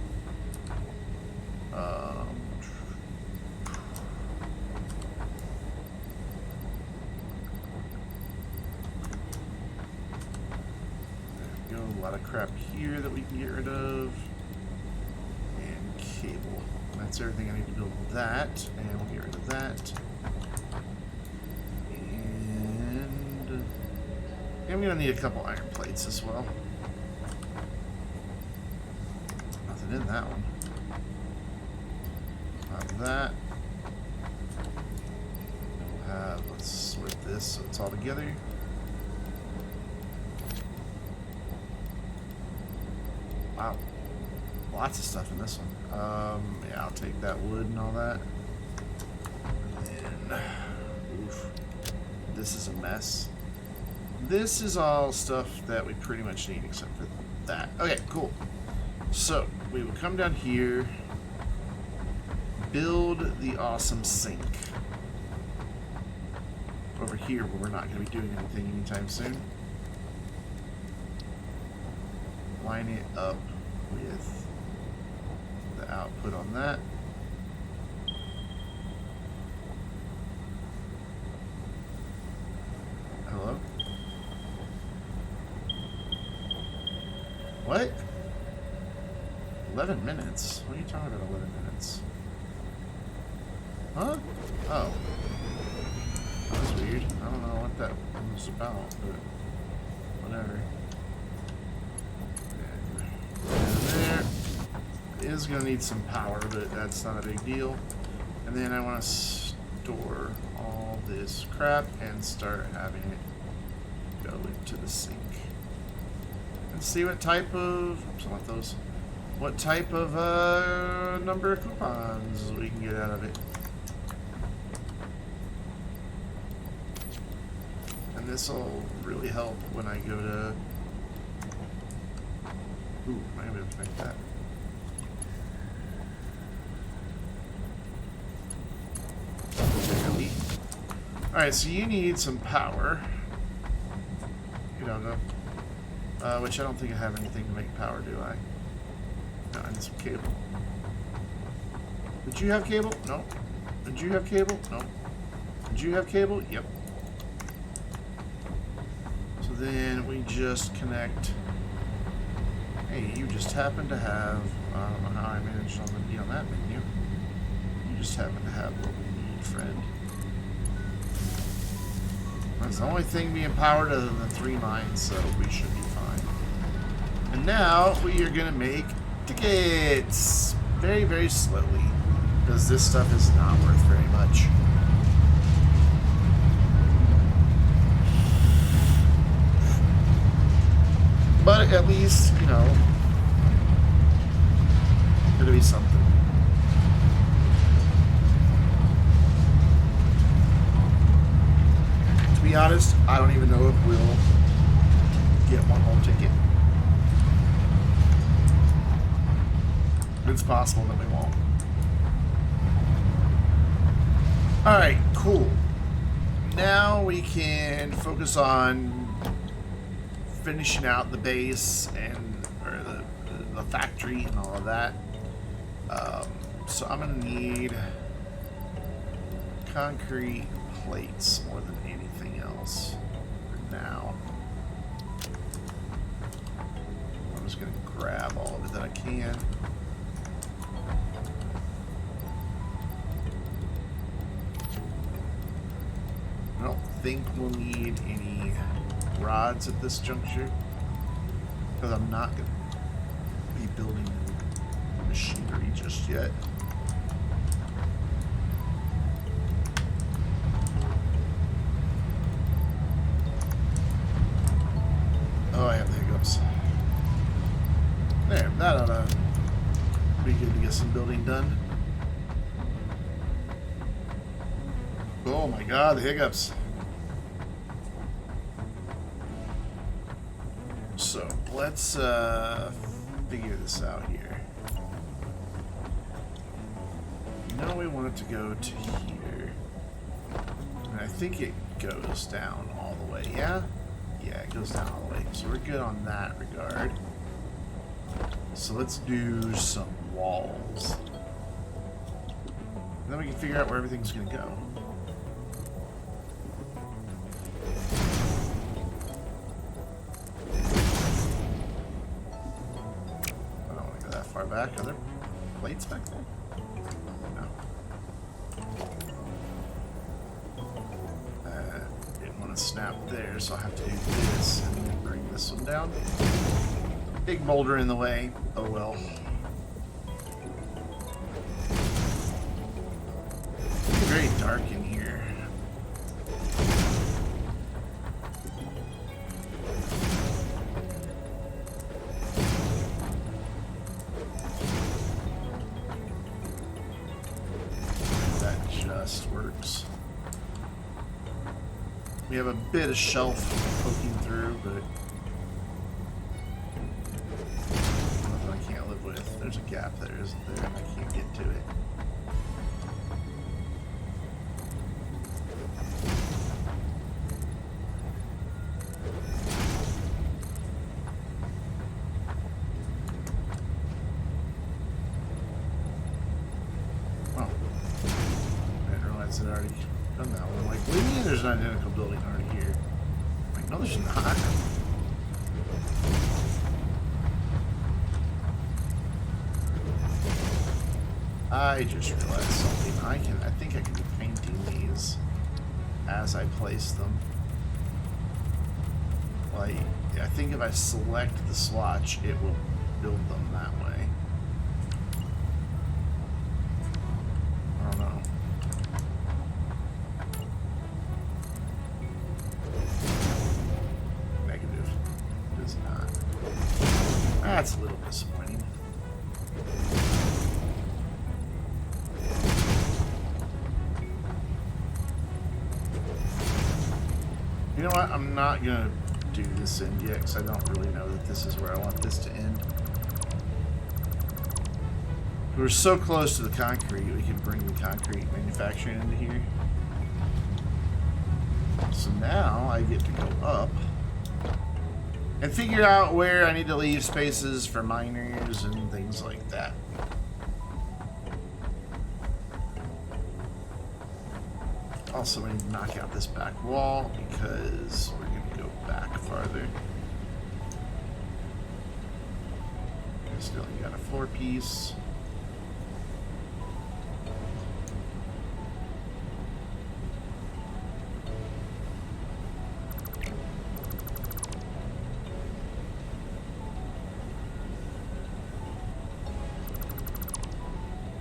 There we go, a lot of crap here that we can get rid of. And cable. That's everything I need to build that, and we'll get rid of that. I'm going to need a couple iron plates as well. Nothing in that one. Not that. We'll have, let's sort this so it's all together. Wow. Lots of stuff in this one. Yeah, I'll take that wood and all that. And, oof. This is a mess. This is all stuff that we pretty much need except for that. Okay, cool. So, we will come down here, build the awesome sink. Over here where we're not going to be doing anything anytime soon. Line it up with the output on that. Hello? What? 11 minutes? What are you talking about 11 minutes? Huh? Oh. That was weird. I don't know what that was about, but whatever. And there. It is going to need some power, but that's not a big deal. And then I want to store all this crap and start having it go into the sink. And see what type of... Oops, I want those. What type of number of coupons we can get out of it. And this will really help when I go to... Ooh, I am able to make that. Alright, so you need some power. You don't know. Which I don't think I have anything to make power, do I? No, I need some cable. Did you have cable? No. Did you have cable? No. Did you have cable? Yep. So then we just connect. Hey, you just happen to have, I don't know how I managed on that menu. You just happen to have what we need, friend. That's the only thing being powered other than 3 mines, so we should be fine. And now we are going to make tickets very, very slowly, because this stuff is not worth very much. But at least, you know, it'll be something. To be honest, I don't even know if we'll get one whole ticket. It's possible that we won't. Alright, cool. Now we can focus on finishing out the base and the factory and all of that. So I'm gonna need concrete plates more than anything else for now. I'm just gonna grab all of it that I can. I don't think we'll need any rods at this juncture, because I'm not going to be building machinery just yet. Oh, I have the hiccups. There, that ought to be good to get some building done. Oh my god, the hiccups. So, let's figure this out here. You know we want it to go to here. And I think it goes down all the way, yeah? Yeah, it goes down all the way. So we're good on that regard. So let's do some walls. And then we can figure out where everything's going to go. Back. Are there plates back there? No. Didn't want to snap there, so I have to do this and then bring this one down. Big boulder in the way. Oh well. It's very dark in here. Works. We have a bit of shelf poking through, but nothing I can't live with. There's a gap there, isn't there? And I can't get to it. identical building already here. Wait, no, there's not. I just realized something. I think I can be painting these as I place them. Like, I think if I select the swatch, it will build them that way. I don't know. Negative. It is not. That's a little disappointing. You know what? I'm not gonna do this end yet because I don't really know that this is where I want this to end. We're so close to the concrete, we can bring the concrete manufacturing into here. So now I get to go up and figure out where I need to leave spaces for miners and things like that. Also, we need to knock out this back wall because we're going to go back farther. Still, you got a floor piece.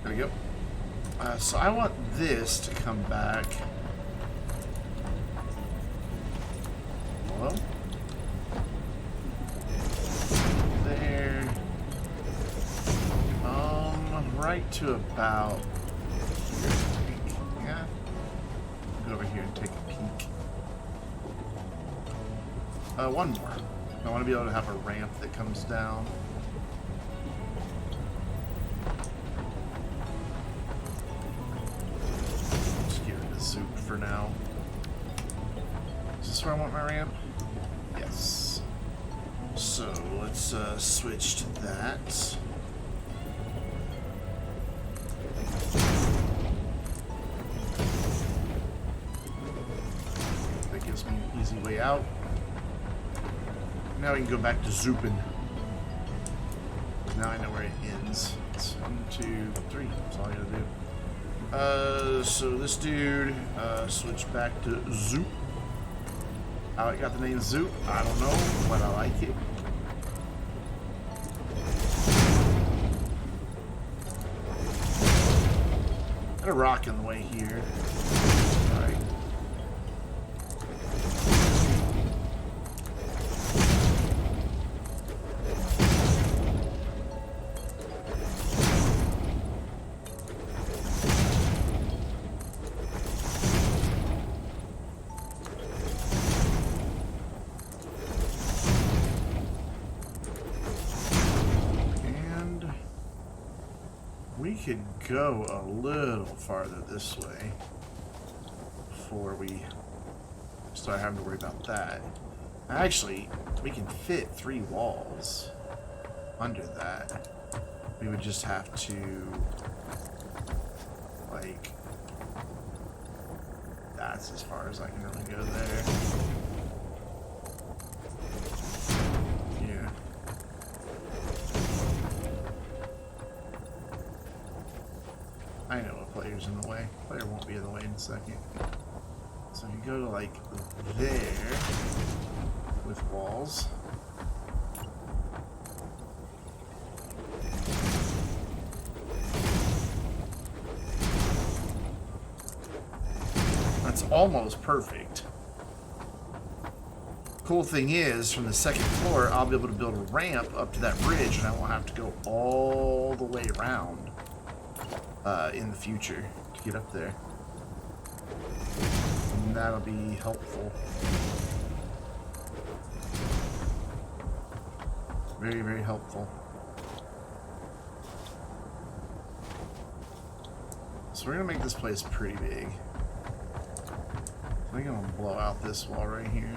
There we go. So I want this to come back. Hello? There. Right to about here, I think. Yeah. Go over here and take a peek. One more. I want to be able to have a ramp that comes down. Just give it a zoop for now. Is this where I want my ramp? Yes. So let's switch to that. That gives me an easy way out. Now we can go back to zooping. Now I know where it ends. It's 1, 2, 3. That's all I gotta do. So this dude switched back to zoop. How it got the name Zoop, I don't know, but I like it. Got a rock in the way here. Alright. We could go a little farther this way before we start having to worry about that. Actually, we can fit 3 walls under that. We would just have to, like, that's as far as I can really go there. Yeah. I know a player's in the way. Player won't be in the way in a second. So you go to like there with walls. That's almost perfect. Cool thing is, from the 2nd floor, I'll be able to build a ramp up to that bridge and I won't have to go all the way around. In the future to get up there. And that'll be helpful. Very, very helpful. So we're gonna make this place pretty big. I think I'm gonna blow out this wall right here.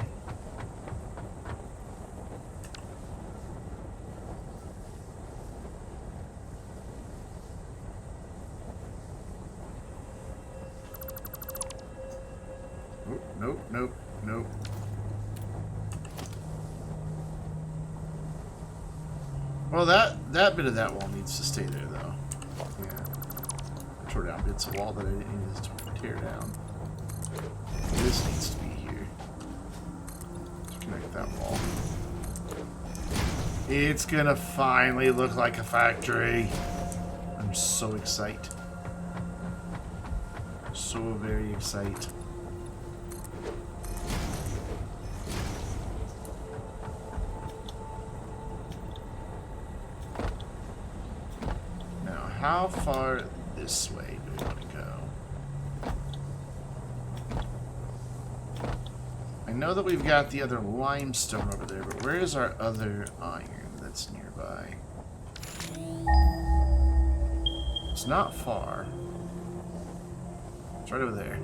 Nope, Nope. Well, that bit of that wall needs to stay there, though. Yeah. I tore down bits of wall that I didn't need to tear down. This needs to be here. To connect that wall. It's gonna finally look like a factory. I'm so excited. So very excited. Now, how far this way do we want to go? I know that we've got the other limestone over there, but where is our other iron that's nearby? It's not far. It's right over there.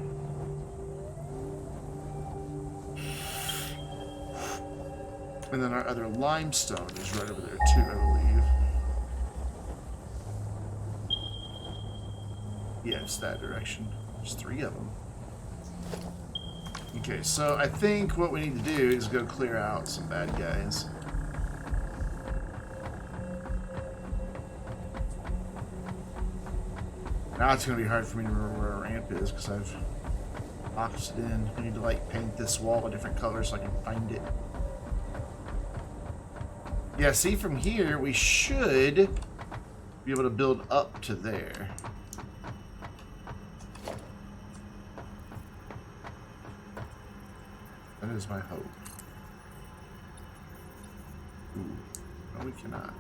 And then our other limestone is right over there too, I believe. Yeah, it's that direction. There's 3 of them. Okay, so I think what we need to do is go clear out some bad guys. Now it's going to be hard for me to remember where our ramp is because I've boxed it in. I need to like paint this wall a different color so I can find it. Yeah, see from here we should be able to build up to there. That is my hope. Ooh. No, we cannot.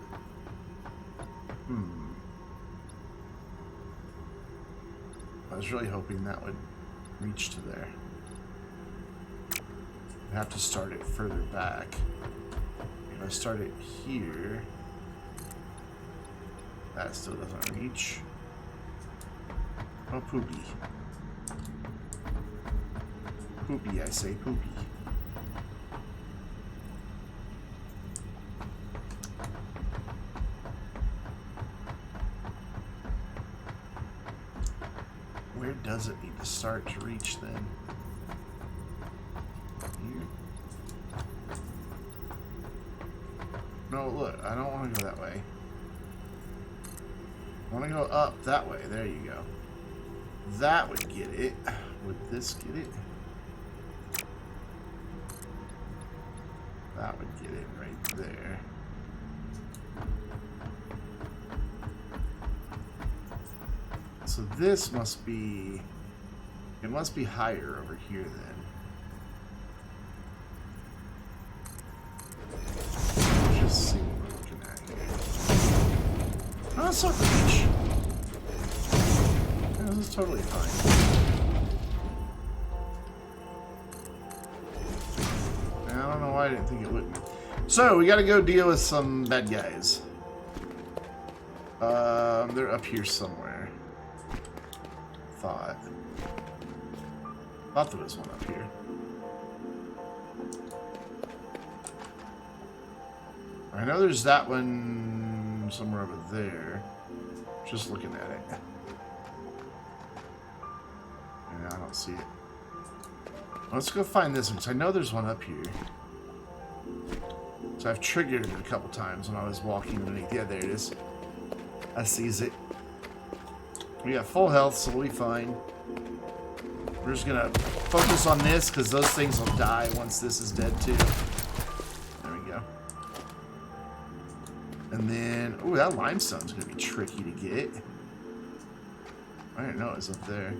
I was really hoping that would reach to there. I have to start it further back. If I start it here, that still doesn't reach. Oh, poopy. Poopy, I say poopy. Where does it need to start to reach then? Here. No, look, I don't want to go that way. I want to go up that way. There you go. That would get it. Would this get it? That would get it right there. So this must be... It must be higher over here then. Let's just see what we're looking at here. Oh, it's not reach. Yeah, this is totally fine. I don't know why I didn't think it would be. So, we gotta go deal with some bad guys. They're up here somewhere. Thought there was one up here. I know there's that one somewhere over there. Just looking at it. Yeah, I don't see it. Let's go find this one, because I know there's one up here. So I've triggered it a couple times when I was walking underneath. Yeah, there it is. I sees it. We got full health, so we'll be fine. We're just gonna focus on this, because those things will die once this is dead, too. There we go. And then... Ooh, that limestone's gonna be tricky to get. I didn't know it was up there.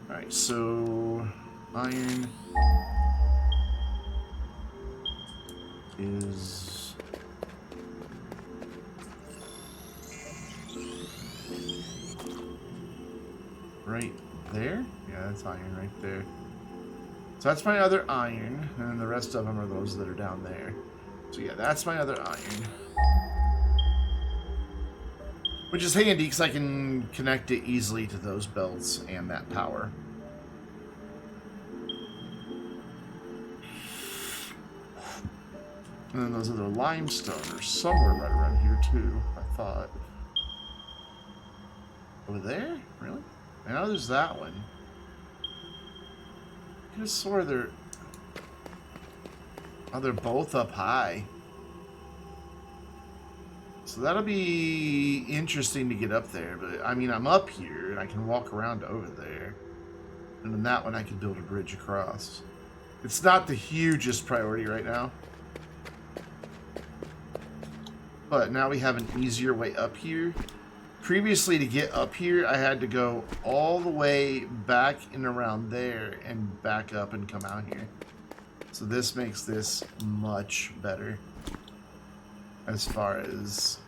Alright, so... Iron... is... right there? Yeah, that's iron right there. So that's my other iron, and then the rest of them are those that are down there. So yeah, that's my other iron. Which is handy, because I can connect it easily to those belts and that power. And then those other limestone are somewhere right around here too, I thought. Over there? Really? I know there's that one. I just swore they're... Oh, they're both up high. So that'll be interesting to get up there. But, I mean, I'm up here, and I can walk around over there. And then that one I can build a bridge across. It's not the hugest priority right now. But now we have an easier way up here. Previously, to get up here, I had to go all the way back and around there and back up and come out here. So this makes this much better as far as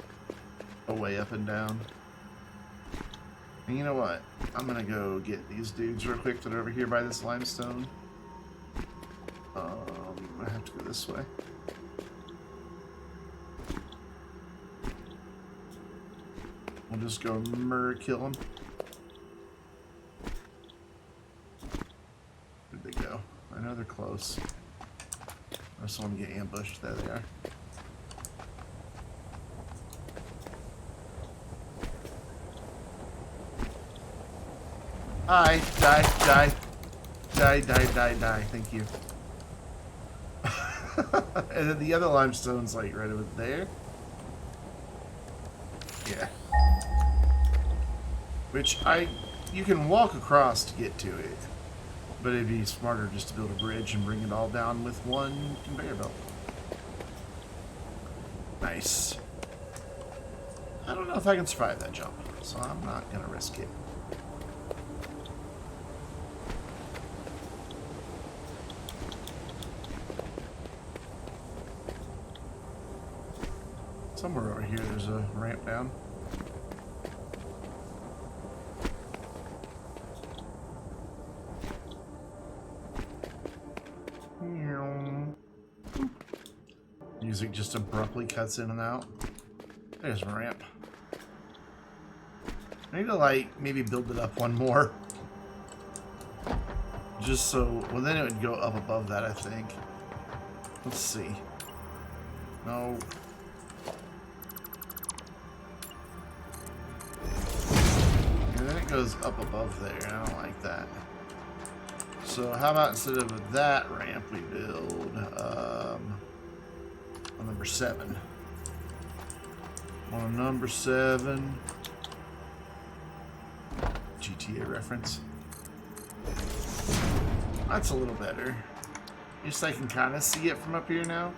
a way up and down. And you know what? I'm gonna go get these dudes real quick that are over here by this limestone. I have to go this way. We'll just go kill them. Where'd they go? I know they're close. I just want to get ambushed. There they are. Hi, die. Thank you. And then the other limestone's like right over there. Yeah. Which you can walk across to get to it, but it'd be smarter just to build a bridge and bring it all down with one conveyor belt. Nice. I don't know if I can survive that jump, so I'm not gonna risk it. Somewhere over here there's a ramp down. Music just abruptly cuts in and out. There's a ramp. I need to, like, maybe build it up one more. Just so... Well, then it would go up above that, I think. Let's see. No. And then it goes up above there. I don't like that. So how about instead of that ramp, we build on number 7. On number 7. GTA reference. That's a little better. Just so I can kind of see it from up here now.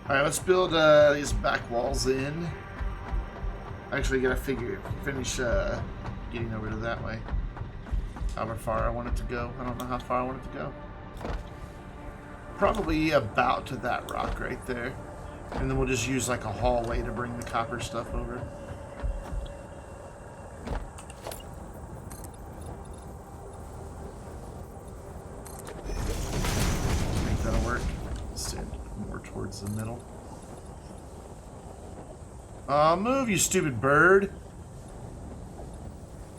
Alright, let's build these back walls in. Actually, gotta finish getting over to that way. However far I want it to go. I don't know how far I want it to go. Probably about to that rock right there. And then we'll just use like a hallway to bring the copper stuff over. I think that'll work. Stand more towards the middle. Move, you stupid bird.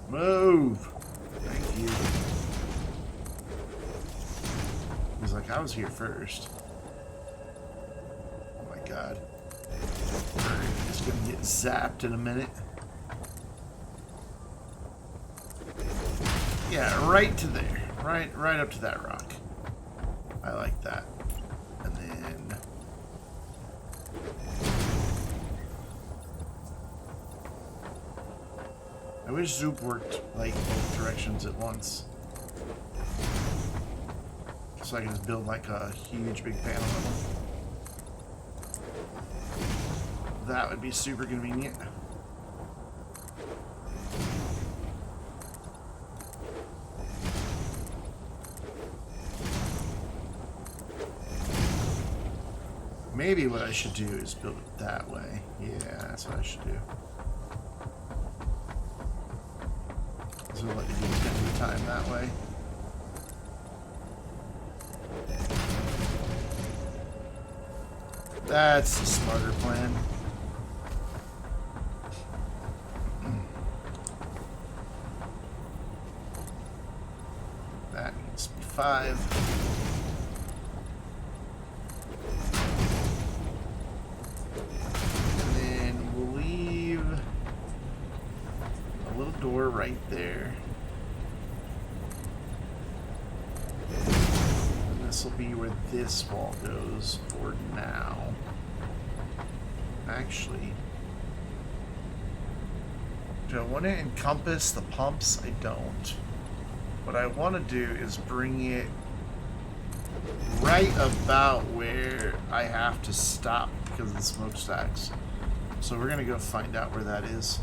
Move. Thank you. He's like, I was here first. Oh my god. Bird is gonna get zapped in a minute. Yeah, right to there. Right up to that rock. I like that. And then... I wish Zoop worked, like, both directions at once. So I can just build, like, a huge big panel of them. That would be super convenient. Maybe what I should do is build it that way. Yeah, that's what I should do. So we'll let you do 10 at a time that way. That's a smarter plan. That needs to be 5. door right there. And this will be where this wall goes for now. Actually, do I want to encompass the pumps? I don't. What I want to do is bring it right about where I have to stop because of the smokestacks. So we're going to go find out where that is.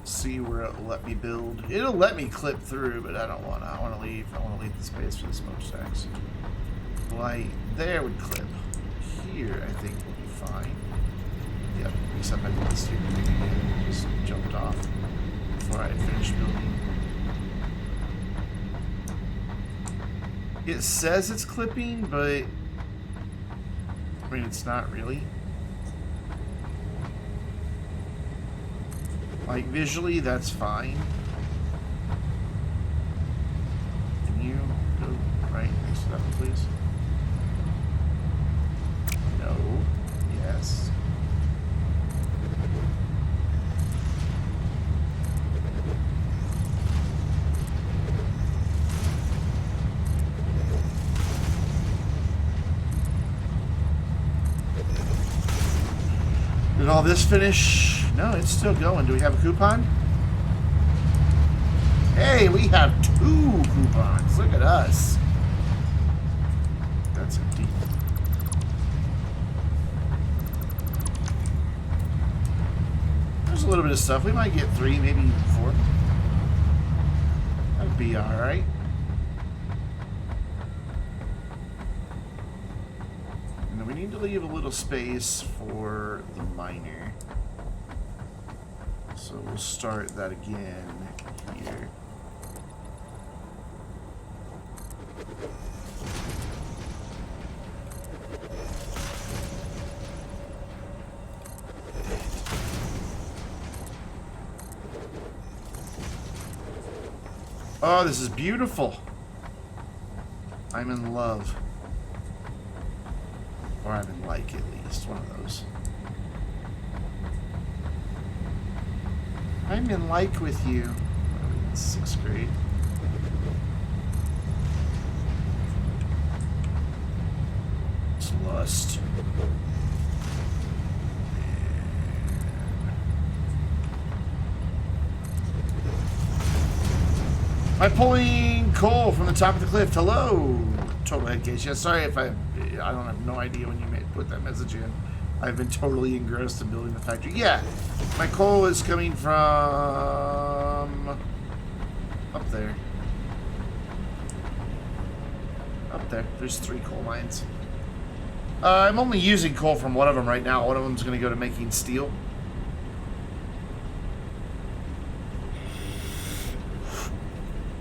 See where it'll let me build. It'll let me clip through, but I don't want to. I want to leave the space for the smokestacks. Light there would clip. Here, I think will be fine. Yep, except I did the stupid thing again and just jumped off before I had finished building. It says it's clipping, but I mean, it's not really. Like, visually, that's fine. Can you go right next to that, please? No. Yes. Did all this finish? No, it's still going. Do we have a coupon? Hey, we have 2 coupons. Look at us. That's empty. There's a little bit of stuff. We might get 3, maybe 4. That'd be alright. And then we need to leave a little space for the miner. So we'll start that again here. Oh, this is beautiful. I'm in love. Or I'm in like, at least. One of those. I'm in like with you. Oh, in 6th grade. It's lust. Am I pulling coal from the top of the cliff? Hello, total head case. Yeah, sorry if I don't have no idea when you put that message in. I've been totally engrossed in building the factory. Yeah, my coal is coming from up there. Up there. There's 3 coal mines. I'm only using coal from one of them right now. One of them's going to go to making steel.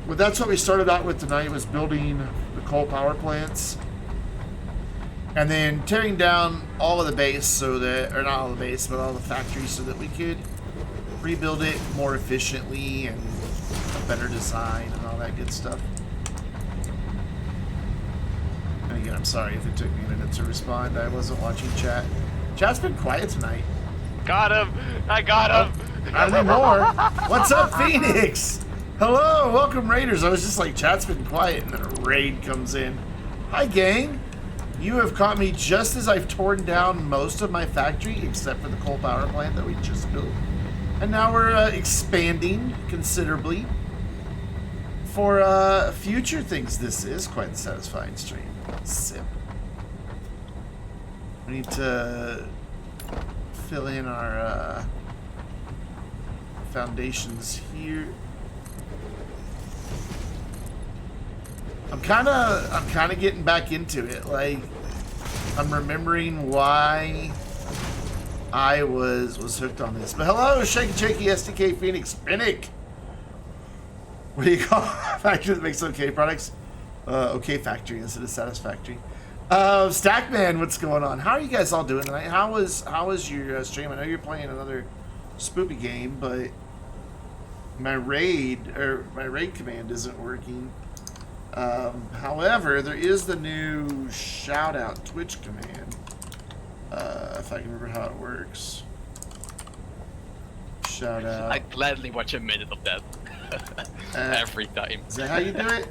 Well, that's what we started out with tonight, was building the coal power plants. And then tearing down all of the base so that, or not all the base, but all the factories so that we could rebuild it more efficiently and a better design and all that good stuff. And again, I'm sorry if it took me a minute to respond. I wasn't watching chat. Chat's been quiet tonight. Got him! I got him! Not anymore. What's up, Phoenix? Hello, welcome Raiders. I was just like, chat's been quiet, and then a raid comes in. Hi, gang. You have caught me just as I've torn down most of my factory, except for the coal power plant that we just built. And now we're expanding considerably for future things. This is quite a satisfying stream. Sip. We need to fill in our foundations here. I'm kind of getting back into it. Like, I'm remembering why I was hooked on this. But hello, Shaky SDK Phoenix Finnick. What do you call a factory that makes OK products? OK Factory instead of Satisfactory. Stackman, what's going on? How are you guys all doing tonight? How was your stream? I know you're playing another spoopy game, but my raid command isn't working. However, there is the new shout out Twitch command. If I can remember how it works. Shout out. I'd gladly watch a minute of that. Every time. Is that how you do it?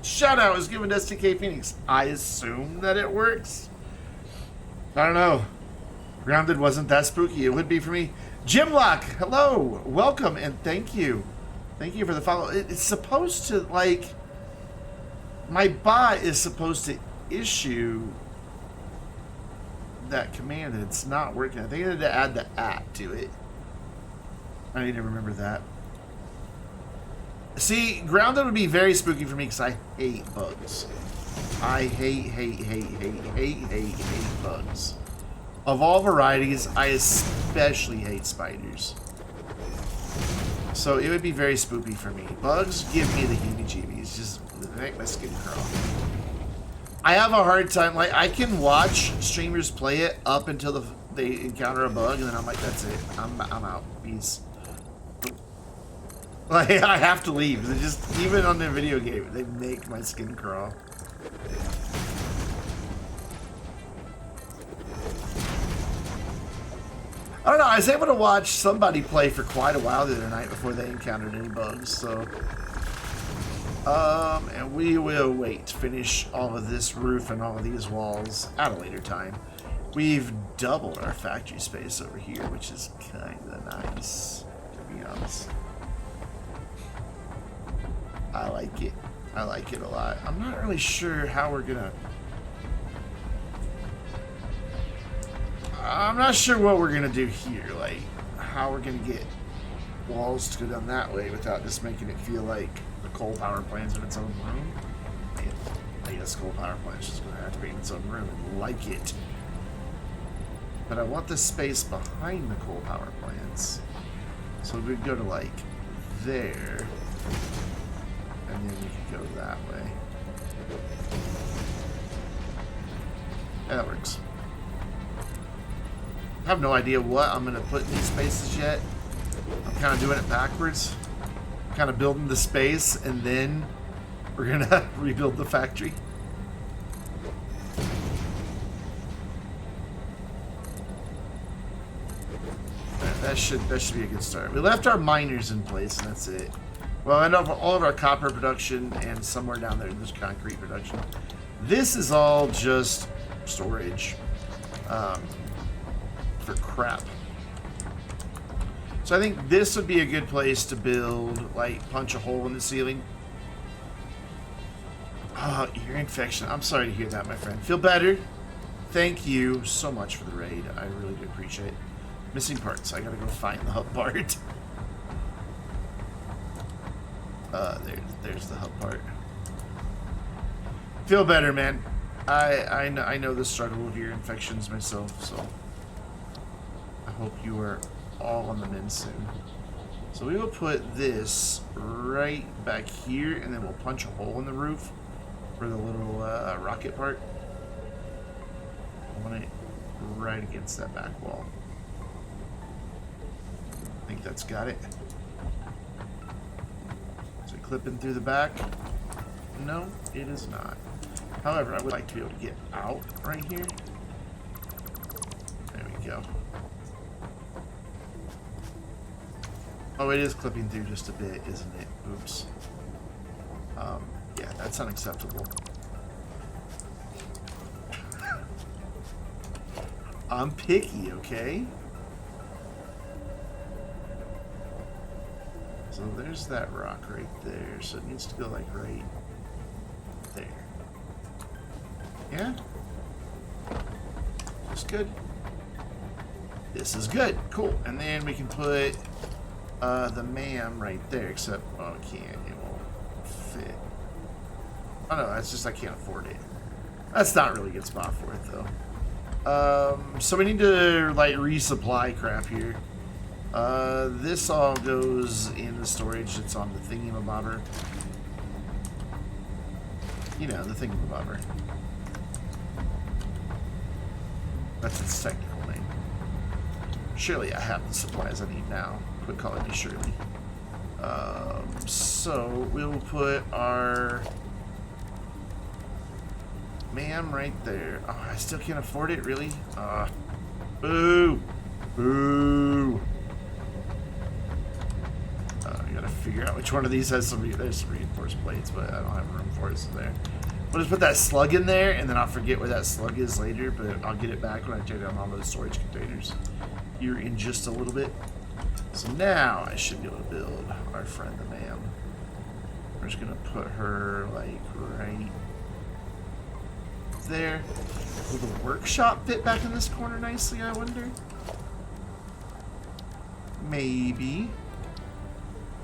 Shout out is given to STK Phoenix. I assume that it works. I don't know. Grounded wasn't that spooky. It would be for me. Jimlock, hello, welcome, and thank you. Thank you for the follow. It's supposed to, like, my bot is supposed to issue that command, and it's not working. I think I need to add the @ to it. I need to remember that. See, grounded would be very spooky for me because I hate bugs. I hate bugs. Of all varieties, I especially hate spiders. So it would be very spooky for me. Bugs give me the heebie-jeebies. Just make my skin crawl. I have a hard time. Like, I can watch streamers play it up until they encounter a bug, and then I'm like, that's it. I'm out. Peace. Like, I have to leave. They just, even on their video game, they make my skin crawl. I don't know, I was able to watch somebody play for quite a while the other night before they encountered any bugs, so... and we will wait to finish all of this roof and all of these walls at a later time. We've doubled our factory space over here, which is kinda nice, to be honest. I like it. I like it a lot. I'm not really sure how we're gonna... I'm not sure what we're gonna do here, like how we're gonna get walls to go down that way without just making it feel like the coal power plant's in its own room. And I guess coal power plant's just gonna have to be in its own room and like it. But I want the space behind the coal power plants. So we'd go to like there, and then we could go that way. Yeah, that works. I have no idea what I'm going to put in these spaces yet. I'm kind of doing it backwards. Kind of building the space, and then we're going to rebuild the factory. That should be a good start. We left our miners in place, and that's it. Well, I know all of our copper production, and somewhere down there there's concrete production. This is all just storage. For crap. So I think this would be a good place to build, like, punch a hole in the ceiling. Oh, ear infection. I'm sorry to hear that, my friend. Feel better. Thank you so much for the raid. I really do appreciate it. Missing parts. I gotta go find the hub part. There's the hub part. Feel better, man. I know the struggle of ear infections myself, so I hope you are all on the mend soon. So we will put this right back here, and then we'll punch a hole in the roof for the little rocket part. I want it right against that back wall. I think that's got it. Is it clipping through the back? No, it is not. However, I would like to be able to get out right here. There we go. Oh, it is clipping through just a bit, isn't it? Oops. Yeah, that's unacceptable. I'm picky, okay? So there's that rock right there. So it needs to go like right there. Yeah? That's good. This is good. Cool. And then we can put the MAM right there, except, oh, it can't. It won't fit. Oh, no, that's just I can't afford it. That's not really a good spot for it, though. So we need to, like, resupply crap here. This all goes in the storage that's on the thingamabobber. You know, the thingamabobber. That's its technical name. Surely I have the supplies I need now. Quit calling me Shirley. So we'll put our ma'am right there. Oh, I still can't afford it, really? Boo! Boo! I gotta figure out which one of these has some. There's some reinforced plates, but I don't have room for it, so there. We'll just put that slug in there, and then I'll forget where that slug is later, but I'll get it back when I take down all those storage containers here in just a little bit. So now I should be able to build our friend the ma'am. We're just gonna put her like right there. Will the workshop fit back in this corner nicely, I wonder? Maybe.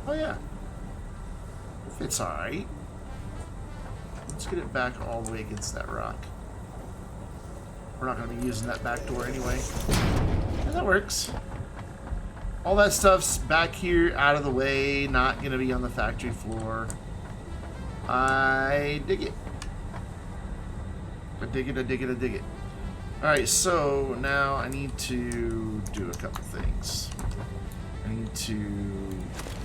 Oh yeah. It fits alright. Let's get it back all the way against that rock. We're not going to be using that back door anyway. Yeah, that works. All that stuff's back here, out of the way, not going to be on the factory floor. I dig it. I dig it, I dig it, I dig it. Alright, so now I need to do a couple things. I need to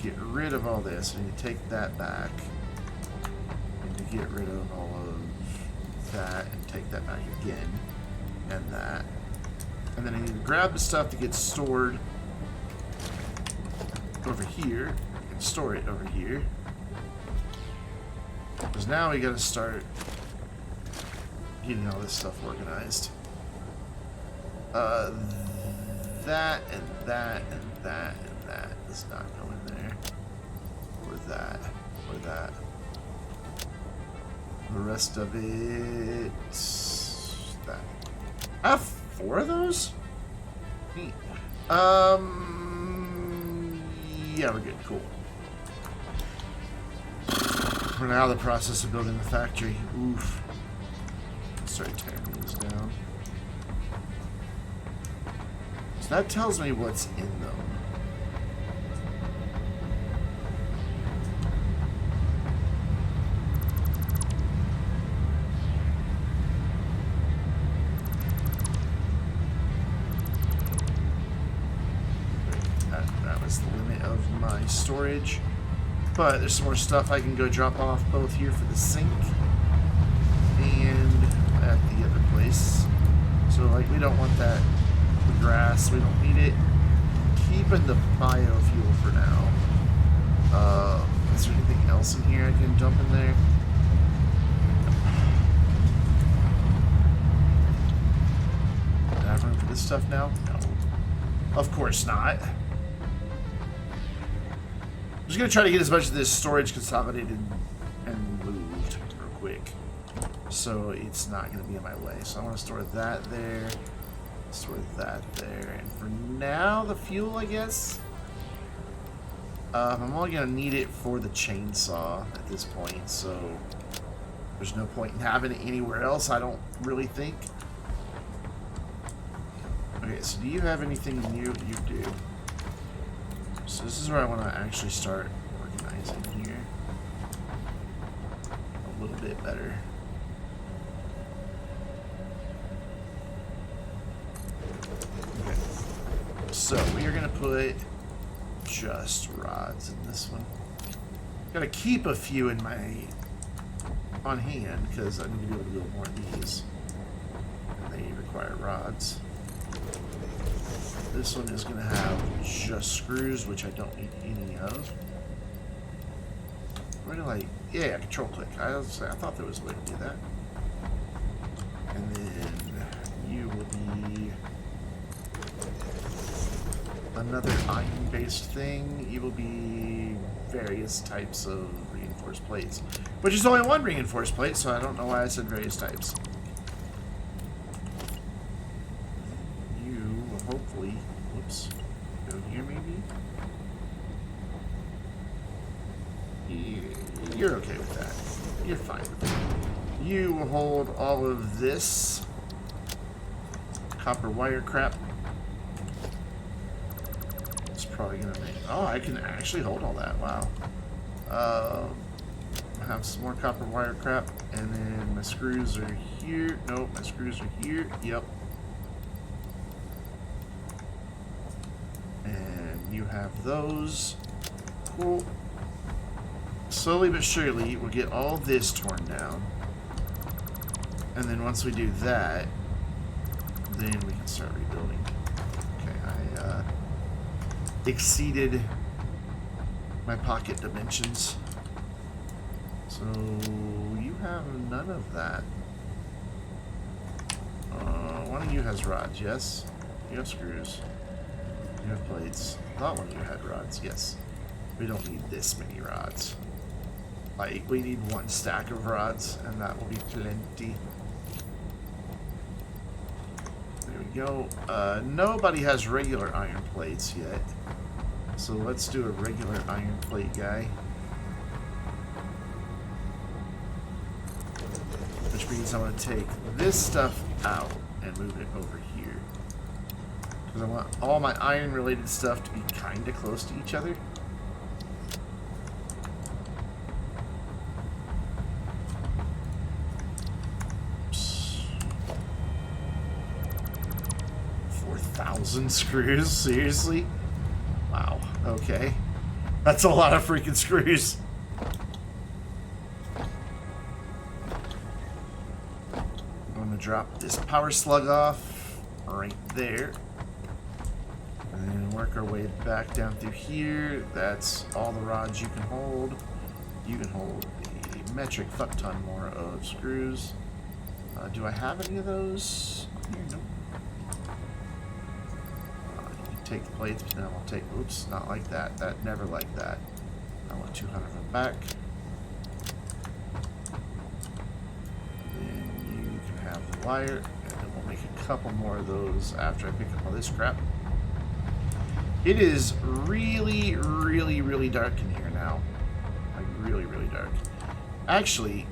get rid of all this. I need to take that back. I need to get rid of all of that and take that back again. And that. And then I need to grab the stuff that gets stored over here and store it over here. Because now we gotta start getting all this stuff organized. That and that and that and that does not go in there. Or that. Or that. The rest of it... that. I have 4 of those? Neat. Yeah, we're good. Cool. We're now in the process of building the factory. Oof. Start tearing these down. So that tells me what's in them. That was the limit of my storage. But there's some more stuff I can go drop off both here for the sink and at the other place. So like we don't want that the grass, we don't need it. Keeping the biofuel for now. Is there anything else in here I can dump in there? Do I have room for this stuff now? No. Of course not. I'm just going to try to get as much of this storage consolidated and moved real quick. So it's not going to be in my way. So I want to store that there. Store that there. And for now, the fuel, I guess. I'm only going to need it for the chainsaw at this point. So there's no point in having it anywhere else, I don't really think. Okay, so do you have anything new? You do. So this is where I want to actually start organizing here a little bit better. Okay. So we are going to put just rods in this one. Got to keep a few in my on hand because I need to be able to build more of these. And they require rods. This one is going to have just screws, which I don't need any of. Where do I... Yeah, control click. I thought there was a way to do that. And then you will be another iron-based thing. You will be various types of reinforced plates. Which is only one reinforced plate, so I don't know why I said various types. Hopefully, whoops, go here maybe? Yeah, you're okay with that. You're fine with that. You will hold all of this copper wire crap. It's probably gonna make, oh, I can actually hold all that, wow. I have some more copper wire crap, and then my screws are here. Nope, my screws are here, yep. You have those. Cool. slowly but surely, we'll get all this torn down. And then once we do that, then we can start rebuilding. Okay, I exceeded my pocket dimensions. So you have none of that. One of you has rods, yes? You have screws. You have plates. I thought one of you had rods, yes. We don't need this many rods. Like, we need one stack of rods, and that will be plenty. There we go. Nobody has regular iron plates yet. So let's do a regular iron plate guy. Which means I'm going to take this stuff out and move it over here. Because I want all my iron related stuff to be kind of close to each other. Oops. 4,000 screws? Seriously? Wow. Okay. That's a lot of freaking screws. Drop this power slug off right there, and then work our way back down through here. That's all the rods you can hold. You can hold a metric fuck ton more of screws. Do I have any of those? Here, nope. You can take the plates, but then I'll take. Oops, not like that. That never like that. I want 200 of them back. Wire, and then we'll make a couple more of those after I pick up all this crap. It is really, really, really dark in here now. Like, really, really dark. Actually,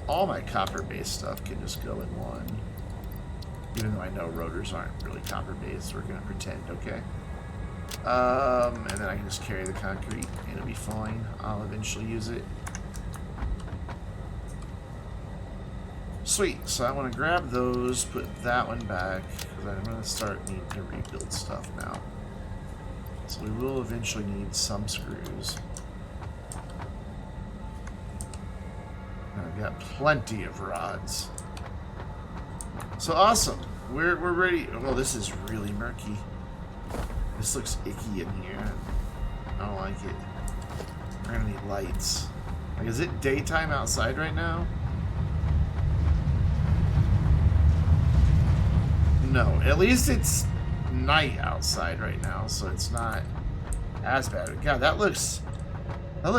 all my copper-based stuff can just go in one. Even though I know rotors aren't really copper-based, we're going to pretend, okay? And then I can just carry the concrete, and it'll be fine. I'll eventually use it. Sweet, so I want to grab those, put that one back, because I'm going to start needing to rebuild stuff now. So we will eventually need some screws. And I've got plenty of rods. So awesome, we're ready. Oh, this is really murky. This looks icky in here. I don't like it. We're going to need lights. Like, is it daytime outside right now? No, at least it's night outside right now, so it's not as bad. God, that looks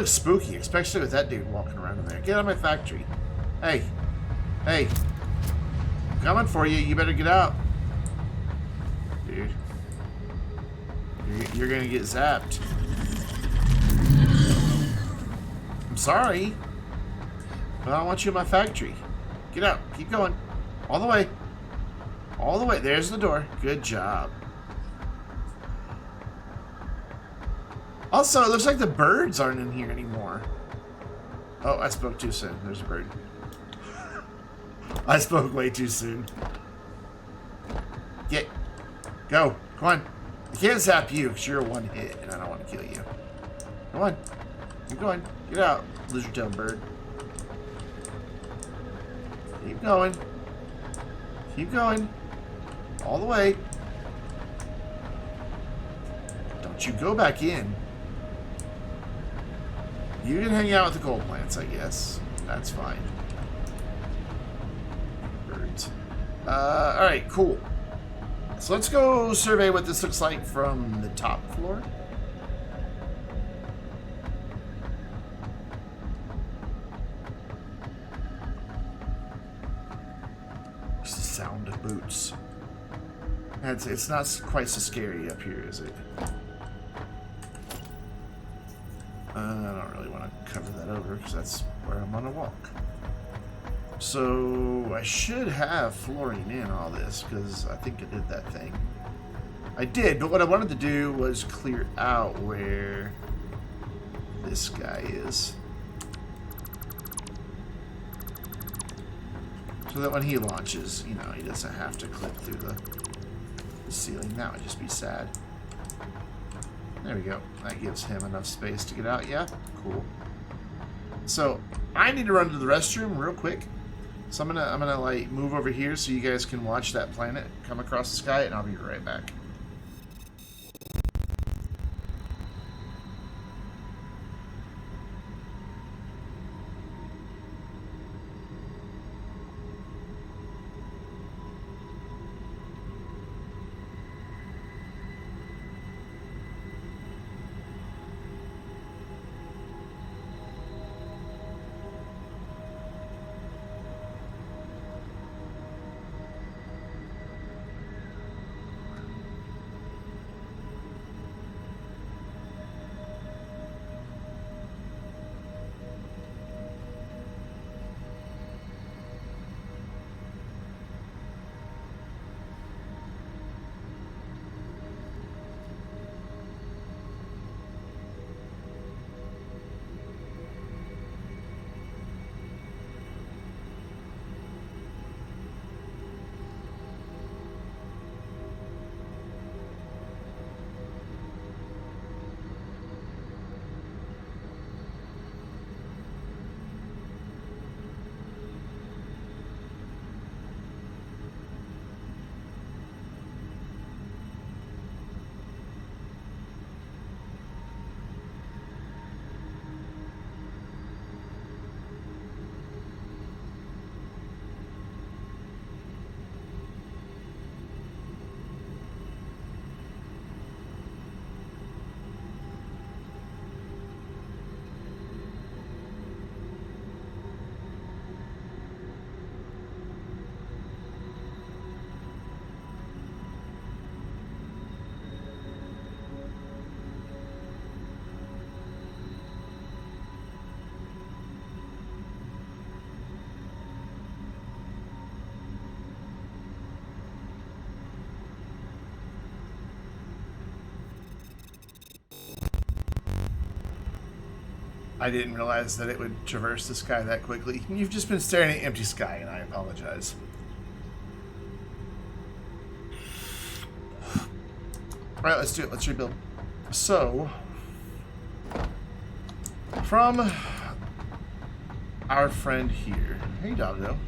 spooky, especially with that dude walking around in there. Get out of my factory. Hey. Hey. I'm coming for you. You better get out. Dude. You're gonna get zapped. I'm sorry. But I don't want you in my factory. Get out. Keep going. All the way. All the way. There's the door. Good job. Also, it looks like the birds aren't in here anymore. Oh, I spoke too soon. There's a bird. I spoke way too soon. Get. Go. Come on. I can't zap you because you're a one hit and I don't want to kill you. Come on. Keep going. Get out, lizard-tailed bird. Keep going. Keep going. All the way. Don't you go back in. You can hang out with the coal plants, I guess. That's fine. Birds. Alright, cool. So let's go survey what this looks like from the top floor. It's the sound of boots. It's not quite so scary up here, is it? I don't really want to cover that over because that's where I'm gonna walk. So I should have flooring in all this because I think I did that thing. I did, but what I wanted to do was clear out where this guy is. So that when he launches, you know, he doesn't have to clip through the ceiling. That would just be sad. There we go. That gives him enough space to get out. Yeah, cool. So I need to run to the restroom real quick. So I'm gonna like move over here so you guys can watch that planet come across the sky, and I'll be right back. I didn't realize that it would traverse the sky that quickly. You've just been staring at empty sky, and I apologize. Alright, let's do it. Let's rebuild. So, from our friend here. Hey, doggo.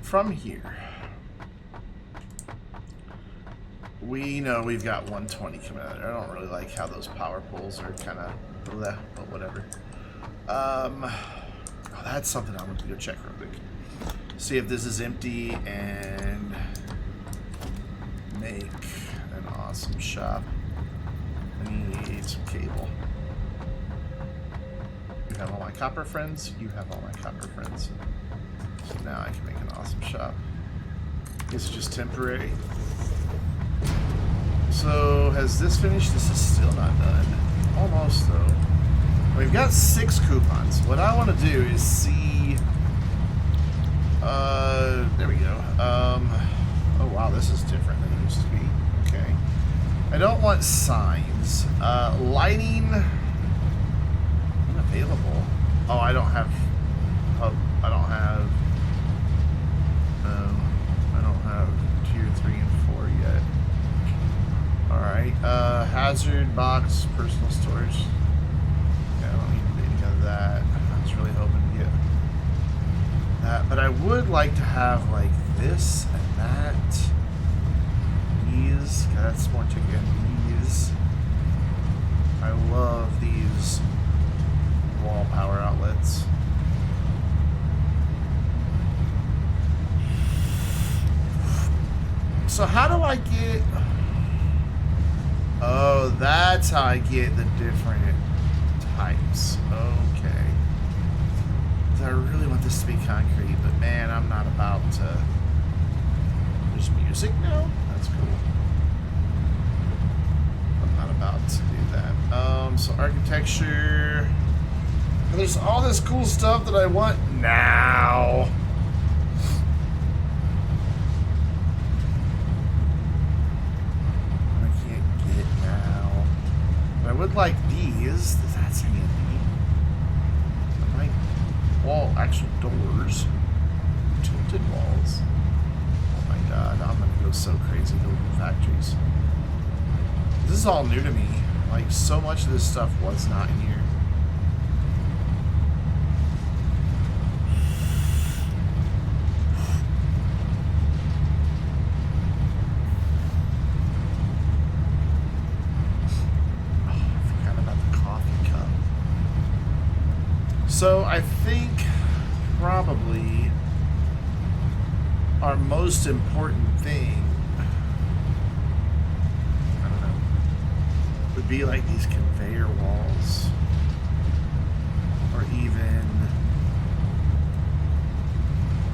From here, we know we've got 120 coming out of there. I don't really like how those power poles are kind of bleh, but whatever. Oh, that's something I want to go check real quick. See if this is empty and make an awesome shop. I need some cable. You have all my copper friends. You have all my copper friends. So now I can make an awesome shop. This is just temporary. So has this finished? This is still not done. Almost though. We've got 6 coupons. What I want to do is see. There we go. Oh wow, this is different than it used to be. Okay. I don't want signs. Lighting unavailable. Oh, I don't have. Oh, I don't have. I don't have tier 3 and 4 yet. Alright, hazard box, personal storage. Yeah, I don't need any of that. I was really hoping to get that. But I would like to have, like, this and that. These. God, that's more ticket. These. I love these wall power outlets. So how do I get... Oh, that's how I get the different types. Okay. I really want this to be concrete, but man, I'm not about to... There's music now? That's cool. I'm not about to do that. So architecture... There's all this cool stuff that I want now. I would like these. That's handy. I like wall, actual doors. Tilted walls. Oh my god, I'm gonna go so crazy building factories. This is all new to me. Like, so much of this stuff was not in here. So I think probably our most important thing, I don't know, would be like these conveyor walls, or even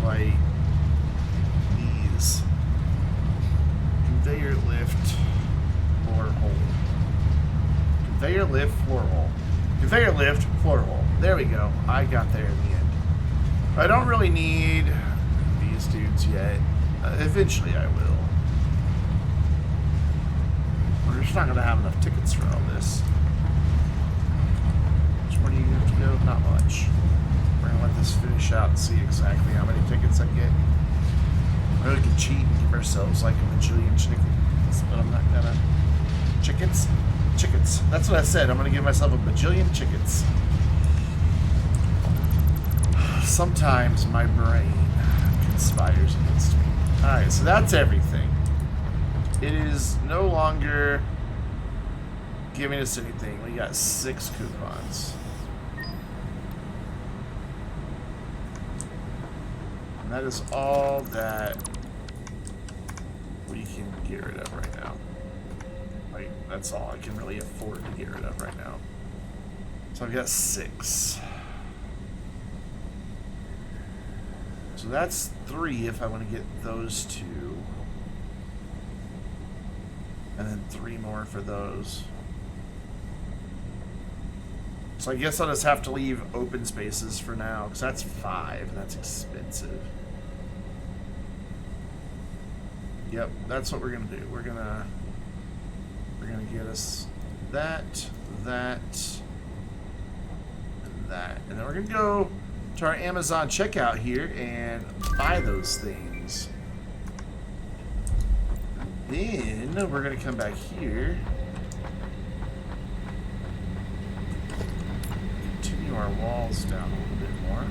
like these conveyor lift floor hole. Conveyor lift floor hole. Conveyor lift floor hole. There we go. I got there in the end. I don't really need these dudes yet. Eventually I will. We're just not going to have enough tickets for all this. Which one do you have to go? Not much. We're going to let this finish out and see exactly how many tickets I get. Or we could cheat and give ourselves like a bajillion chickens, but I'm not gonna. Chickens? Chickens. That's what I said. I'm gonna give myself a bajillion chickens. Sometimes my brain conspires against me. Alright, so that's everything. It is no longer giving us anything. We got 6 coupons. And that is all that we can get rid of right now. Like, that's all I can really afford to get rid of right now. So I've got 6. So that's 3 if I want to get those 2. And then 3 more for those. So I guess I'll just have to leave open spaces for now, because that's 5, and that's expensive. Yep, that's what we're gonna do. We're gonna get us that, and that. And then we're gonna go to our Amazon checkout here and buy those things. And then we're gonna come back here. Continue our walls down a little bit more.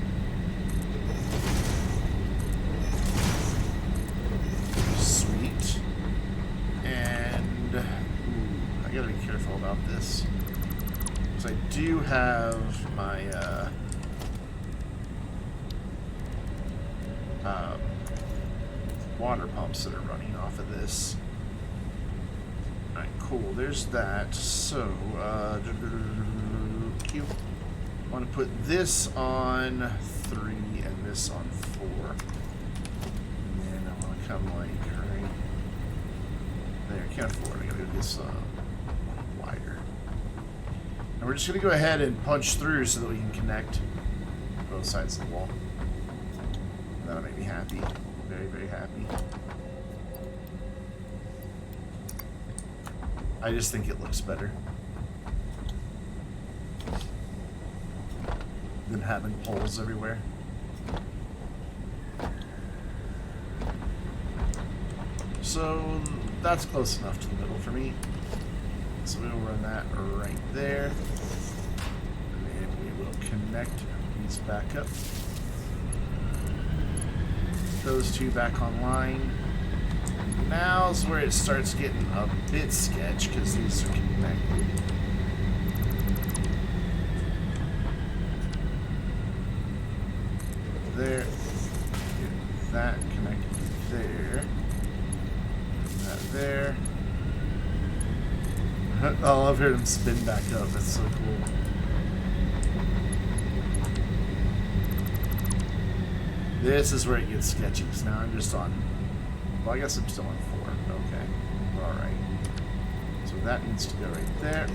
Sweet. And I gotta be careful about this, because I do have my water pumps that are running off of this. Alright, cool. There's that. So, I want to put this on 3 and this on 4. And then I want to come like right there. I can't afford it. I gotta do this wider. And we're just gonna go ahead and punch through so that we can connect both sides of the wall. That'll make me happy. Very, very happy. I just think it looks better than having poles everywhere. So that's close enough to the middle for me. So we'll run that right there. And then we will connect these back up. Those 2 back online. Now's where it starts getting a bit sketch, because these are connected. There. Get that connected there. That there. I love hearing them spin back up. That's so cool. This is where it gets sketchy. So now I'm just on. Well, I guess I'm still on 4. Okay. Alright. So that needs to go right there.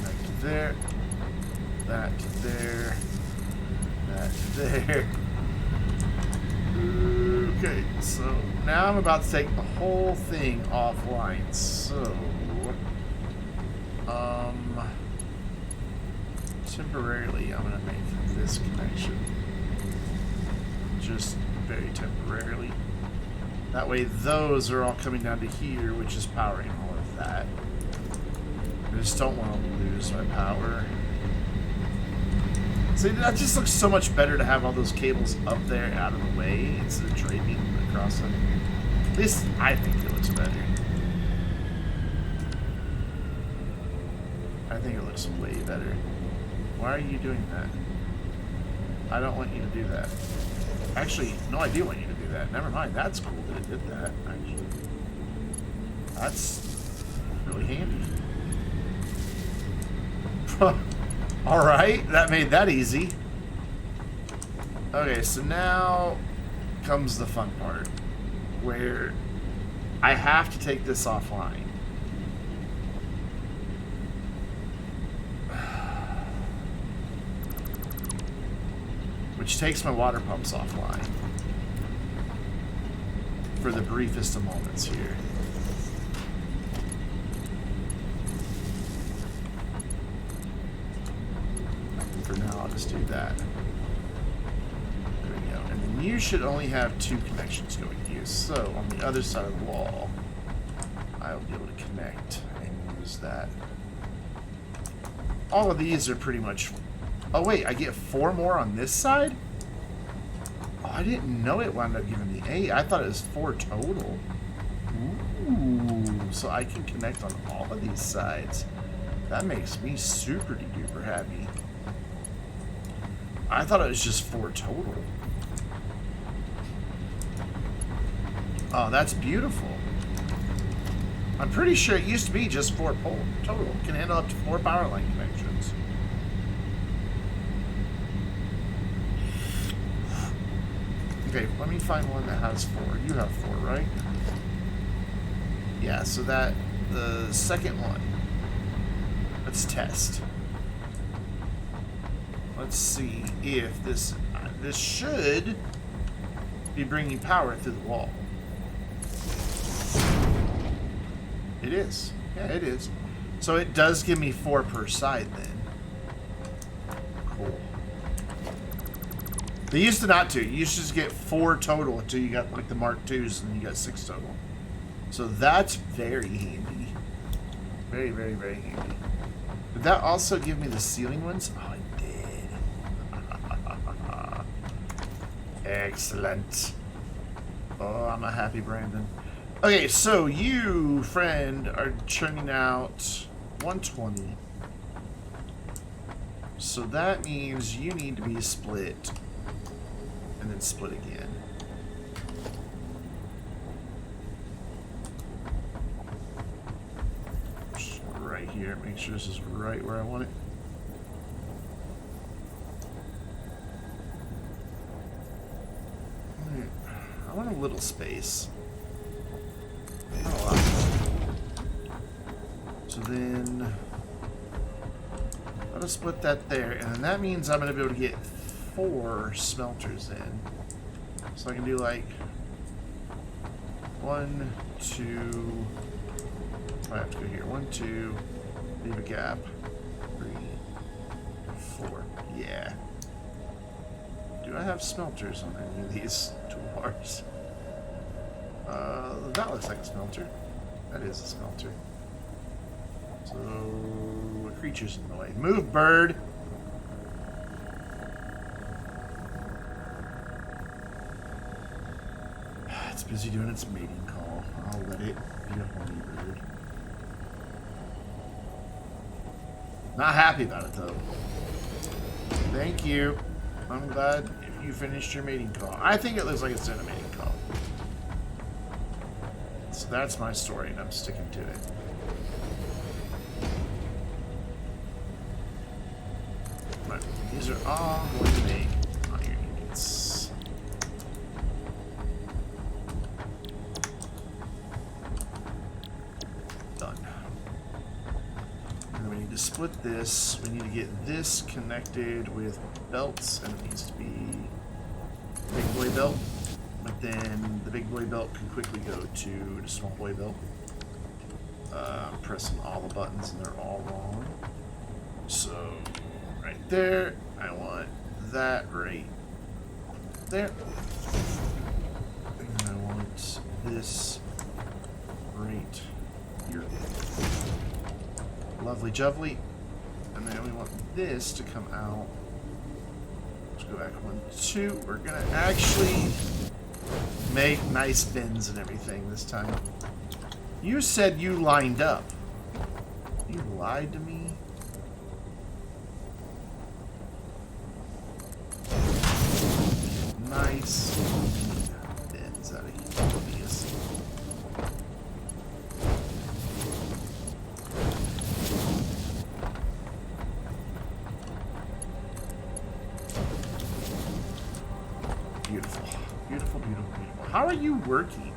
Back to there. That to there. That to there. Okay, so now I'm about to take the whole thing offline. So, temporarily I'm gonna make this connection. Just very temporarily. That way those are all coming down to here, which is powering all of that. I just don't want to lose my power. See, that just looks so much better to have all those cables up there out of the way instead of draping across them. At least I think it looks better. I think it looks way better. Why are you doing that? I don't want you to do that. Actually, no, I do want you to do that. Never mind. That's cool that it did that, actually. That's really handy. Alright, that made that easy. Okay, so now comes the fun part, where I have to take this offline. Which takes my water pumps offline. For the briefest of moments here. For now, I'll just do that. There we go. And then you should only have 2 connections going to you. So, on the other side of the wall, I'll be able to connect and use that. All of these are pretty much... Oh, wait, I get 4 more on this side? Oh, I didn't know it wound up giving me 8. I thought it was 4 total. Ooh, so I can connect on all of these sides. That makes me super duper happy. I thought it was just 4 total. Oh, that's beautiful. I'm pretty sure it used to be just 4 total. Can handle up to 4 power line connections. Okay, let me find one that has 4. You have 4, right? Yeah, so that, the second one. Let's test. Let's see if this should be bringing power through the wall. It is. Yeah, it is. So it does give me 4 per side then. Cool. They used to not to. You used to just get 4 total until you got like the Mark IIs and you got 6 total. So that's very handy. Very, very, very handy. Did that also give me the ceiling ones? Oh, it did. Excellent. Oh, I'm a happy Brandon. Okay, so you, friend, are churning out 120. So that means you need to be split. And then split again. Just right here. Make sure this is right where I want it. I want a little space. Not a lot. So then I'll just split that there, and then that means I'm going to be able to get 4 smelters in. So I can do like 1, 2. I have to go here. 1, 2. Leave a gap. 3, 4. Yeah. Do I have smelters on any of these toolbars? That looks like a smelter. That is a smelter. So, a creature's in the way. Move, bird! It's busy doing its mating call. I'll let it be a horny bird. Not happy about it, though. Thank you. I'm glad you finished your mating call. I think it looks like it's in a mating call. So that's my story, and I'm sticking to it. But these are all going to make iron ingots. Done. And then we need to split this. We need to get this connected with belts, and it needs to be big boy belt. But then the big boy belt can quickly go to the small boy belt. I'm pressing all the buttons and they're all wrong. So right there, I want that right there. And I want this right here. Lovely jubbly. And then we want this to come out. Let's go back 1, 2. We're gonna actually make nice bins and everything this time. You said you lined up. You lied to me? beautiful. Beautiful, beautiful, beautiful. How are you working?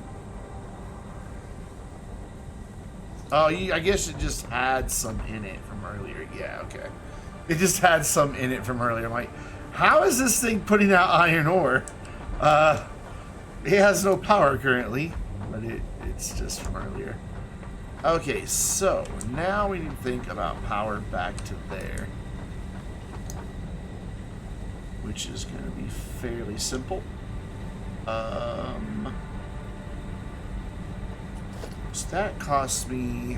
Oh, I guess it just had some in it from earlier. Yeah, okay. It just had some in it from earlier. I'm like, how is this thing putting out iron ore? It has no power currently, but it's just from earlier. Okay, so now we need to think about power back to there, which is going to be fairly simple. So that costs me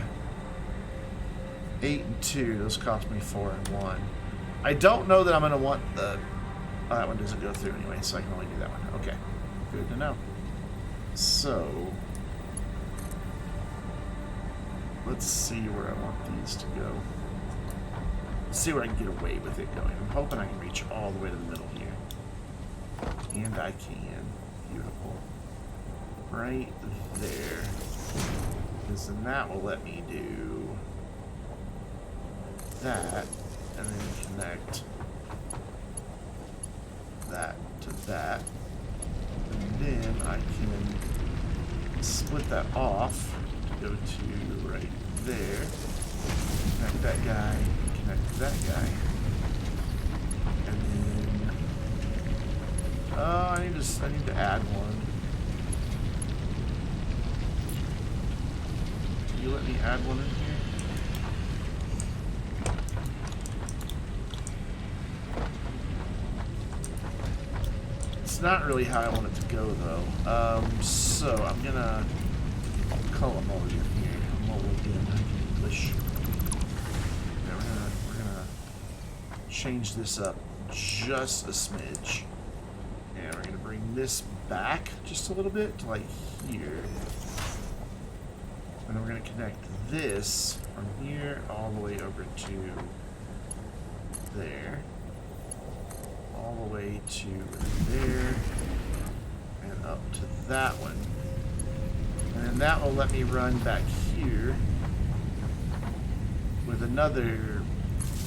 8 and 2. Those cost me 4 and 1. I don't know that I'm going to want the... Oh, that one doesn't go through anyway, so I can only do that one. Okay, good to know. So, let's see where I want these to go. Let's see where I can get away with it going. I'm hoping I can reach all the way to the middle here. And I can. Beautiful. Right there. Because then that will let me do that, and then connect that to that. And then I can split that off to go to right there. Connect that guy, connect that guy. And then I need to add one. Can you let me add one in here? It's not really how I want it to go though. So I'm gonna call them over here. Mulligan English. Yeah, we're gonna change this up just a smidge. And we're gonna bring this back just a little bit to like here. And then we're going to connect this from here all the way over to there. All the way to there. And up to that one. And then that will let me run back here with another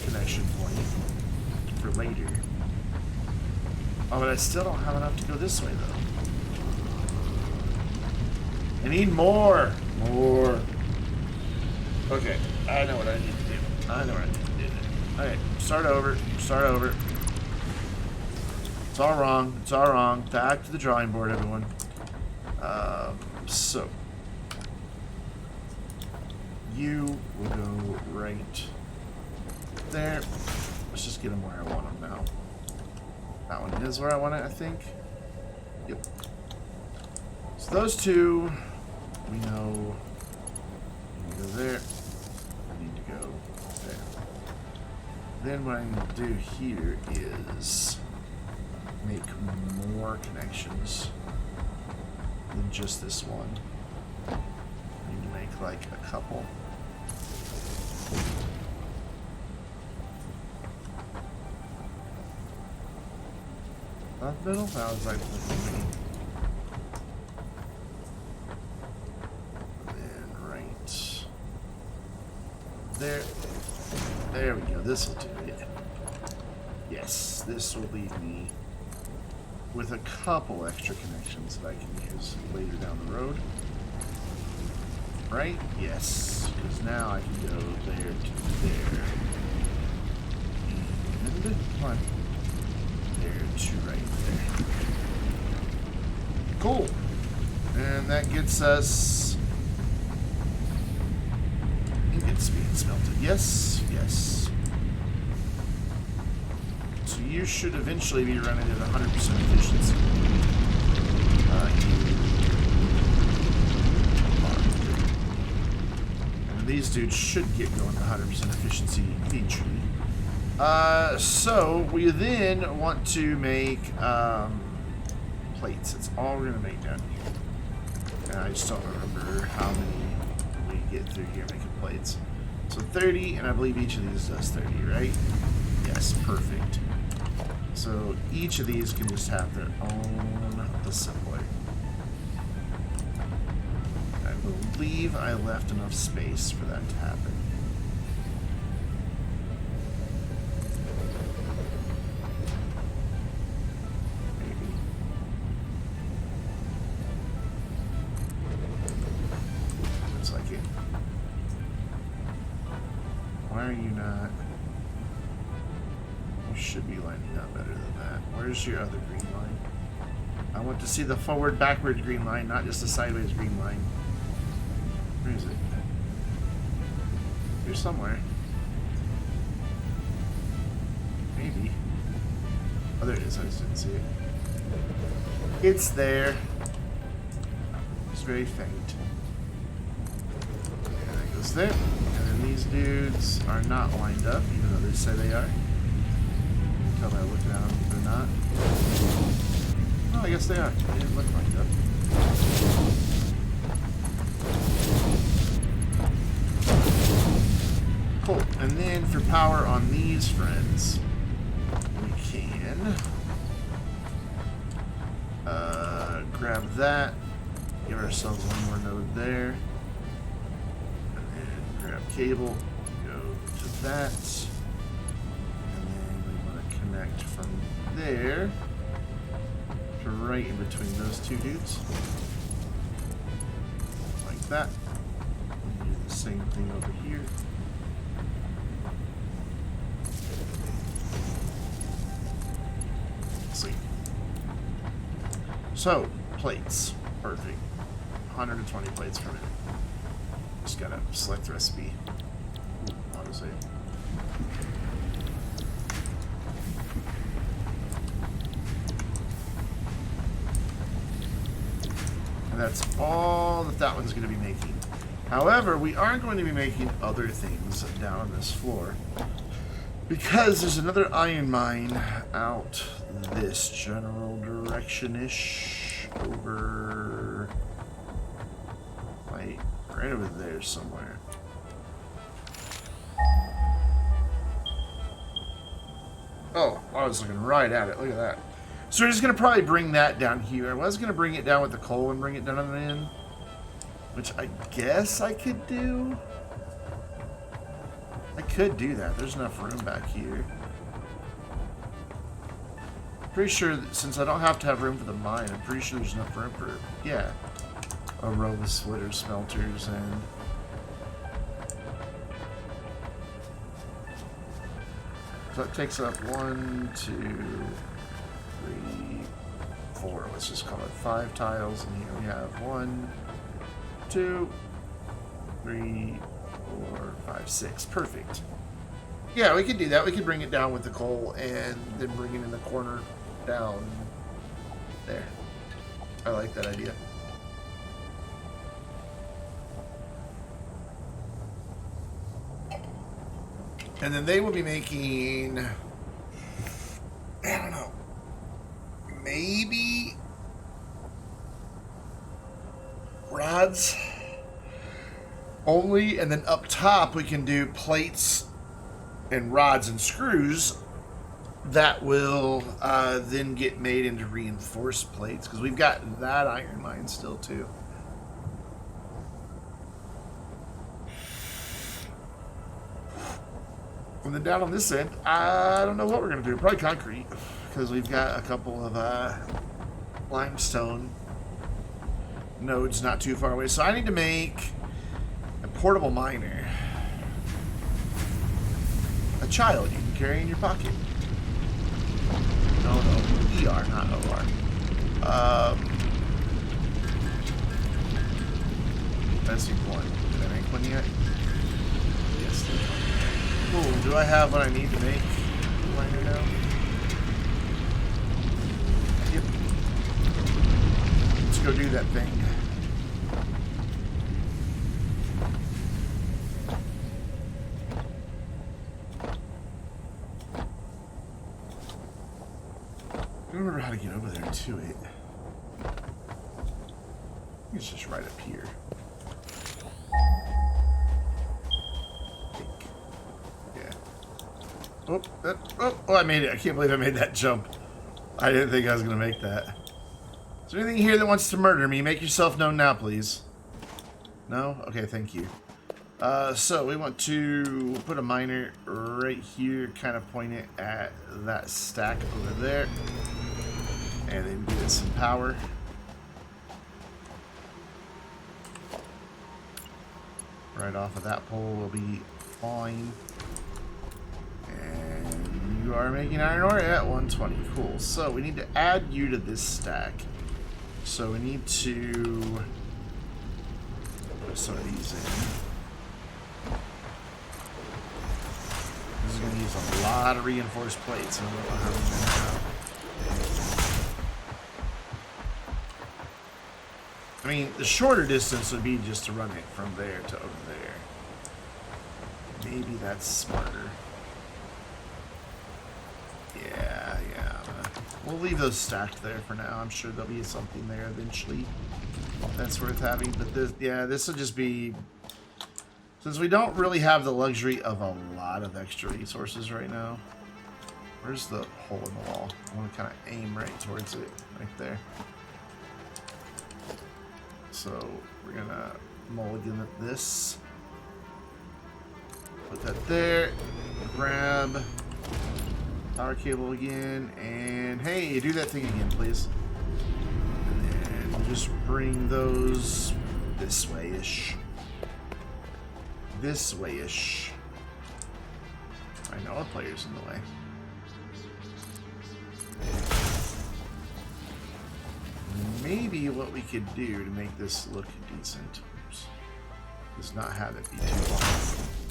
connection point for later. Oh, but I still don't have enough to go this way though. I need more! More. Okay, I know what I need to do. Alright, start over. It's all wrong. Back to the drawing board, everyone. So. You will go right there. Let's just get them where I want them now. That one is where I want it, I think. Yep. So those two... We know I need to go there. I need to go there. Then what I need to do here is make more connections than just this one. I need to make like a couple. That middle? That was right for me. There we go. This will do it. Yes, this will leave me with a couple extra connections that I can use later down the road. Right? Yes, because now I can go there to there. And come on. There to right there. Cool. And that gets us... It's being smelted. Yes, yes. So you should eventually be running at 100% efficiency. And these dudes should get going to 100% efficiency eventually. So we then want to make plates. That's all we're going to make down here. And I just don't remember how many we get through here making plates. So 30, and I believe each of these does 30, right? Yes, perfect. So each of these can just have their own assembler. I believe I left enough space for that to happen. Maybe. should be lining up better than that. Where's your other green line? I want to see the forward, backward green line, not just the sideways green line. Where is it? Here somewhere. Maybe. Oh, there it is. I just didn't see it. It's there. It's very faint. And that goes there. And then these dudes are not lined up, even though they say they are. Until I look down, they're not. Oh, I guess they are. They didn't look lined up. Cool. And then for power on these friends, we can grab that, give ourselves one more node there, and then grab cable, go to that, and then we want to connect from there to right in between those two dudes, like that. And do the same thing over here. Sweet. So, plates. Perfect. 120 plates per minute. Just gotta select recipe. Auto save. And that's all that that one's going to be making. However, we are going to be making other things down on this floor. Because there's another iron mine out this general direction-ish. Over... like, right over there somewhere. Oh, I was looking right at it. Look at that. So we're just going to probably bring that down here. I was going to bring it down with the coal and bring it down on the end. Which I guess I could do. I could do that. There's enough room back here. Pretty sure that since I don't have to have room for the mine, I'm pretty sure there's enough room for, yeah, a row of splitter smelters and... so that takes up 1, 2, 3, 4. Let's just call it 5 tiles. And here we have 1, 2, 3, 4, 5, 6. Perfect. Yeah, we could do that. We could bring it down with the coal and then bring it in the corner down there. I like that idea. And then they will be making, I don't know, maybe rods only, and then up top we can do plates and rods and screws that will then get made into reinforced plates, because we've got that iron mine still too. And then down on this end, I don't know what we're going to do. Probably concrete, because we've got a couple of limestone nodes not too far away. So I need to make a portable miner. A child you can carry in your pocket. No, ER, not OR. That's one. Did I make one yet? Yes, there's one. Cool. Do I have what I need to make the miner now? Yep. Let's go do that thing. I don't remember how to get over there to it. I think it's just right up here. Yeah. Oh, I made it. I can't believe I made that jump. I didn't think I was going to make that. Is there anything here that wants to murder me? Make yourself known now, please. No? Okay, thank you. So we want to put a miner right here, kind of point it at that stack over there. And then give it some power. Right off of that pole will be fine. And You are making iron ore at 120. Cool. So we need to add you to this stack. So we need to put some of these in. This is going to use a lot of reinforced plates. I don't know how many I have. I mean, the shorter distance would be just to run it from there to over there. Maybe that's smarter. Yeah. We'll leave those stacked there for now. I'm sure there'll be something there eventually that's worth having. But this will just be... Since we don't really have the luxury of a lot of extra resources right now. Where's the hole in the wall? I want to kind of aim right towards it. Right there. So we're going to mulligan at this. Put that there. Grab power cable again. And hey, do that thing again, please. And then we'll just bring those this way-ish. This way-ish. I know a player's in the way. Maybe what we could do to make this look decent, oops, does not have it be too long,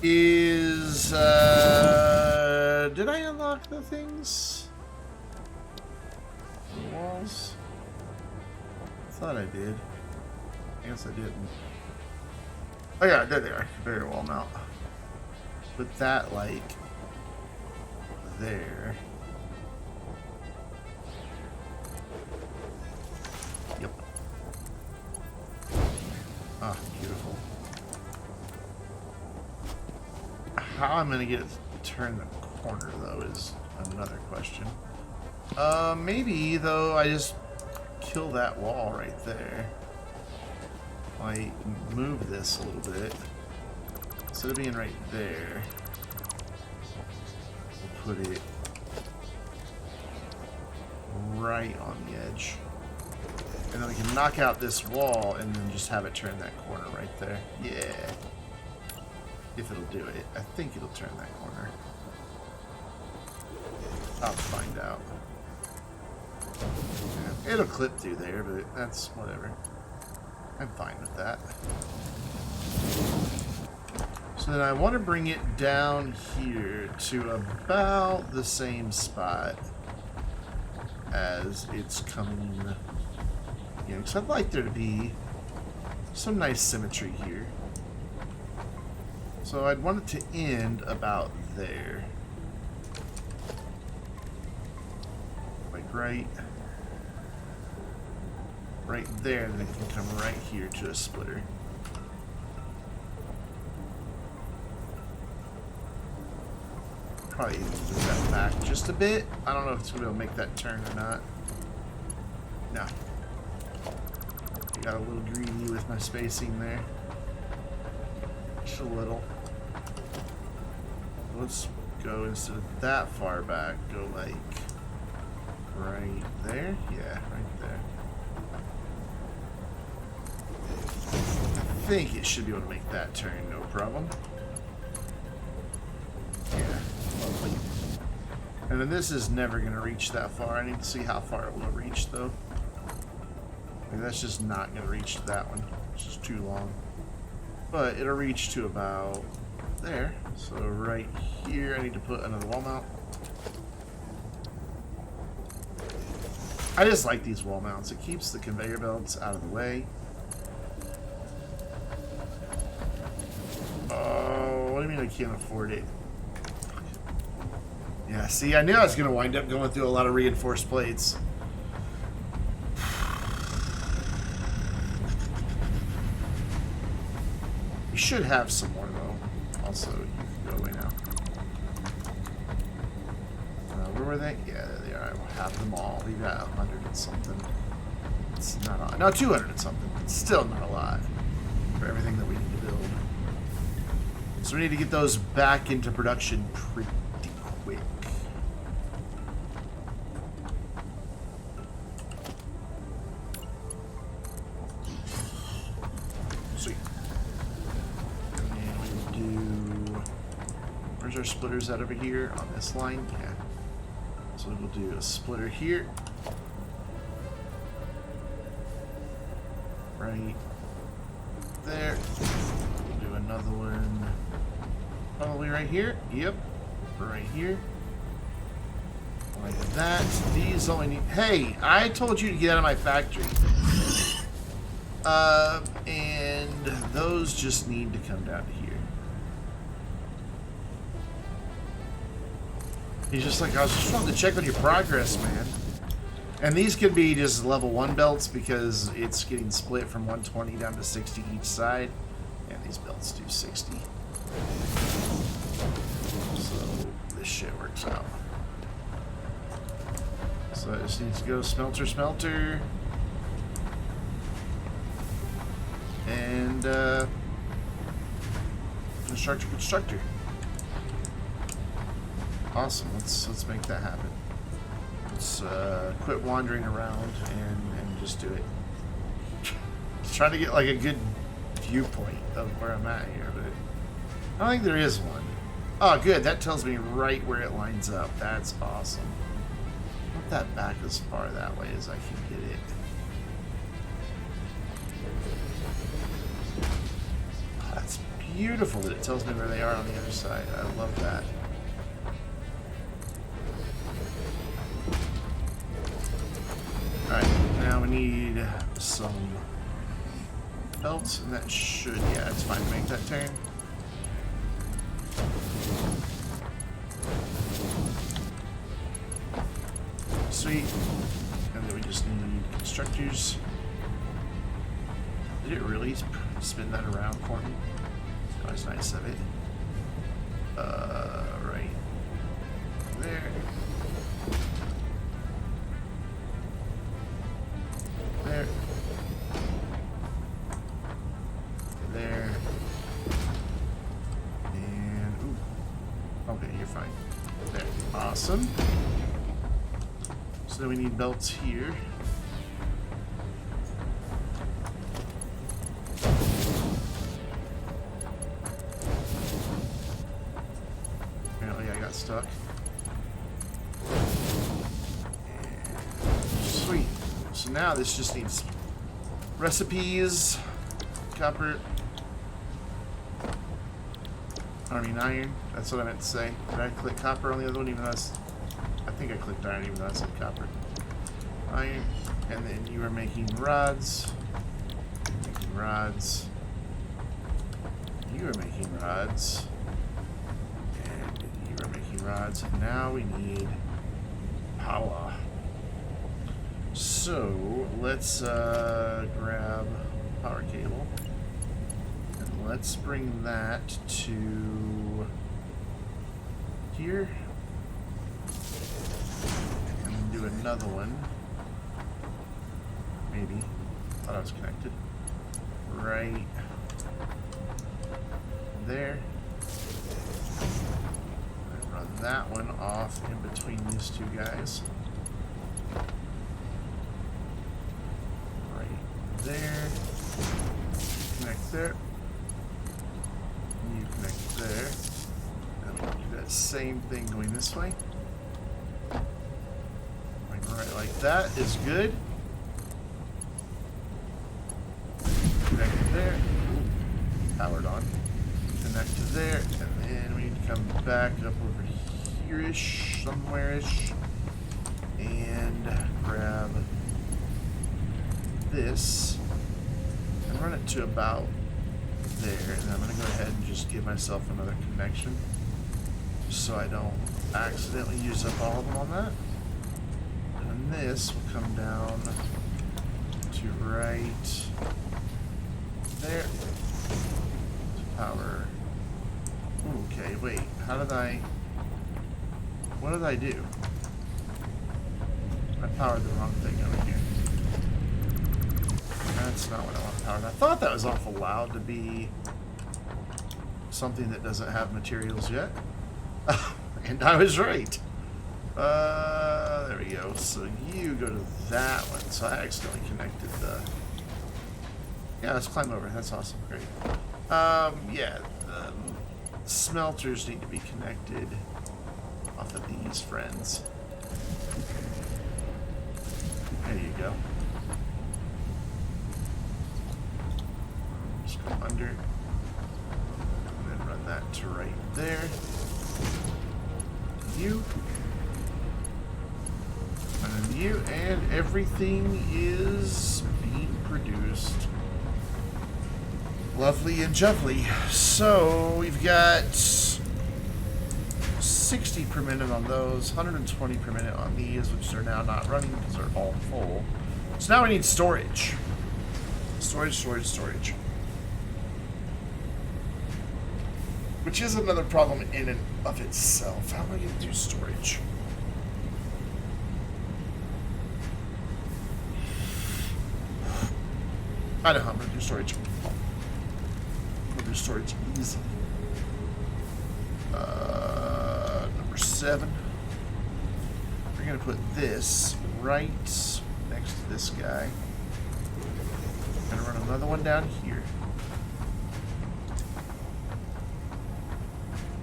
is, did I unlock the things? The walls? I thought I did. I guess I didn't. Oh yeah, there they are. Barrier wall mount. Put that, like, there. Yep. Ah, beautiful. How I'm gonna get it to turn the corner, though, is another question. Maybe, though, I just kill that wall right there. I move this a little bit. Instead of being right there, we'll put it right on the edge. And then we can knock out this wall and then just have it turn that corner right there. Yeah. If it'll do it. I think it'll turn that corner. I'll find out. Yeah, it'll clip through there, but that's whatever. I'm fine with that. So then I want to bring it down here to about the same spot as it's coming in. Because I'd like there to be some nice symmetry here. So I'd want it to end about there. Like right there, and then it can come right here to a splitter. Probably even move that back just a bit. I don't know if it's going to be able to make that turn or not. No. I got a little greedy with my spacing there. Just a little. Let's go, instead of that far back, go like right there. Yeah, right there. I think it should be able to make that turn, no problem. Yeah, lovely. And then this is never going to reach that far. I need to see how far it will reach, though. I mean, that's just not going to reach to that one. It's just too long. But it'll reach to about there. So right here, I need to put another wall mount. I just like these wall mounts. It keeps the conveyor belts out of the way. Oh, what do you mean I can't afford it? Yeah, see, I knew I was going to wind up going through a lot of reinforced plates. You should have some more, though. Also, you can go away now. Where were they? Yeah, there they are. I will have them all. We got 100 and something. It's not a lot. No, 200 and something. It's still not a lot for everything that we need to build. So we need to get those back into production pretty quick. Sweet. And we will do... Where's our splitters at over here? On this line? Yeah. So we'll do a splitter here. Right there. We'll do another one. Probably right here. Yep. Right here. Like that. These only need... Hey! I told you to get out of my factory. And those just need to come down to here. He's just like, I was just wanting to check on your progress, man. And these could be just level 1 belts because it's getting split from 120 down to 60 each side. And these belts do 60. So this shit works out. So it just needs to go smelter, smelter. And constructor, constructor. Awesome. Let's make that happen. Let's quit wandering around and just do it. Just trying to get like a good viewpoint of where I'm at here, but I don't think there is one. Oh, good. That tells me right where it lines up. That's awesome. I want that back as far that way as I can get it. Oh, that's beautiful that it tells me where they are on the other side. I love that. Alright, now we need some belts, and that should, yeah, it's fine to make that turn. Sweet. And then we just need constructors. Did it really spin that around for me? That was nice of it. Right there. There. There. And, ooh. Okay, you're fine. There. Awesome. So then we need belts here. Apparently I got stuck. And sweet. So now this just needs recipes, copper, iron. That's what I meant to say. Did I click copper on the other one even though I think I clicked iron even though I said copper. Iron. And then you are making rods. Making rods. You are making rods. And you are making rods. And now we need power. So let's grab power cable. And let's bring that to here. And then do another one. Maybe. Thought I was connected. Right there. And run that one off in between these two guys. Right there. Connect there. You connect there. And we'll do that same thing going this way. Right like that is good. Connect there. Powered on. Connect to there. And then we need to come back up over here-ish, somewhere-ish. And grab this. And run it to about there. And I'm going to go ahead and just give myself another connection. Just so I don't accidentally use up all of them on that. And this will come down to right there. To power. Ooh, okay, wait. How did I... What did I do? I powered the wrong thing over here. That's not what I want powered. I thought that was awful loud to be something that doesn't have materials yet. And I was right. There we go. So you go to that one. So I accidentally connected the... Yeah, let's climb over. That's awesome. Great. Yeah, the smelters need to be connected off of these friends. There you go. Just go under. And then run that to right there. You. And then you. And everything is being produced. Lovely and jubbly. So we've got 60 per minute on those, 120 per minute on these, which are now not running because they're all full. So now we need storage. Storage. Which is another problem in and of itself. How am I going to do storage? I know how I'm going to do storage. Storage easy. Number 7. We're gonna put this right next to this guy. Gonna run another one down here.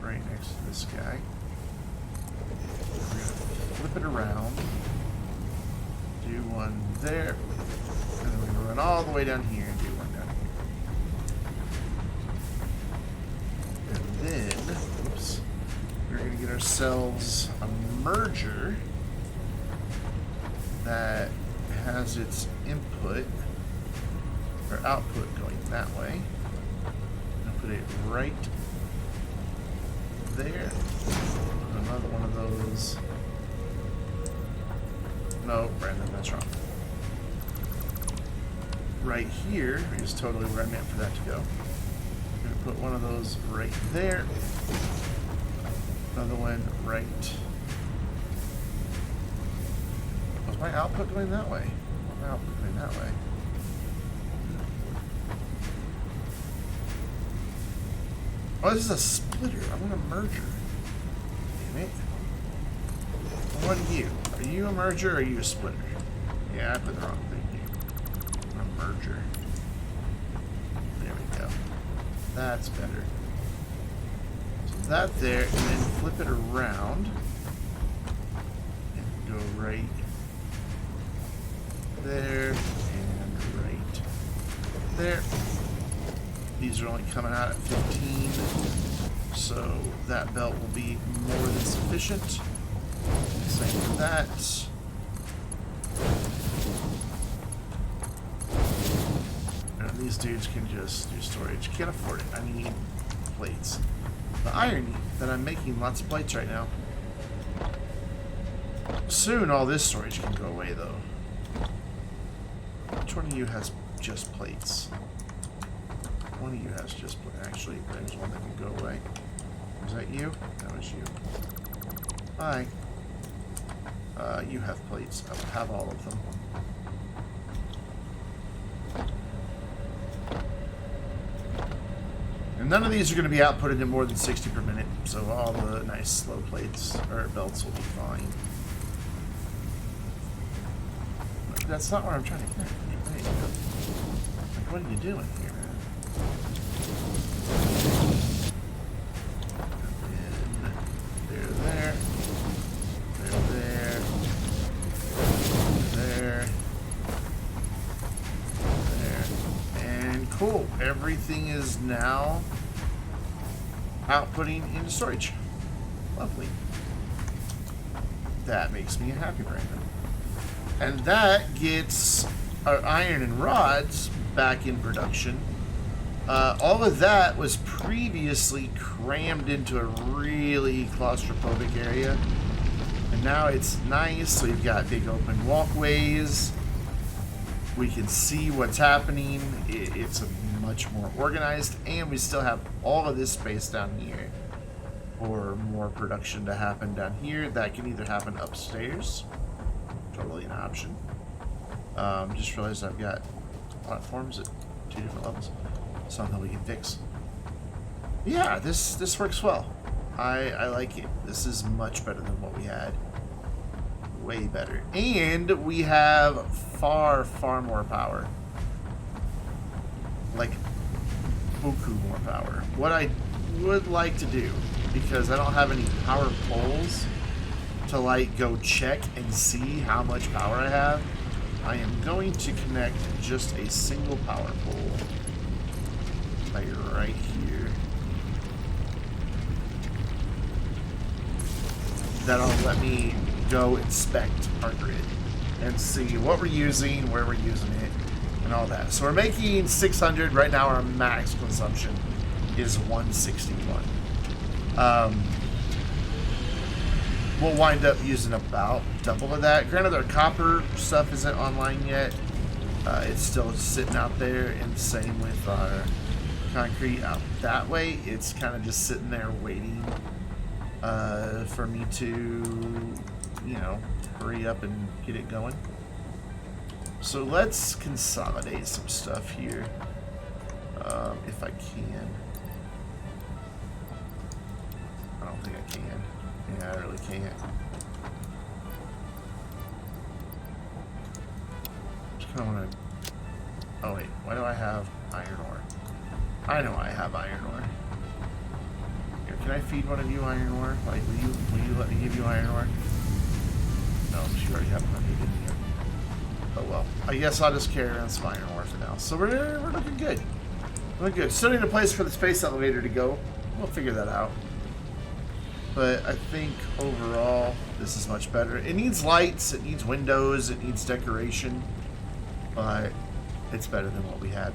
Right next to this guy. We're gonna flip it around. Do one there. And then we're gonna run all the way down here and do one down here. Then, oops, we're going to get ourselves a merger that has its input or output going that way. I'm going to put it right there. Put another one of those. No, Brandon, that's wrong. Right here is totally where I meant for that to go. Put one of those right there. Another one right. Was my output going that way? My output going that way. Oh, this is a splitter. I want a merger. Damn it. What are you? Are you a merger or are you a splitter? Yeah, I put the wrong thing here. I'm a merger. There we go. That's better. So that there, and then flip it around. And go right there, and right there. These are only coming out at 15, so that belt will be more than sufficient. Same for that. These dudes can just do storage. Can't afford it. I need plates. The irony that I'm making lots of plates right now. Soon all this storage can go away though. Which one of you has just plates? One of you has just plates. Actually, there's one that can go away. Was that you? That was you. Hi. You have plates. I will have all of them. And none of these are going to be outputted in more than 60 per minute, so all the nice slow plates or belts will be fine. But that's not what I'm trying to get. There you go. Like, what are you doing here, man? And then there. And cool. Everything is now outputting into storage. Lovely. That makes me a happy Brandon. And that gets our iron and rods back in production. All of that was previously crammed into a really claustrophobic area. And now it's nice. So you've got big open walkways. We can see what's happening. It's a much more organized, and we still have all of this space down here for more production to happen down here. That can either happen upstairs, totally an option. Just realized I've got platforms at 2 different levels. Something we can fix. Yeah, this works well. I like it. This is much better than what we had. Way better. And we have far, far more power. Like, buku more power. What I would like to do, because I don't have any power poles to, like, go check and see how much power I have, I am going to connect just a single power pole like right here. That'll let me go inspect our grid and see what we're using, where we're using it, and all that. So we're making 600 right now. Our max consumption is 161. We'll wind up using about double of that. Granted, our copper stuff isn't online yet. It's still sitting out there, and same with our concrete out that way. It's kind of just sitting there waiting for me to, you know, hurry up and get it going. So let's consolidate some stuff here, if I can. I don't think I can. Yeah, I really can't. Just kind of want to... Oh wait, why do I have iron ore? I know I have iron ore. Here, can I feed one of you iron ore? Like, will you let me give you iron ore? No, you already have enough to give me. Oh well, I guess I'll just carry around some iron ore for now. So we're looking good. Looking good. Still need a place for the space elevator to go. We'll figure that out. But I think overall, this is much better. It needs lights, it needs windows, it needs decoration, but it's better than what we had.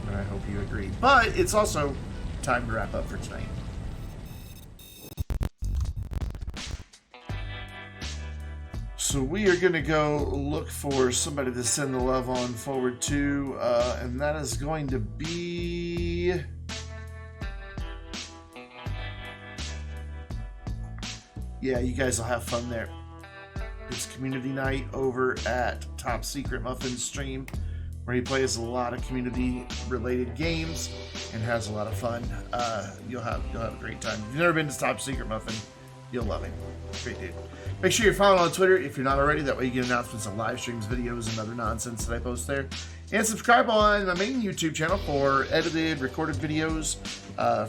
And I hope you agree. But it's also time to wrap up for tonight. So we are going to go look for somebody to send the love on forward to, and that is going to be... Yeah, you guys will have fun there. It's community night over at Top Secret Muffin's stream, where he plays a lot of community-related games and has a lot of fun. You'll have a great time. If you've never been to Top Secret Muffin, you'll love him. Great dude. Make sure you're following on Twitter if you're not already. That way you get announcements of live streams, videos, and other nonsense that I post there. And subscribe on my main YouTube channel for edited, recorded videos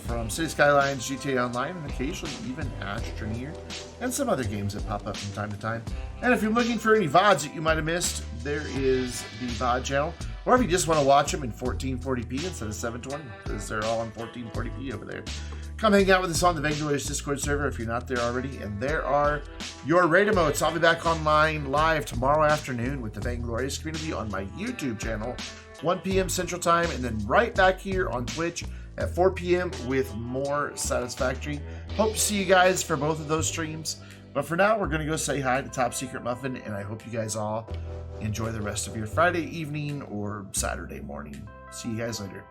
from City Skylines, GTA Online, and occasionally even Astroneer, and some other games that pop up from time to time. And if you're looking for any VODs that you might have missed, there is the VOD channel. Or if you just want to watch them in 1440p instead of 720, because they're all in 1440p over there. Come hang out with us on the Vainglorious Discord server if you're not there already. And there are your raid emotes. I'll be back online live tomorrow afternoon with the Vainglorious community on my YouTube channel, 1 p.m. Central Time, and then right back here on Twitch at 4 p.m. with more Satisfactory. Hope to see you guys for both of those streams. But for now, we're going to go say hi to Top Secret Muffin, and I hope you guys all enjoy the rest of your Friday evening or Saturday morning. See you guys later.